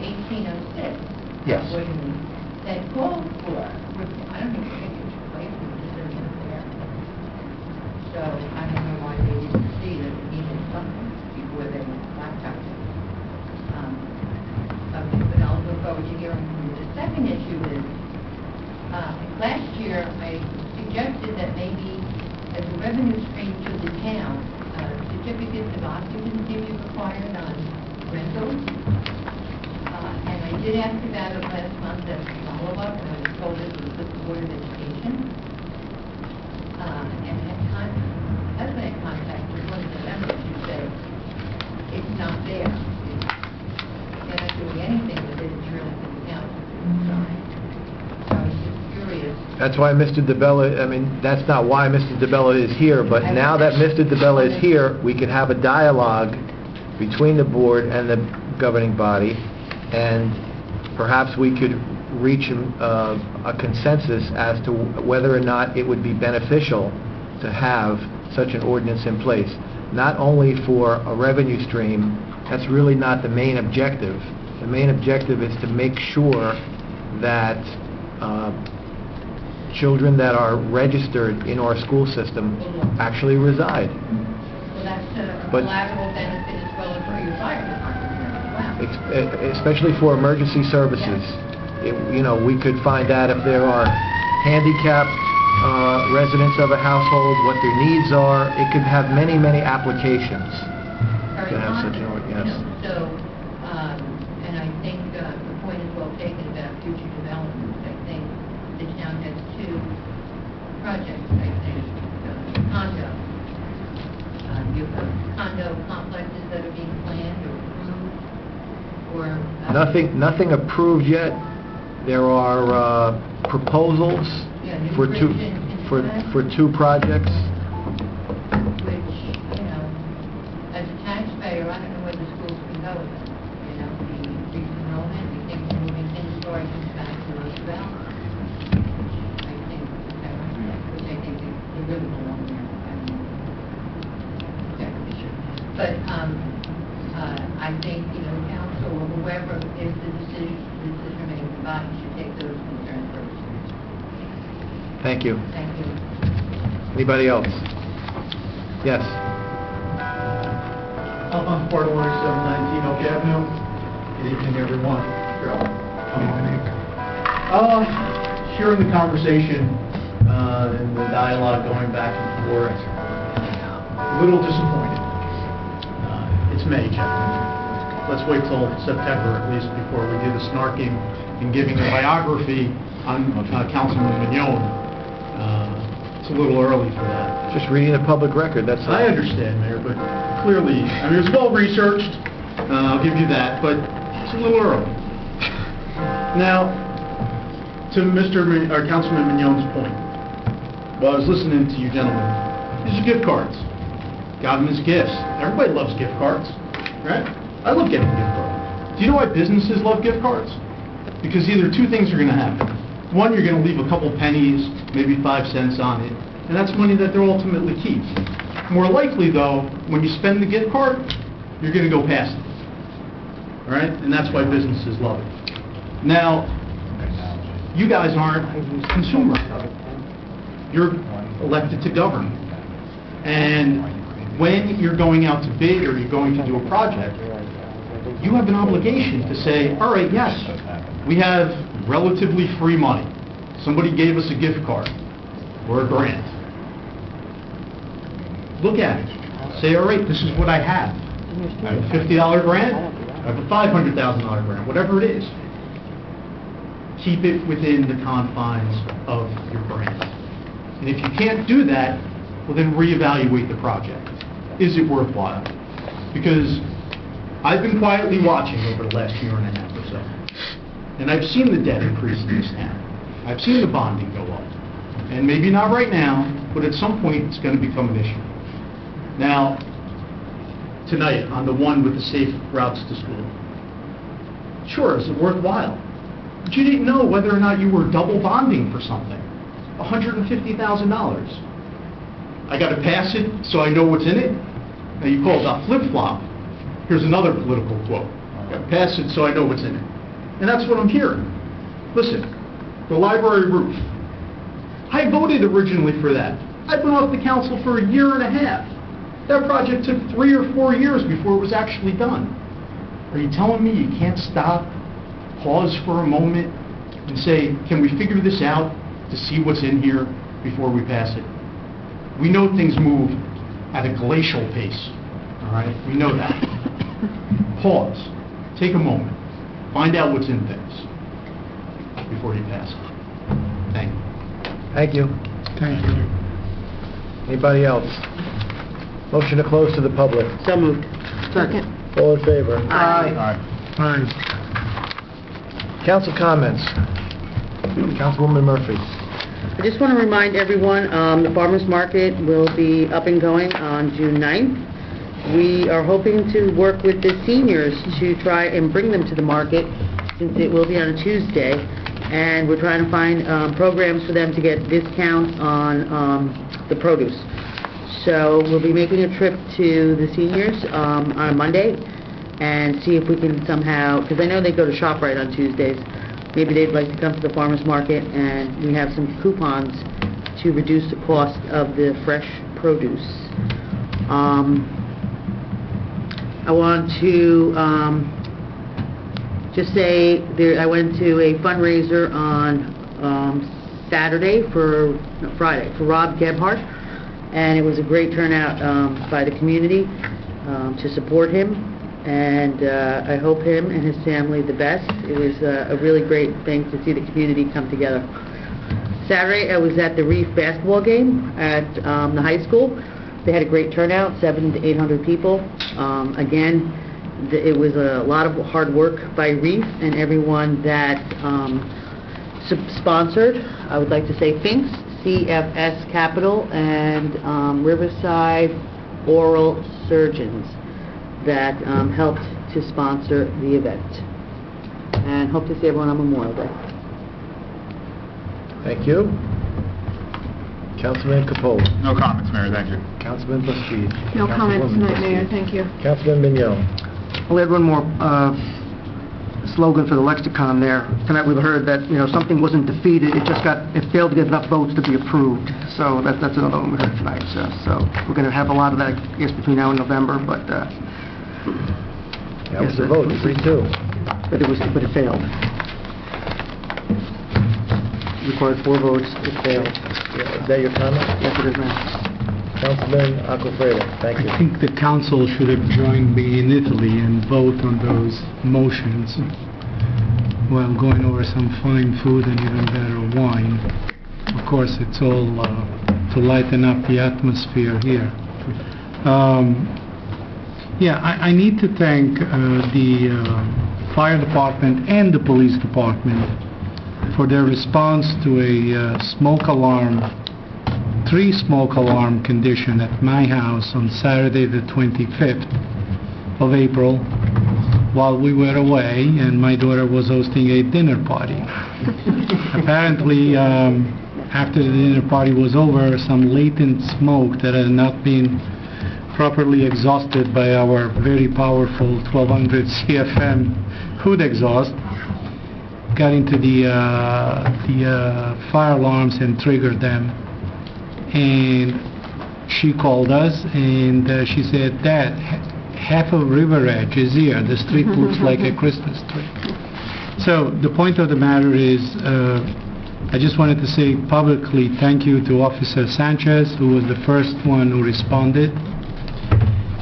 1806. Yes. Ordinance that called for, I don't even think it's replacement, this isn't there. So I don't know why they didn't see that it needed something before they blacktopped it. Okay, but I'll look forward to hearing from you. The second last year, I suggested that maybe as a revenue stream to the town, certificates of occupancy be required on rentals. And I did ask about it last month as a follow-up, and I was told it was with the Board of Education. And that's when I contacted one of the members who said, it's not there. They're not doing anything with it, it's really for the town to decide. So I was just curious. That's why Mr. DeBella, I mean, that's not why Mr. DeBella is here, but now that Mr. DeBella is here, we can have a dialogue between the board and the governing body, and perhaps we could reach a consensus as to whether or not it would be beneficial to have such an ordinance in place. Not only for a revenue stream, that's really not the main objective. The main objective is to make sure that children that are registered in our school system actually reside. Well, that's a collateral benefit as well as for your fire department. Wow. Especially for emergency services. You know, we could find out if there are handicapped residents of a household, what their needs are. It could have many, many applications. Very to have such an positive, yes. So, and I think the point is well taken about future developments. I think the town has two projects, I think, condo. You have condo complexes that are being planned or approved, or... Nothing approved yet. There are proposals for two projects. Which, you know, as a taxpayer, I don't know where the schools can go with it. You know, the increased enrollment, we think we're moving kindergarten back to Roosevelt. I think, which I think they really belong there. But I think, you know, council or whoever is the decision-making body should take those concerns first. Thank you. Thank you. Anybody else? Yes. I'm part of 719 Oak Avenue. Good evening, everyone. Hearing the conversation and the dialogue going back and forth, a little disappointed. It's May, gentlemen. Let's wait till September at least before we do the snarking and giving a biography on Councilman Mignon. It's a little early for that. Just reading the public record, that's all. I understand, Mayor, but clearly, I mean, it's well-researched, I'll give you that, but it's a little early. Now, to Councilman Mignon's point, while I was listening to you gentlemen, these are gift cards. Got them as gifts. Everybody loves gift cards, right? I love getting gift cards. Do you know why businesses love gift cards? Because either two things are going to happen. One, you're going to leave a couple pennies, maybe 5 cents on it, and that's money that they'll ultimately keep. More likely, though, when you spend the gift card, you're going to go past it. All right? And that's why businesses love it. Now, you guys aren't consumers. You're elected to govern. And when you're going out to bid or you're going to do a project, you have an obligation to say, all right, yes, we have relatively free money. Somebody gave us a gift card or a grant. Look at it. Say, all right, this is what I have. I have a $50 grant. I have a $500,000 grant, whatever it is. Keep it within the confines of your grant. And if you can't do that, well, then reevaluate the project. Is it worthwhile? Because I've been quietly watching over the last year and a half or so, and I've seen the debt increase in this town. I've seen the bonding go up. And maybe not right now, but at some point it's going to become an issue. Now, tonight, on the one with the safe routes to school, sure, is it worthwhile? But you didn't know whether or not you were double bonding for something. $150,000. I got to pass it so I know what's in it. Now you call it a flip-flop. Here's another political quote. I got to pass it so I know what's in it. And that's what I'm hearing. Listen, the library roof. I voted originally for that. I've been off the council for a year and a half. That project took 3 or 4 years before it was actually done. Are you telling me you can't stop, pause for a moment, and say, can we figure this out? to see what's in here before we pass it. We know things move at a glacial pace, all right? We know that. Pause. Take a moment. Find out what's in things before you pass it. Thank you. Thank you. Thank you. Anybody else? Motion to close to the public. So moved. Second. All in favor? Aye. Aye. Council comments. Councilwoman Murphy. I just want to remind everyone, the farmers market will be up and going on June 9th. We are hoping to work with the seniors to try and bring them to the market, since it will be on a Tuesday, and we're trying to find programs for them to get discounts on the produce. So we'll be making a trip to the seniors on a Monday and see if we can somehow, because I know they go to ShopRite on Tuesdays, maybe they'd like to come to the farmers market, and we have some coupons to reduce the cost of the fresh produce. I want to just say I went to a fundraiser on Friday for Rob Gebhardt, and it was a great turnout by the community to support him, and I hope him and his family the best. It was a really great thing to see the community come together. Saturday, I was at the Reef basketball game at the high school. They had a great turnout, 700 to 800 people. Again, it was a lot of hard work by Reef and everyone that sponsored. I would like to say thanks, CFS Capital and Riverside Oral Surgeons that helped to sponsor the event. And hope to see everyone on Memorial Day. Thank you. Councilman Capola. No comments, Mayor, thank you. Councilman Bastide. No comments Councilwoman tonight, Mayor, Bastide. thank you. Councilman Mignon. We had one more slogan for the lexicon there. Tonight we've heard that, something wasn't defeated, it failed to get enough votes to be approved. So that's another one we heard tonight. So we're going to have a lot of that, I guess, between now and November, but... That was the vote, 3-2. But it failed. Required 4 votes, it failed. Is that your comment? Yes, it is, Mayor. Councilman Aquafredo, thank you. I think the council should have joined me in Italy and vote on those motions while going over some fine food and even better wine. Of course, it's all to lighten up the atmosphere here. I need to thank the fire department and the police department for their response to a smoke alarm, 3 smoke alarm condition at my house on Saturday the 25th of April while we were away and my daughter was hosting a dinner party. Apparently, after the dinner party was over, some latent smoke that had not been properly exhausted by our very powerful 1200 CFM hood exhaust got into the fire alarms and triggered them. And she called us and she said, "Dad, half of River Edge is here. The street looks like a Christmas tree." So the point of the matter is, I just wanted to say publicly thank you to Officer Sanchez, who was the first one who responded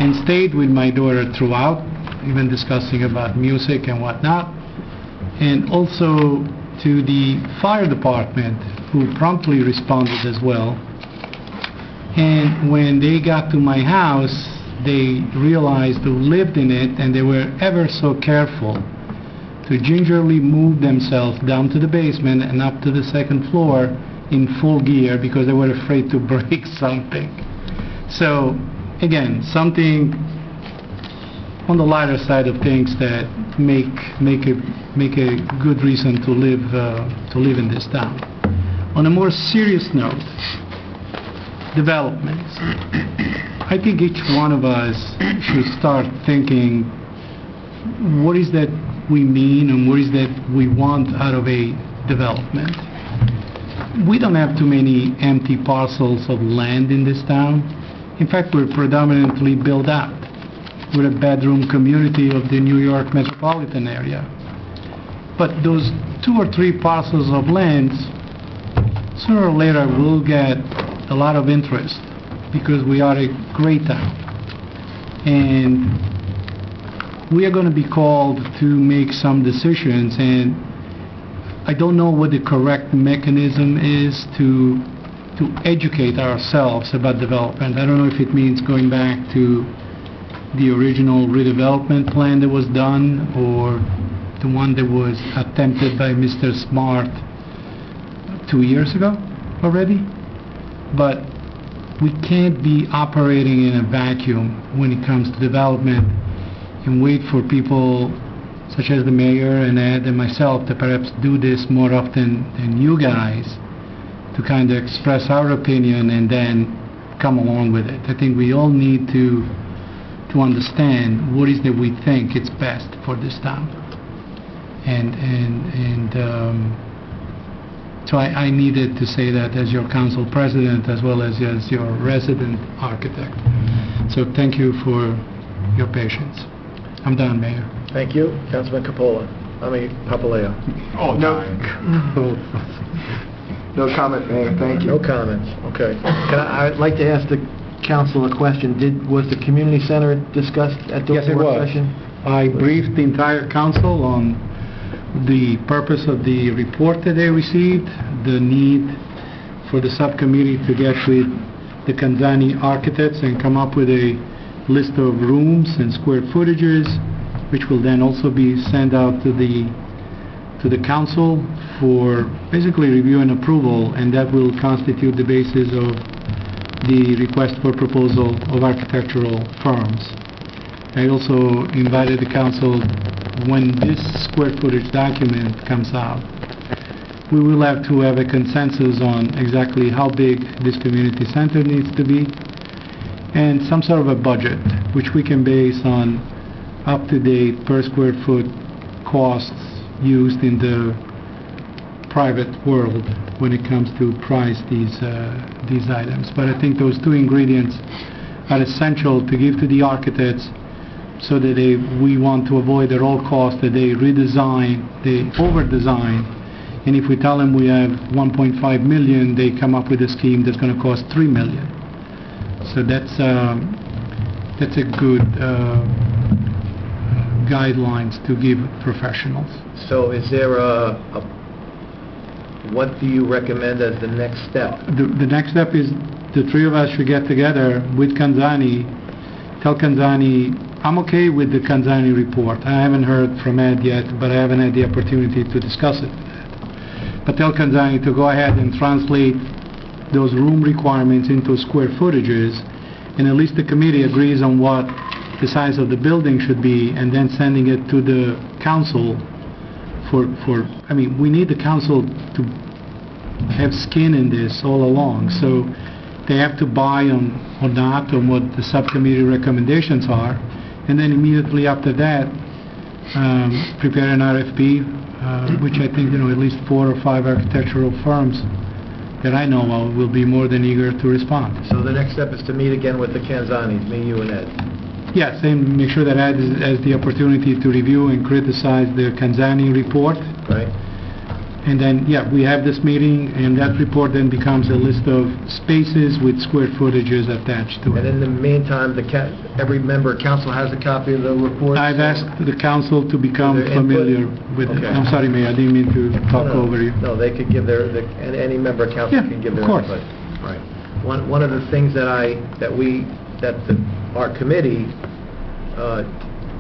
and stayed with my daughter throughout, even discussing about music and whatnot. And also to the fire department, who promptly responded as well. And when they got to my house, they realized who lived in it, and they were ever so careful to gingerly move themselves down to the basement and up to the 2nd floor in full gear because they were afraid to break something. So, again, something on the lighter side of things that make a good reason to live in this town. On a more serious note, developments. I think each one of us should start thinking, what is that we mean and what is that we want out of a development? We don't have too many empty parcels of land in this town. In fact, we're predominantly built out. We're a bedroom community of the New York metropolitan area. But those 2 or 3 parcels of land sooner or later we'll get a lot of interest because we are a great town. And we are going to be called to make some decisions, and I don't know what the correct mechanism is to educate ourselves about development. I don't know if it means going back to the original redevelopment plan that was done or the one that was attempted by Mr. Smart 2 years ago already. But we can't be operating in a vacuum when it comes to development and wait for people such as the mayor and Ed and myself to perhaps do this more often than you guys to kind of express our opinion and then come along with it. I think we all need to understand what is that we think it's best for this town. So I needed to say that as your council president as well as your resident architect. So thank you for your patience. I'm done, Mayor. Thank you. Councilman Papaleo. All No. time. No comment, Mayor, thank you. No comments. Okay. I'd like to ask the council a question. Was the community center discussed at the Yes, it work was. session? I briefed the entire council on the purpose of the report that they received, the need for the subcommittee to get with the Kanzani architects and come up with a list of rooms and square footages, which will then also be sent out to the council for basically review and approval, and that will constitute the basis of the request for proposal of architectural firms. I also invited the council, when this square footage document comes out, we will have to have a consensus on exactly how big this community center needs to be and some sort of a budget which we can base on up-to-date per square foot costs used in the private world when it comes to price these items. But I think those two ingredients are essential to give to the architects so that we want to avoid at all costs that they redesign, they over-design, and if we tell them we have 1.5 million, they come up with a scheme that's going to cost 3 million. So that's a good guidelines to give professionals. So is there what do you recommend as the next step? The next step is the three of us should get together with Kanzani, tell Kanzani, I'm okay with the Kanzani report. I haven't heard from Ed yet, but I haven't had the opportunity to discuss it with Ed. But tell Kanzani to go ahead and translate those room requirements into square footages, and at least the committee agrees on what the size of the building should be, and then sending it to the council I mean, we need the council to have skin in this all along, so they have to buy on or not on what the subcommittee recommendations are, and then immediately after that prepare an RFP, which I think, at least 4 or 5 architectural firms that I know of will be more than eager to respond. So the next step is to meet again with the Kanzanis, me, you, and Ed. Yes, and make sure that Ed has the opportunity to review and criticize the Kanzani report. Right. And then, we have this meeting, and that report then becomes a list of spaces with square footages attached to it. And in the meantime, every member of council has a copy of the report? I've asked the council to become familiar with it. Okay. I'm sorry, Mayor, I didn't mean to talk over you. No, they could give and any member of council can give their of course. input. Right. One of the things that our committee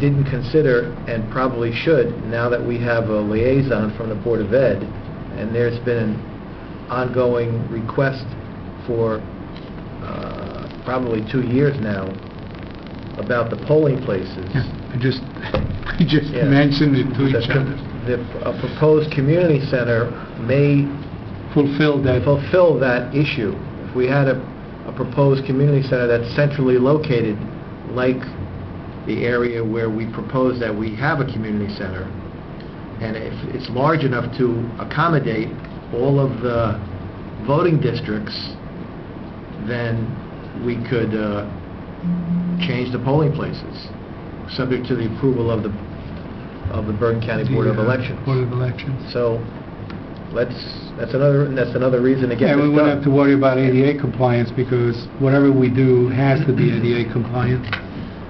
didn't consider and probably should, now that we have a liaison from the Board of Ed, and there's been an ongoing request for probably 2 years now about the polling places. Yeah, we just mentioned it to each other. A proposed community center may fulfill that issue. If we had a proposed community center that's centrally located, like the area where we propose that we have a community center, and if it's large enough to accommodate all of the voting districts, then we could change the polling places, subject to the approval of the Bergen County Board of Elections. Board of Elections. So that's another reason to get And this we wouldn't have to done. worry about ADA compliance because whatever we do has to be ADA compliant.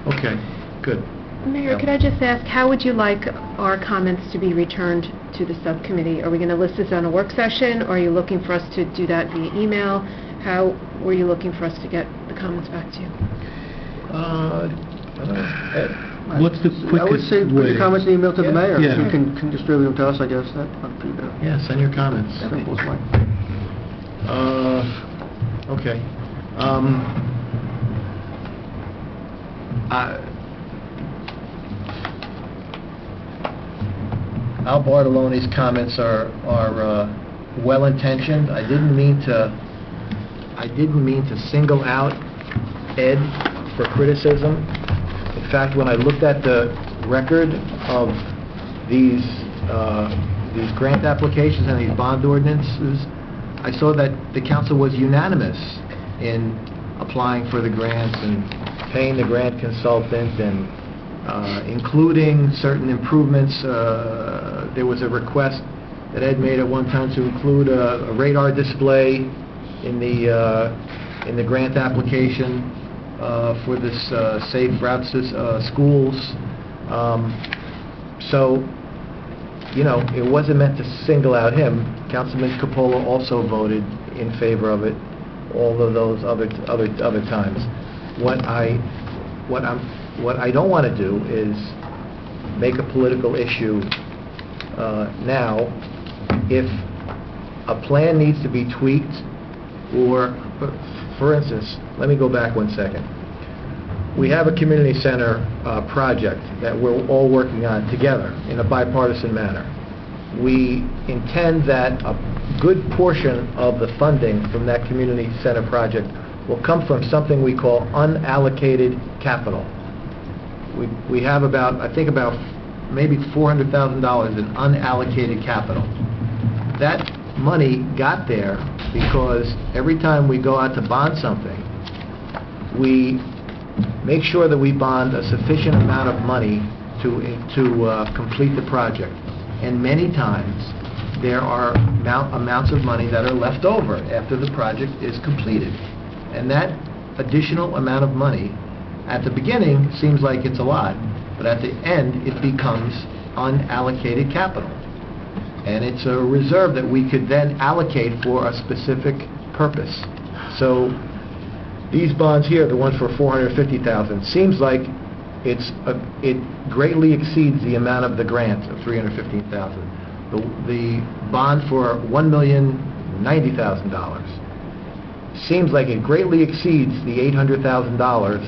Okay, good. Mayor, could I just ask, how would you like our comments to be returned to the subcommittee? Are we going to list this on a work session, or are you looking for us to do that via email? How were you looking for us to get the comments back to you? I don't know. Ed? What's the I would say put way? your comments in email to the mayor. Yeah. You can distribute them to us, I guess. That'd be better. Yeah, send your comments. Simple as mine. Okay. Al Bartolone's comments are well-intentioned. I didn't mean to single out Ed for criticism. In fact, when I looked at the record of these grant applications and these bond ordinances, I saw that the council was unanimous in applying for the grants and paying the grant consultant and including certain improvements. There was a request that Ed made at one time to include a radar display in the grant application for this safe routes to schools. So, you know, it wasn't meant to single out him. Councilman Coppola also voted in favor of it all of those other times. What I don't want to do is make a political issue now. If a plan needs to be tweaked, or, for instance, let me go back 1 second. We have a community center project that we're all working on together in a bipartisan manner. We intend that a good portion of the funding from that community center project will come from something we call unallocated capital. We have about maybe $400,000 in unallocated capital. That money got there because every time we go out to bond something, we make sure that we bond a sufficient amount of money to complete the project. And many times, there are amounts of money that are left over after the project is completed. And that additional amount of money, at the beginning, seems like it's a lot, but at the end, it becomes unallocated capital. And it's a reserve that we could then allocate for a specific purpose. So these bonds here, the one for $450,000, seems like it greatly exceeds the amount of the grant of $315,000. The bond for $1,090,000 seems like it greatly exceeds the $800,000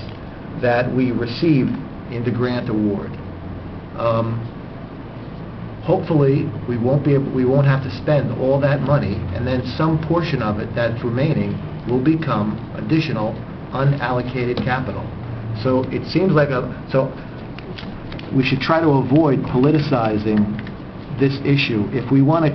that we received in the grant award. Hopefully, we won't have to spend all that money, and then some portion of it that's remaining will become additional unallocated capital. So it seems like so we should try to avoid politicizing this issue. If we want to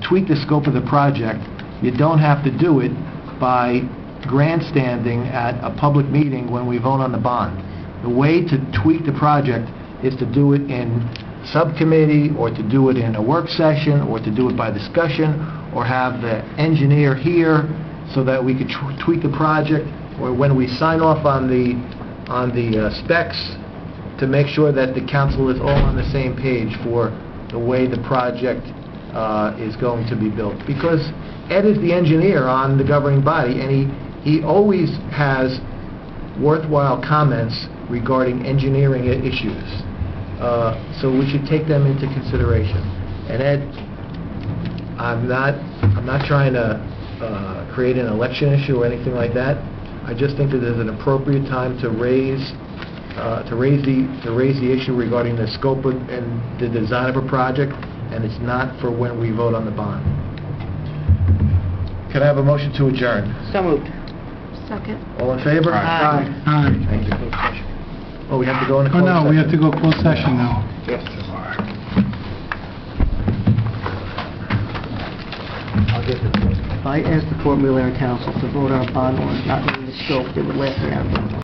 tweak the scope of the project, you don't have to do it by grandstanding at a public meeting when we vote on the bond. The way to tweak the project is to do it in subcommittee, or to do it in a work session, or to do it by discussion, or have the engineer here so that we could tweak the project, or when we sign off on the specs, to make sure that the council is all on the same page for the way the project is going to be built. Because Ed is the engineer on the governing body, and he always has worthwhile comments regarding engineering issues. So we should take them into consideration. And Ed, I'm not trying to create an election issue or anything like that. I just think that there's an appropriate time to raise the issue regarding the scope and the design of a project, and it's not for when we vote on the bond. Can I have a motion to adjourn? So moved. Second. All in favor? Aye. Thank you. Oh, we have to go into Oh, closed session. no, we have to go closed session now. Yes. I'll get this. If I asked the Fort Wheeler Council to vote on a bond ordinance not knowing the scope, they would laugh me out.